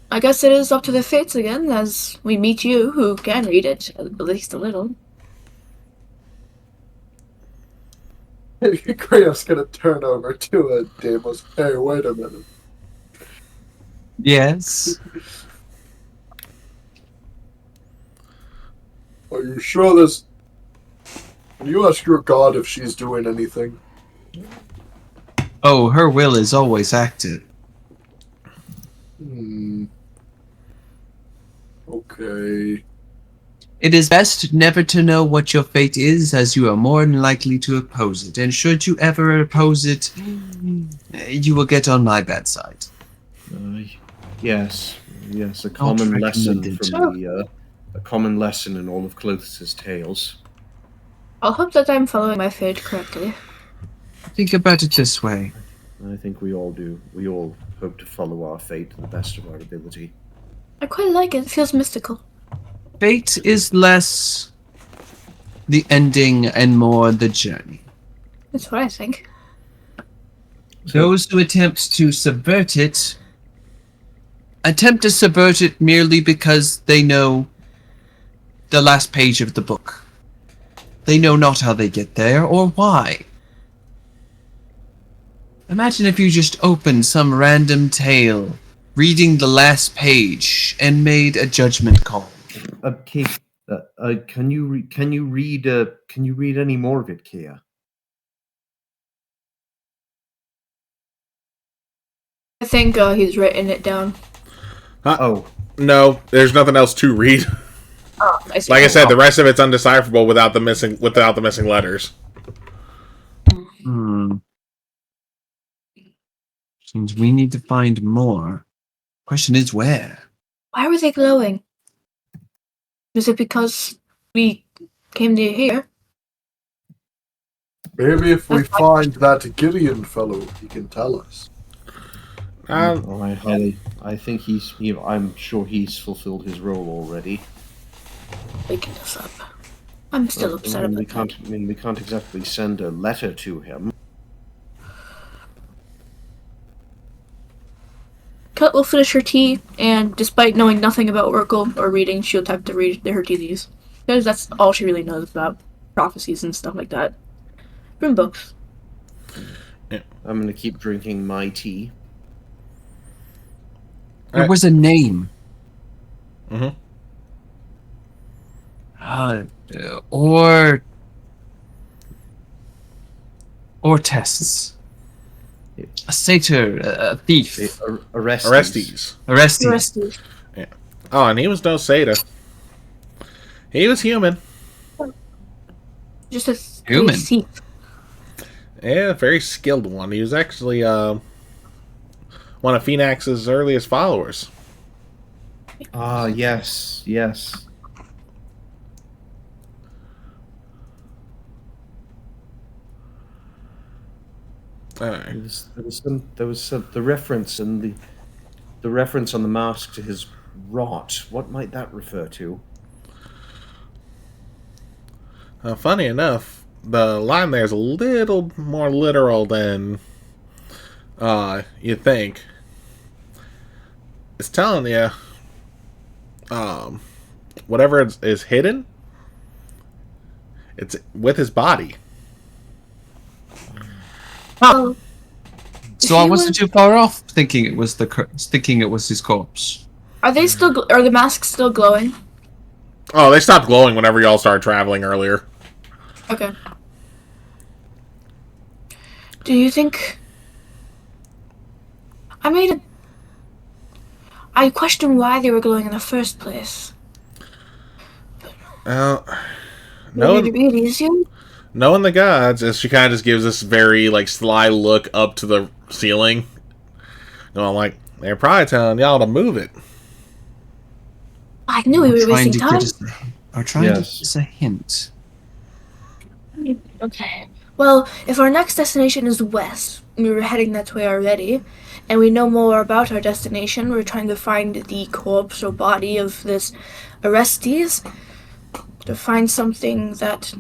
I guess it is up to the fates again, as we meet you, who can read it at least a little. Kratos gonna turn over to a Deimos. Hey, wait a minute. Yes. Are you sure this? Can you ask your god if she's doing anything? Oh, her will is always active. Okay. It is best never to know what your fate is, as you are more than likely to oppose it. And should you ever oppose it, you will get on my bad side. Yes, a common lesson recommended. from a common lesson in all of Clothus's tales. I'll hope that I'm following my fate correctly. Think about it this way. I think we all do. We all hope to follow our fate to the best of our ability. I quite like it. It feels mystical. Fate is less the ending and more the journey. That's what I think. Those who attempt to subvert it merely because they know the last page of the book. They know not how they get there or why. Imagine if you just opened some random tale, reading the last page, and made a judgment call. Kay, can you read any more of it, Kia? I think he's written it down. Oh, No, there's nothing else to read. Oh, I see. Like I said, the rest of it's undecipherable without the missing letters. Seems we need to find more. Question is where? Why were they glowing? Was it because we came near here? Maybe if we find that Gideon fellow, he can tell us. I think I'm sure he's fulfilled his role already. Waking us up. I'm still upset about that. We can't exactly send a letter to him. Cut will finish her tea, and despite knowing nothing about Oracle or reading, she'll have to read her tea. Because that's all she really knows about prophecies and stuff like that. From books. I'm going to keep drinking my tea. There was a name. Mm-hmm. Or tests. A satyr, a thief. Orestes. Orestes. Oh, and he was no satyr. He was human. Just a Human. thief. Yeah, very skilled one. He was actually one of Phoenix's earliest followers. Ah, yes. Alright. There was the reference and the reference on the mask to his rot. What might that refer to? Funny enough, the line there is a little more literal than you think. It's telling you, whatever is hidden, it's with his body. Oh. So I wasn't too far off thinking it was his corpse. Are they still? Are the masks still glowing? Oh, they stopped glowing whenever y'all started traveling earlier. Okay. Do you think? I question why they were glowing in the first place. No. Maybe it is you? Knowing the gods, as she kind of just gives this very sly look up to the ceiling. I'm like, they're probably telling y'all to move it. I knew we were wasting time. Are trying to give us a hint. Okay. Well, if our next destination is west, we were heading that way already, and we know more about our destination, we're trying to find the corpse or body of this Orestes, to find something that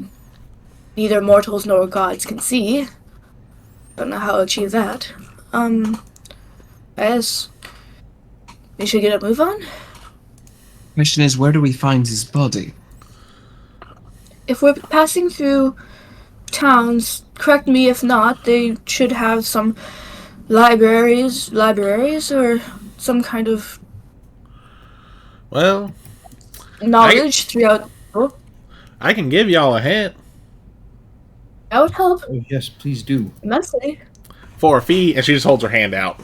neither mortals nor gods can see. Don't know how to achieve that. Guys, we should get a move on? Question is, where do we find his body? If we're passing through towns, correct me if not, they should have some libraries or some kind of knowledge throughout. I can give y'all a hint. That would help. Oh, yes, please do. Immensely. For a fee, and she just holds her hand out.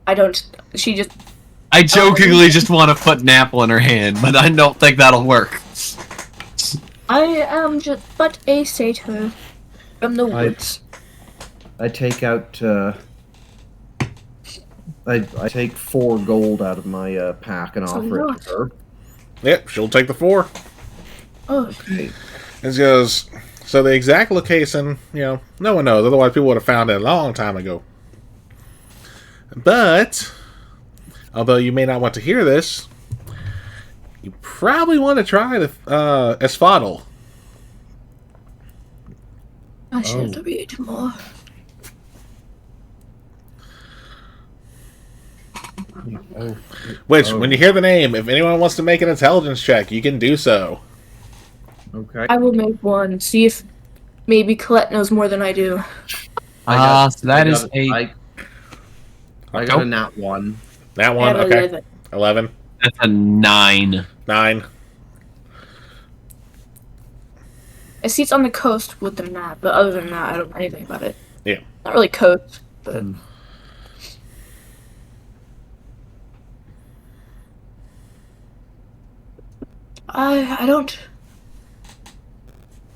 I jokingly just want to put an apple in her hand, but I don't think that'll work. I am just but a satyr from the woods. I take out. I take 4 gold out of my pack and offer it to her. Yep, she'll take the 4. Oh. Okay. It goes, so the exact location, no one knows. Otherwise, people would have found it a long time ago. But, although you may not want to hear this, you probably want to try the Asphodel. I should read more. Which, when you hear the name, if anyone wants to make an intelligence check, you can do so. Okay. I will make one. See if maybe Colette knows more than I do. So that is I got a nat 1. That one, I have okay. 11. That's a 9. 9. I see it's on the coast with the map, but other than that, I don't know anything about it. Yeah. Not really coast, but... I don't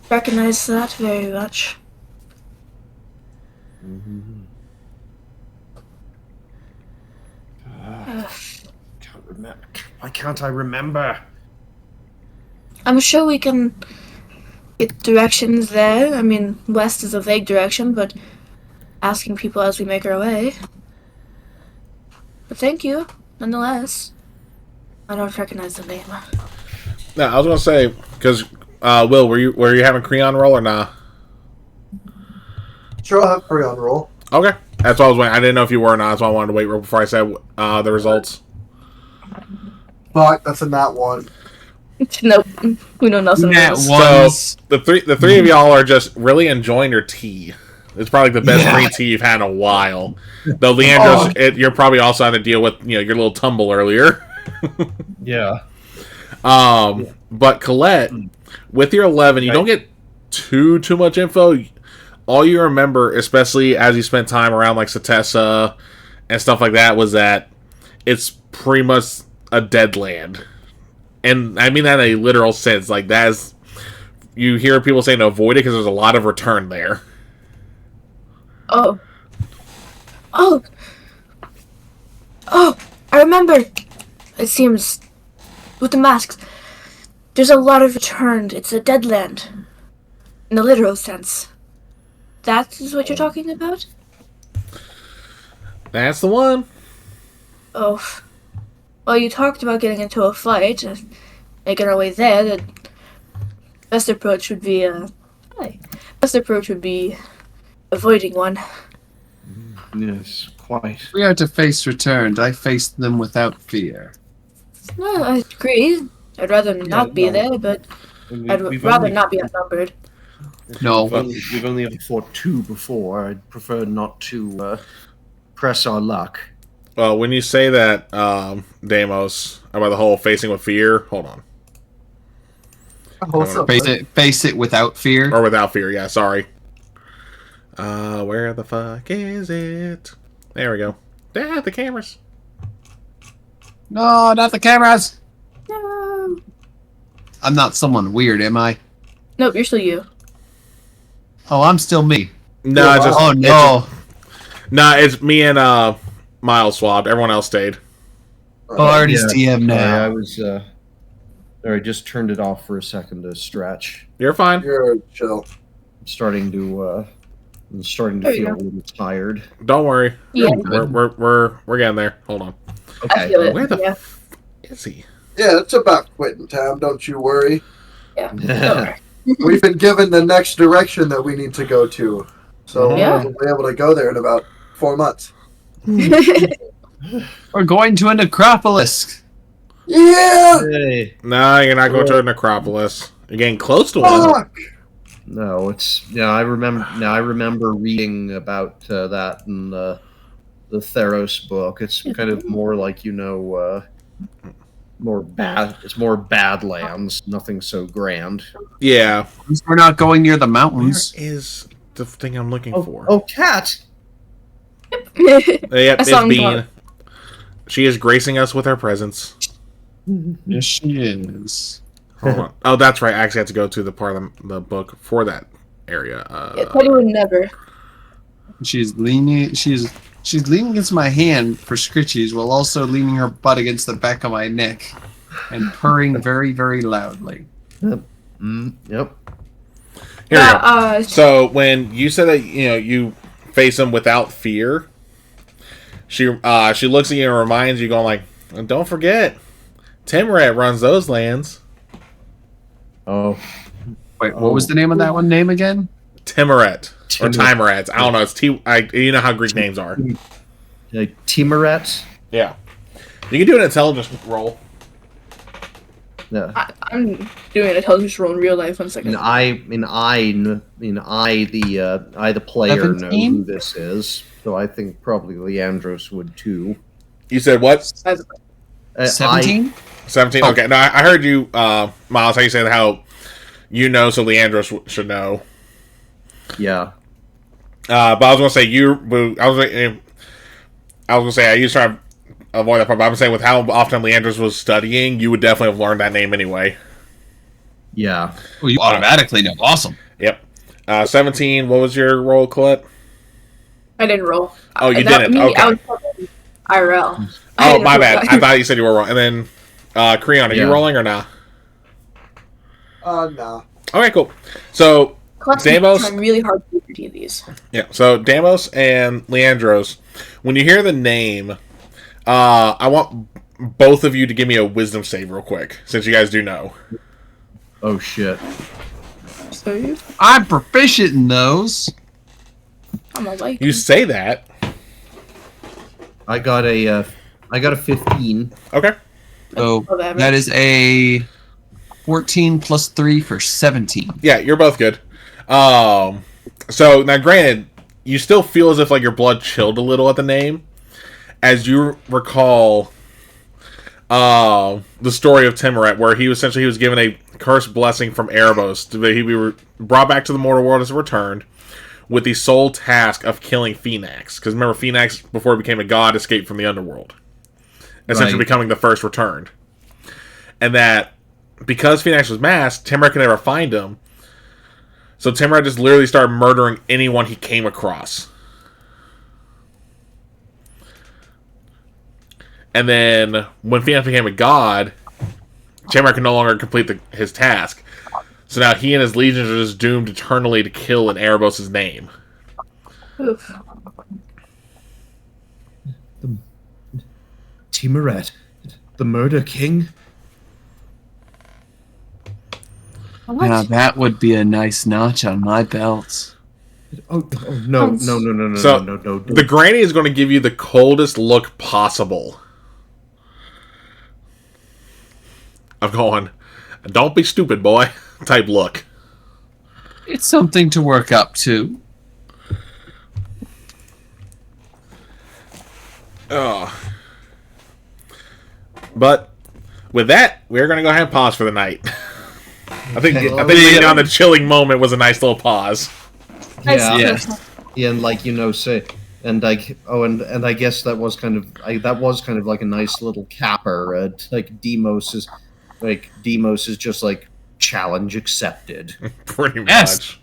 recognize that very much. Can't remember. Why can't I remember? I'm sure we can get directions there. I mean, west is a vague direction, but asking people as we make our way. But thank you, nonetheless. I don't recognize the name. No, I was gonna say because Will, were you having Creon roll or not? Sure, I'll have Creon roll. Okay, that's what I was waiting. I didn't know if you were or not. That's why I wanted to wait before I said the results. Fuck, that's a nat 1. Nope, we know nothing. Nat about this. ones. So the three of y'all are just really enjoying your tea. It's probably the best green tea you've had in a while. Though Leandros, you're probably also having to deal with your little tumble earlier. Yeah. But Colette, with your 11, you don't get too much info. All you remember, especially as you spent time around like Satessa and stuff like that, was that it's pretty much a dead land. And I mean that in a literal sense. Like, that is... You hear people saying to avoid it because there's a lot of return there. Oh, I remember. It seems, with the masks, there's a lot of return. It's a dead land. In the literal sense. That is what you're talking about? That's the one. Oh. Well, you talked about getting into a fight, making our way there. The best approach would be, avoiding one. Yes, quite. We are to face returned. I faced them without fear. No, I agree. I'd rather not be there, but I'd rather not be outnumbered. No. We've only ever fought 2 before. I'd prefer not to press our luck. Well, when you say that, Deimos, about the whole facing with fear, hold on. What's up, Face it without fear. Or without fear, yeah, sorry. Where the fuck is it? There we go. The cameras. No, not the cameras. No. I'm not someone weird, am I? Nope, you're still you. Oh, I'm still me. No, it's just... Oh, no. It's me and, Miles swapped. Everyone else stayed. Bard is DM now. I was, I just turned it off for a second to stretch. You're fine. You're chill. I'm starting to feel a little tired. Don't worry. Yeah. We're getting there. Hold on. I feel it. Where the yeah. is he? Yeah, it's about quitting time, don't you worry. Yeah. Don't worry. We've been given the next direction that we need to go to. So Yeah. we'll be able to go there in about 4 months. We're going to a necropolis. Yeah! Hey. No, you're not going to a necropolis. You're getting close to one. Fuck! No, it's I remember reading about that in the Theros book. It's kind of more like more bad. It's more Badlands. Nothing so grand. Yeah. We're not going near the Where mountains. is the thing I'm looking for? Oh, cat! Yep, I it's saw him Bean. talk. She is gracing us with her presence. Yes, she is. Hold on. Oh, that's right. I actually had to go to the part of the book for that area. Yeah, Teddy would never. She's leaning. She's leaning against my hand for scritchies, while also leaning her butt against the back of my neck, and purring very, very loudly. Yep. Here we go. Yeah, So when you said that you face him without fear, she looks at you and reminds you, going like, "Don't forget, Timoret runs those lands." Oh, Wait, what was the name of that one name again? Timoret or Timoret. I don't know. It's you know how Greek names are. Timoret. Yeah. You can do an intelligence roll. Yeah. I'm doing an intelligence roll in real life. 1 second. I, the player, know 17? who this is, so I think probably Leandros would too. You said what? 17? 17? Okay. No, I heard you, Miles, how you said how you know, so Leandros should know. Yeah. But I was going to say, I used to try to avoid that part, but I'm saying with how often Leandros was studying, you would definitely have learned that name anyway. Yeah. Well, you automatically know. Awesome. Yep. 17, what was your roll, Colette? I didn't roll. Oh, you didn't? Okay. I was playing IRL. Oh, my bad. I thought you said you were rolling. And then, Creon, are you rolling or not? Nah. Okay, cool. So, Deimos. I'm really hard to repeat these. Yeah, so Deimos and Leandros, when you hear the name, I want both of you to give me a wisdom save real quick, since you guys do know. Oh shit. So I'm proficient in those. I'm a like. You say that. I got a 15. Okay. So that is a 14 plus 3 for 17. Yeah, you're both good. So, now granted, you still feel as if like your blood chilled a little at the name, as you recall the story of Timoret, where he was given a cursed blessing from Erebos to be brought back to the mortal world as a returned, with the sole task of killing Phoenix. Because remember, Phoenix, before he became a god, escaped from the underworld, essentially becoming the first returned. And that because Phoenix was masked, Timoret could never find him. So Timoret just literally started murdering anyone he came across. And then, when Phoenix became a god, Timoret could no longer complete his task. So now he and his legions are just doomed eternally to kill in Erebos' name. Oof. Timoret, the Murder King? What? Now that would be a nice notch on my belt. No. The granny is going to give you the coldest look possible. I'm going, don't be stupid, boy, type look. It's something to work up to. Oh. But with that, we're going to go ahead and pause for the night. I think leading on the chilling moment was a nice little pause. Yeah. Yes. Yeah, and like say, and like and I guess that was kind of like a nice little capper. Like Deimos is just like challenge accepted. Pretty Yes. much.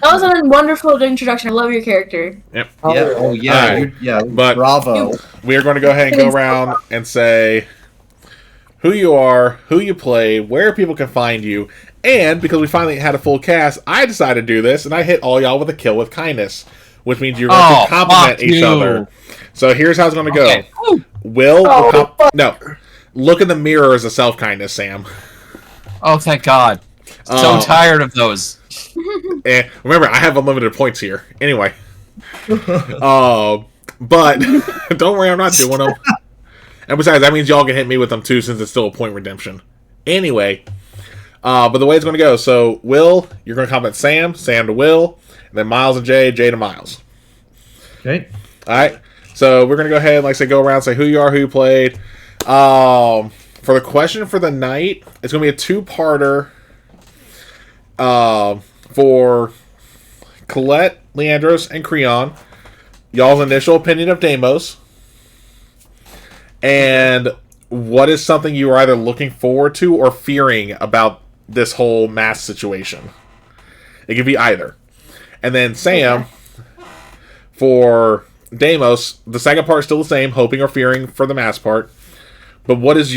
That was a wonderful introduction. I love your character. Yep. But bravo. We are going to go ahead and go around and say who you are, who you play, where people can find you, and because we finally had a full cast, I decided to do this, and I hit all y'all with a kill with kindness, which means you're going to compliment each other. So here's how it's going to go. Okay. No. Look in the mirror as a self-kindness, Sam. Oh, thank God. So tired of those. Remember, I have unlimited points here. Anyway. But don't worry, I'm not doing them. And besides, that means y'all can hit me with them too, since it's still a point redemption. Anyway. But the way it's going to go, so Will, you're going to compliment Sam, Sam to Will, and then Miles and Jay, Jay to Miles. Okay. Alright. So we're going to go ahead and, like I said, go around and say who you are, who you played. For the question for the night, it's going to be a two-parter for Colette, Leandros, and Creon. Y'all's initial opinion of Deimos. And what is something you are either looking forward to or fearing about this whole mass situation? It could be either. And then Sam, for Deimos, the second part is still the same, hoping or fearing for the mass part. But what is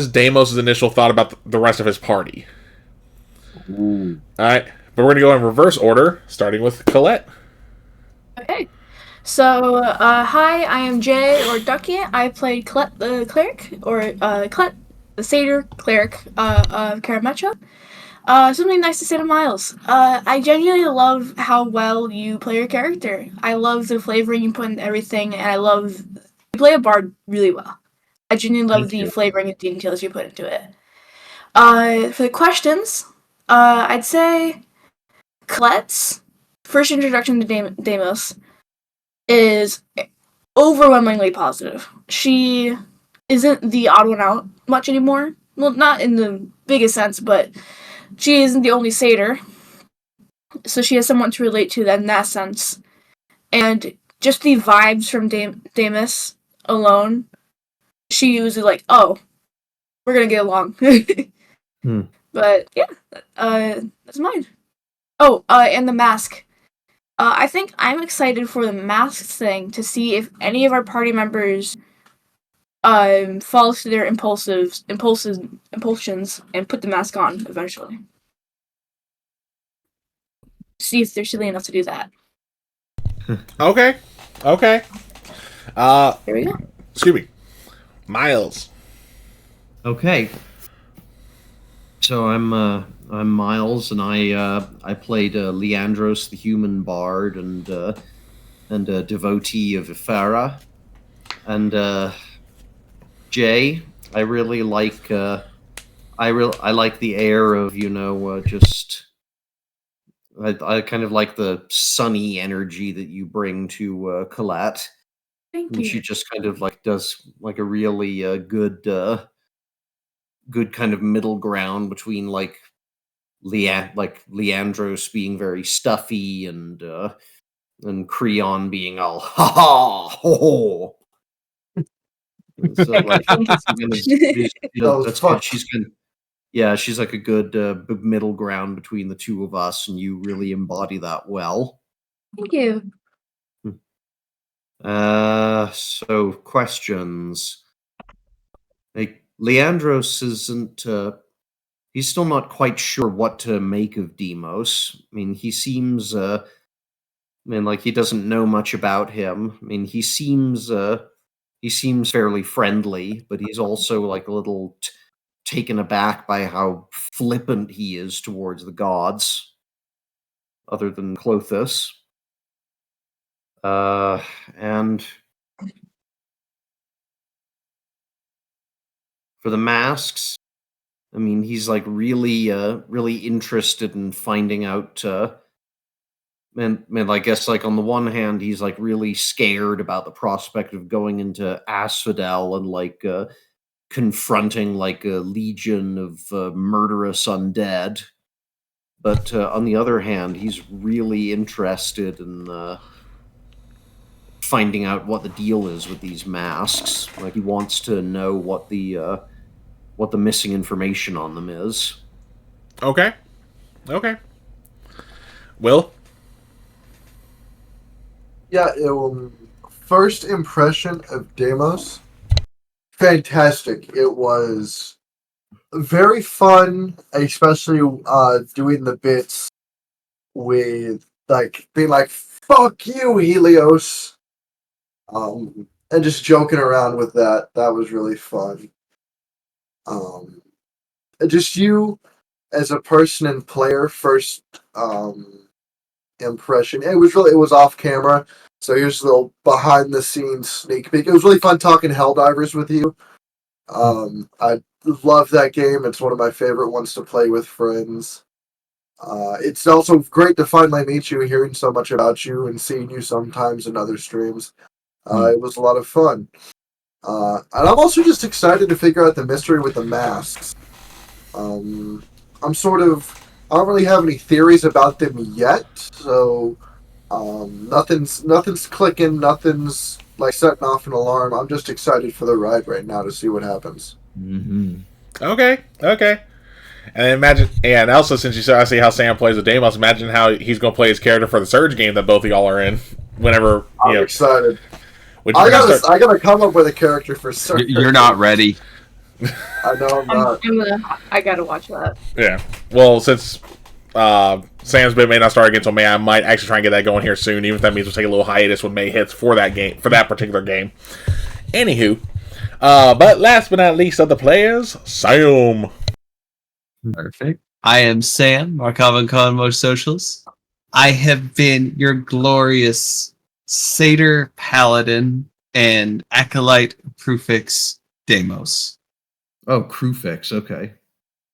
Deimos' initial thought about the rest of his party? Alright. But we're going to go in reverse order, starting with Colette. Okay. So, hi, I am Jay, or Ducky. I played Colette the Cleric, or Colette the Satyr Cleric of Karametra. Something nice to say to Miles. I genuinely love how well you play your character. I love the flavoring you put in everything, and I love... You play a bard really well. I genuinely love the flavoring and details you put into it. For the questions, I'd say Colette's first introduction to Deimos is overwhelmingly positive. She isn't the odd one out much anymore. Well, not in the biggest sense, but she isn't the only satyr. So she has someone to relate to in that sense. And just the vibes from Deimos alone, she was like, oh, we're gonna get along. But yeah, that's mine. Oh, and the mask. I think I'm excited for the mask thing to see if any of our party members falls to their impulsions and put the mask on eventually. See if they're silly enough to do that. Okay. Here we go. Excuse me. Miles. Okay. So I'm Miles, and I played Leandros, the human bard, and a devotee of Ifara. And Jay, I really like I like the air of, just I kind of like the sunny energy that you bring to Colette. Thank And you. she just kind of like does like a really good kind of middle ground between like Leandros being very stuffy and Creon being all ha ha ho ho. So like that's good. She's good. Yeah, she's like a good middle ground between the two of us, and you really embody that well. Thank you. So questions. Like Leandros isn't. He's still not quite sure what to make of Deimos. I mean, he seems. Like he doesn't know much about him. I mean, he seems fairly friendly, but he's also like a little taken aback by how flippant he is towards the gods, other than Clothis. And for the masks, I mean, he's like really interested in finding out. I guess like on the one hand, he's like really scared about the prospect of going into Asphodel and like confronting like a legion of murderous undead. But on the other hand, he's really interested in finding out what the deal is with these masks. Like he wants to know what the missing information on them is. Okay. Will? Yeah, first impression of Deimos, fantastic. It was very fun, especially doing the bits with like being like "fuck you, Helios," and just joking around with that. That was really fun. Just you as a person and player, first impression. It was off camera, so here's a little behind the scenes sneak peek. It was really fun talking Helldivers with you. I love that game. It's one of my favorite ones to play with friends. It's also great to finally meet you, hearing so much about you and seeing you sometimes in other streams. It was a lot of fun. And I'm also just excited to figure out the mystery with the masks. I don't really have any theories about them yet, so nothing's clicking, nothing's like setting off an alarm. I'm just excited for the ride right now to see what happens. Mm-hmm. Okay. And imagine, and also since you saw, I see how Sam plays with Deimos, imagine how he's going to play his character for the Surge game that both of y'all are in. Whenever I'm excited. I gotta come up with a character for Surge. You're not ready. I know I'm not. I gotta watch that. Yeah. Well, since Sam's bit may not start again until May. I might actually try and get that going here soon, even if that means we'll take a little hiatus when May hits for that game, for that particular game. Anywho, but last but not least of the players, Sam. Perfect. I am Sam, Markov and Co on most socials. I have been your glorious Satyr Paladin and Acolyte Prefix Deimos. Oh, Crewfix, okay.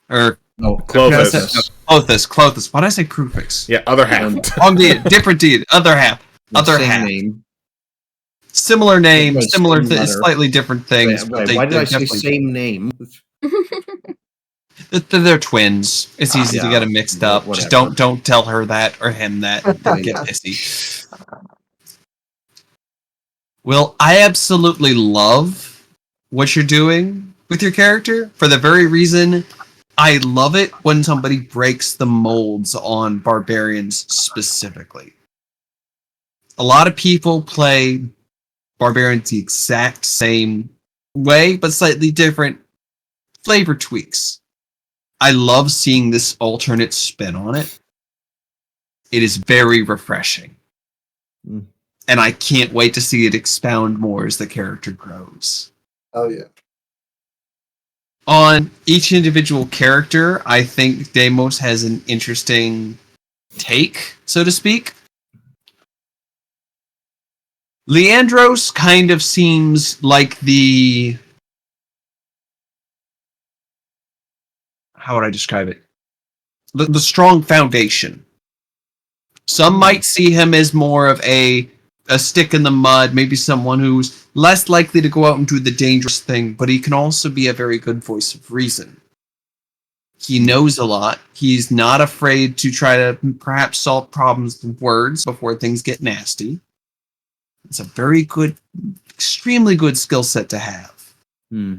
Or Clothis. Clothis. Why did I say Crewfix? Yeah, other half. Wrong deed, different deed, other half. Other Same half. name. Similar name, Same similar letter. slightly different things. Wait, but why did I say definitely- same name? They're twins. It's easy to yeah. get them mixed up. Whatever. Just don't tell her that or him that. They'll get pissy. Well, I absolutely love what you're doing with your character for the very reason I love it when somebody breaks the molds on barbarians specifically. A lot of people play barbarians the exact same way, but slightly different flavor tweaks. I love seeing this alternate spin on it. It is very refreshing. Mm. And I can't wait to see it expound more as the character grows. Oh yeah. On each individual character, I think Deimos has an interesting take, so to speak. Leandros kind of seems like the... How would I describe it? The strong foundation. Some might see him as more of a stick in the mud, maybe someone who's less likely to go out and do the dangerous thing, but he can also be a very good voice of reason. He knows a lot. He's not afraid to try to perhaps solve problems with words before things get nasty. It's a very good, extremely good skill set to have. Hmm.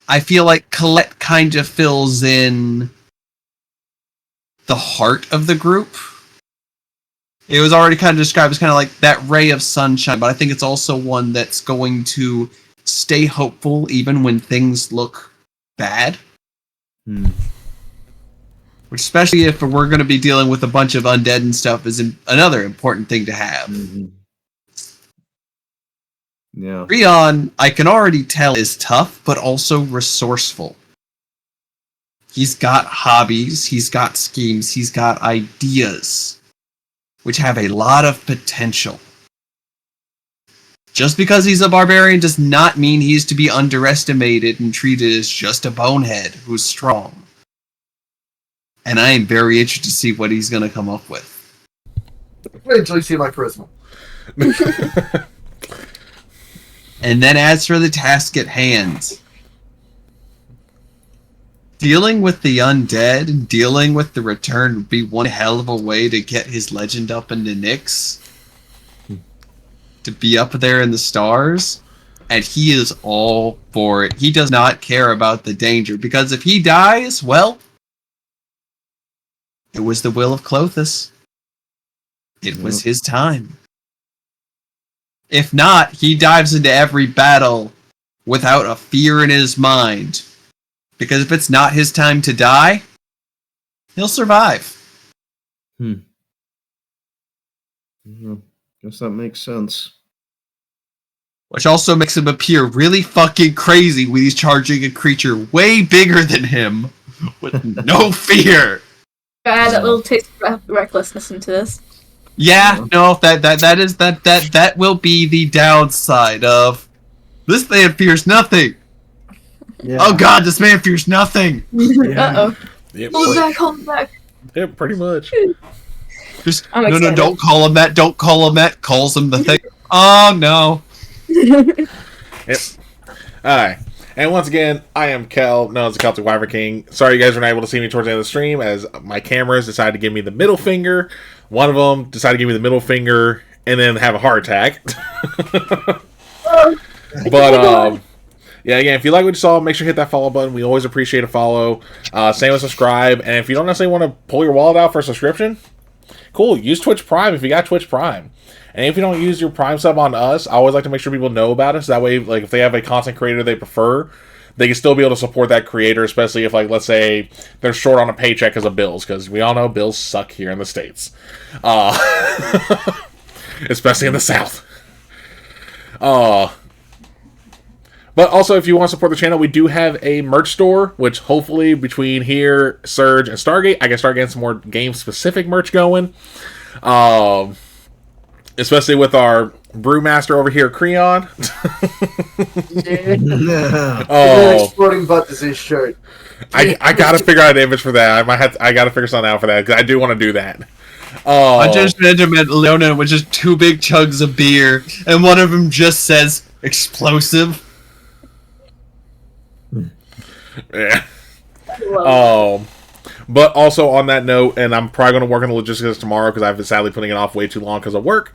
I feel like Colette kind of fills in the heart of the group. It was already kind of described as kind of like that ray of sunshine, but I think it's also one that's going to stay hopeful even when things look bad. Hmm. Which, especially if we're going to be dealing with a bunch of undead and stuff, is another important thing to have. Mhm. Yeah. Rion, I can already tell, is tough, but also resourceful. He's got hobbies, he's got schemes, he's got ideas, which have a lot of potential. Just because he's a barbarian does not mean he's to be underestimated and treated as just a bonehead who's strong. And I am very interested to see what he's going to come up with. Wait until you see my charisma. And then as for the task at hand, dealing with the undead and dealing with the return would be one hell of a way to get his legend up into Nyx. To be up there in the stars. And he is all for it. He does not care about the danger, because if he dies, well, it was the will of Clothis. It was his time. If not, he dives into every battle without a fear in his mind. Because if it's not his time to die, he'll survive. Yeah, guess that makes sense. Which also makes him appear really fucking crazy when he's charging a creature way bigger than him with no fear. Add a little taste of recklessness into this. Yeah, no, that will be the downside of this man fears nothing. Yeah. Oh god, this man fears nothing. Uh-oh. Yep. Hold him back. Yep, pretty much. Just I'm no, excited. don't call him that. Don't call him that. Calls him the thing. Oh no. Yep. Alright. And once again, I am Kel, known as the Celtic Wyvern King. Sorry you guys were not able to see me towards the end of the stream, as my cameras decided to give me the middle finger. One of them decided to give me the middle finger and then have a heart attack. But, yeah, again, if you like what you saw, make sure to hit that follow button. We always appreciate a follow. Same with subscribe. And if you don't necessarily want to pull your wallet out for a subscription, cool. Use Twitch Prime if you got Twitch Prime. And if you don't use your Prime sub on us, I always like to make sure people know about us. That way, like, if they have a content creator they prefer, they can still be able to support that creator, especially if, like, let's say they're short on a paycheck because of bills, because we all know bills suck here in the States. Especially in the South. But also, if you want to support the channel, we do have a merch store, which hopefully between here, Surge, and Stargate, I can start getting some more game-specific merch going. Especially with our brewmaster over here, Creon. Exploding butt disease shirt. I gotta figure out an image for that. I gotta figure something out for that, because I do want to do that. I just imagined Leona with just 2 big chugs of beer, and one of them just says explosive. Yeah. But also on that note, and I'm probably going to work on the logistics tomorrow because I've been sadly putting it off way too long because of work.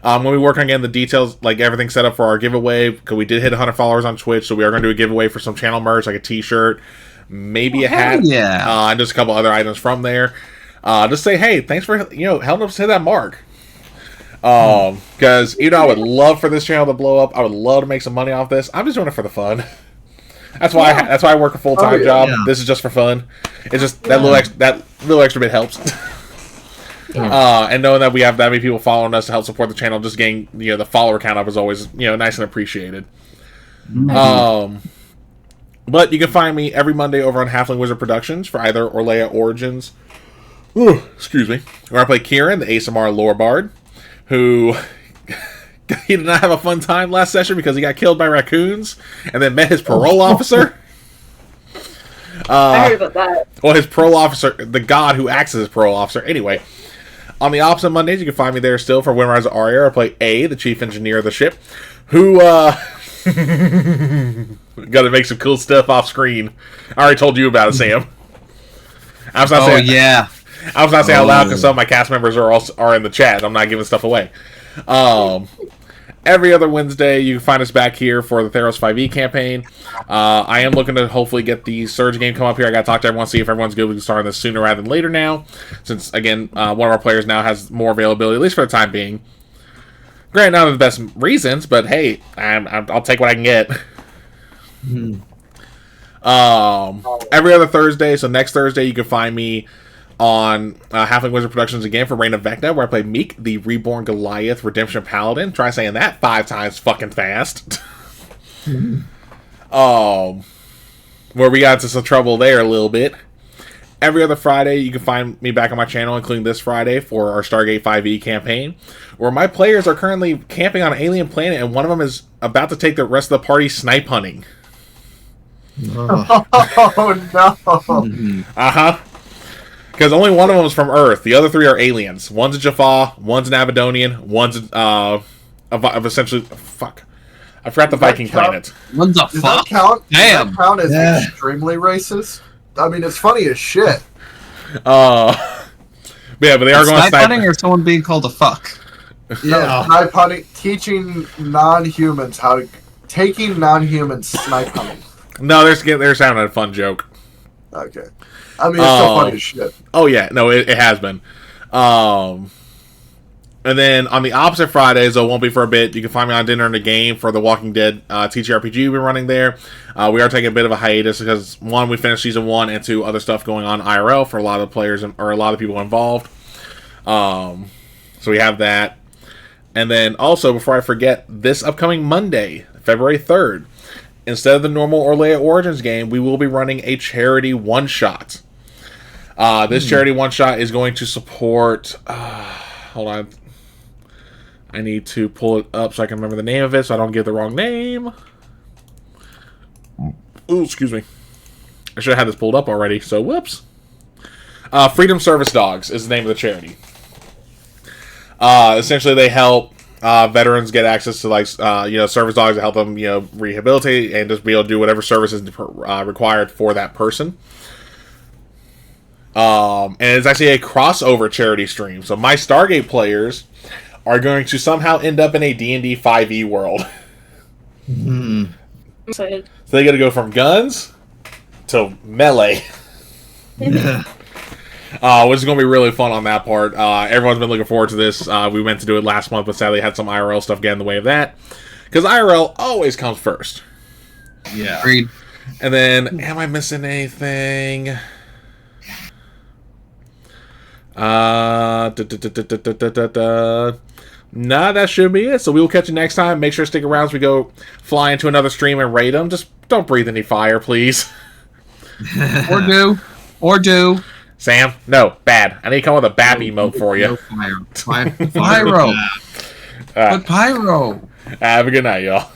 When we work on getting the details, like everything set up for our giveaway, because we did hit 100 followers on Twitch, so we are going to do a giveaway for some channel merch, like a t-shirt, maybe a hat, and just a couple other items from there. Just say, hey, thanks for helping us hit that mark. Because I would love for this channel to blow up. I would love to make some money off this. I'm just doing it for the fun. That's why I work a full-time job. Yeah. This is just for fun. It's just that little extra bit helps. And knowing that we have that many people following us to help support the channel, just getting the follower count up is always nice and appreciated. But you can find me every Monday over on Halfling Wizard Productions for either Orlea Origins. Excuse me. Where I play Kieran, the ASMR lore bard, who he did not have a fun time last session because he got killed by raccoons and then met his parole officer. I heard about that. Well, his parole officer, the god who acts as his parole officer. Anyway, on the opposite Mondays, you can find me there still for Windrise of Aria. I play A, the chief engineer of the ship, who got to make some cool stuff off screen. I already told you about it, Sam. I was not saying out loud because some of my cast members are in the chat. I'm not giving stuff away. Every other Wednesday, you can find us back here for the Theros 5e campaign. I am looking to hopefully get the Surge game come up here. I got to talk to everyone, see if everyone's good. We can start on this sooner rather than later now, since, again, one of our players now has more availability, at least for the time being. Granted, not the best reasons, but hey, I'll take what I can get. Every other Thursday, so next Thursday, you can find me on Halfling Wizard Productions again for Reign of Vecna, where I play Meek, the Reborn Goliath Redemption Paladin. Try saying that 5 times fucking fast. Where we got into some trouble there a little bit. Every other Friday, you can find me back on my channel, including this Friday, for our Stargate 5e campaign, where my players are currently camping on an alien planet, and one of them is about to take the rest of the party snipe hunting. Oh, no. Because only one of them is from Earth. The other 3 are aliens. One's a Jaffa, one's an Abadonian, one's essentially... Fuck. I forgot the Viking planet. One's a Does fuck. that count? Damn. Does that count as extremely racist? I mean, it's funny as shit. But yeah, but they are going to snipe hunting or someone being called a fuck? Yeah. Snipe hunting, taking non-humans snipe hunting. No, they're sounding a fun joke. Okay. I mean, it's still funny as shit. Oh, yeah. No, it has been. And then on the opposite Fridays, though, won't be for a bit, you can find me on Dinner and a Game for the Walking Dead TTRPG we've been running there. We are taking a bit of a hiatus because, 1, we finished Season 1, and 2, other stuff going on IRL for a lot of players, or a lot of people involved. So we have that. And then also, before I forget, this upcoming Monday, February 3rd, instead of the normal Orlea Origins game, we will be running a charity one-shot. This charity one-shot is going to support... hold on. I need to pull it up so I can remember the name of it so I don't get the wrong name. Ooh, excuse me. I should have had this pulled up already, so whoops. Freedom Service Dogs is the name of the charity. Essentially, they help veterans get access to service dogs to help them rehabilitate and just be able to do whatever services required for that person. And it's actually a crossover charity stream. So my Stargate players are going to somehow end up in a D&D 5e world. Excited. So they got to go from guns to melee. Yeah. Which is going to be really fun on that part. Everyone's been looking forward to this. We meant to do it last month, but sadly had some IRL stuff get in the way of that. Because IRL always comes first. Yeah. Agreed. And then, am I missing anything? Nah, that should be it. So we will catch you next time. Make sure to stick around as we go fly into another stream and raid them. Just don't breathe any fire, please. Or do. Sam, no, bad. I need to come up with a bad emote for you. No fire. Pyro. All right. But pyro. Have a good night, y'all.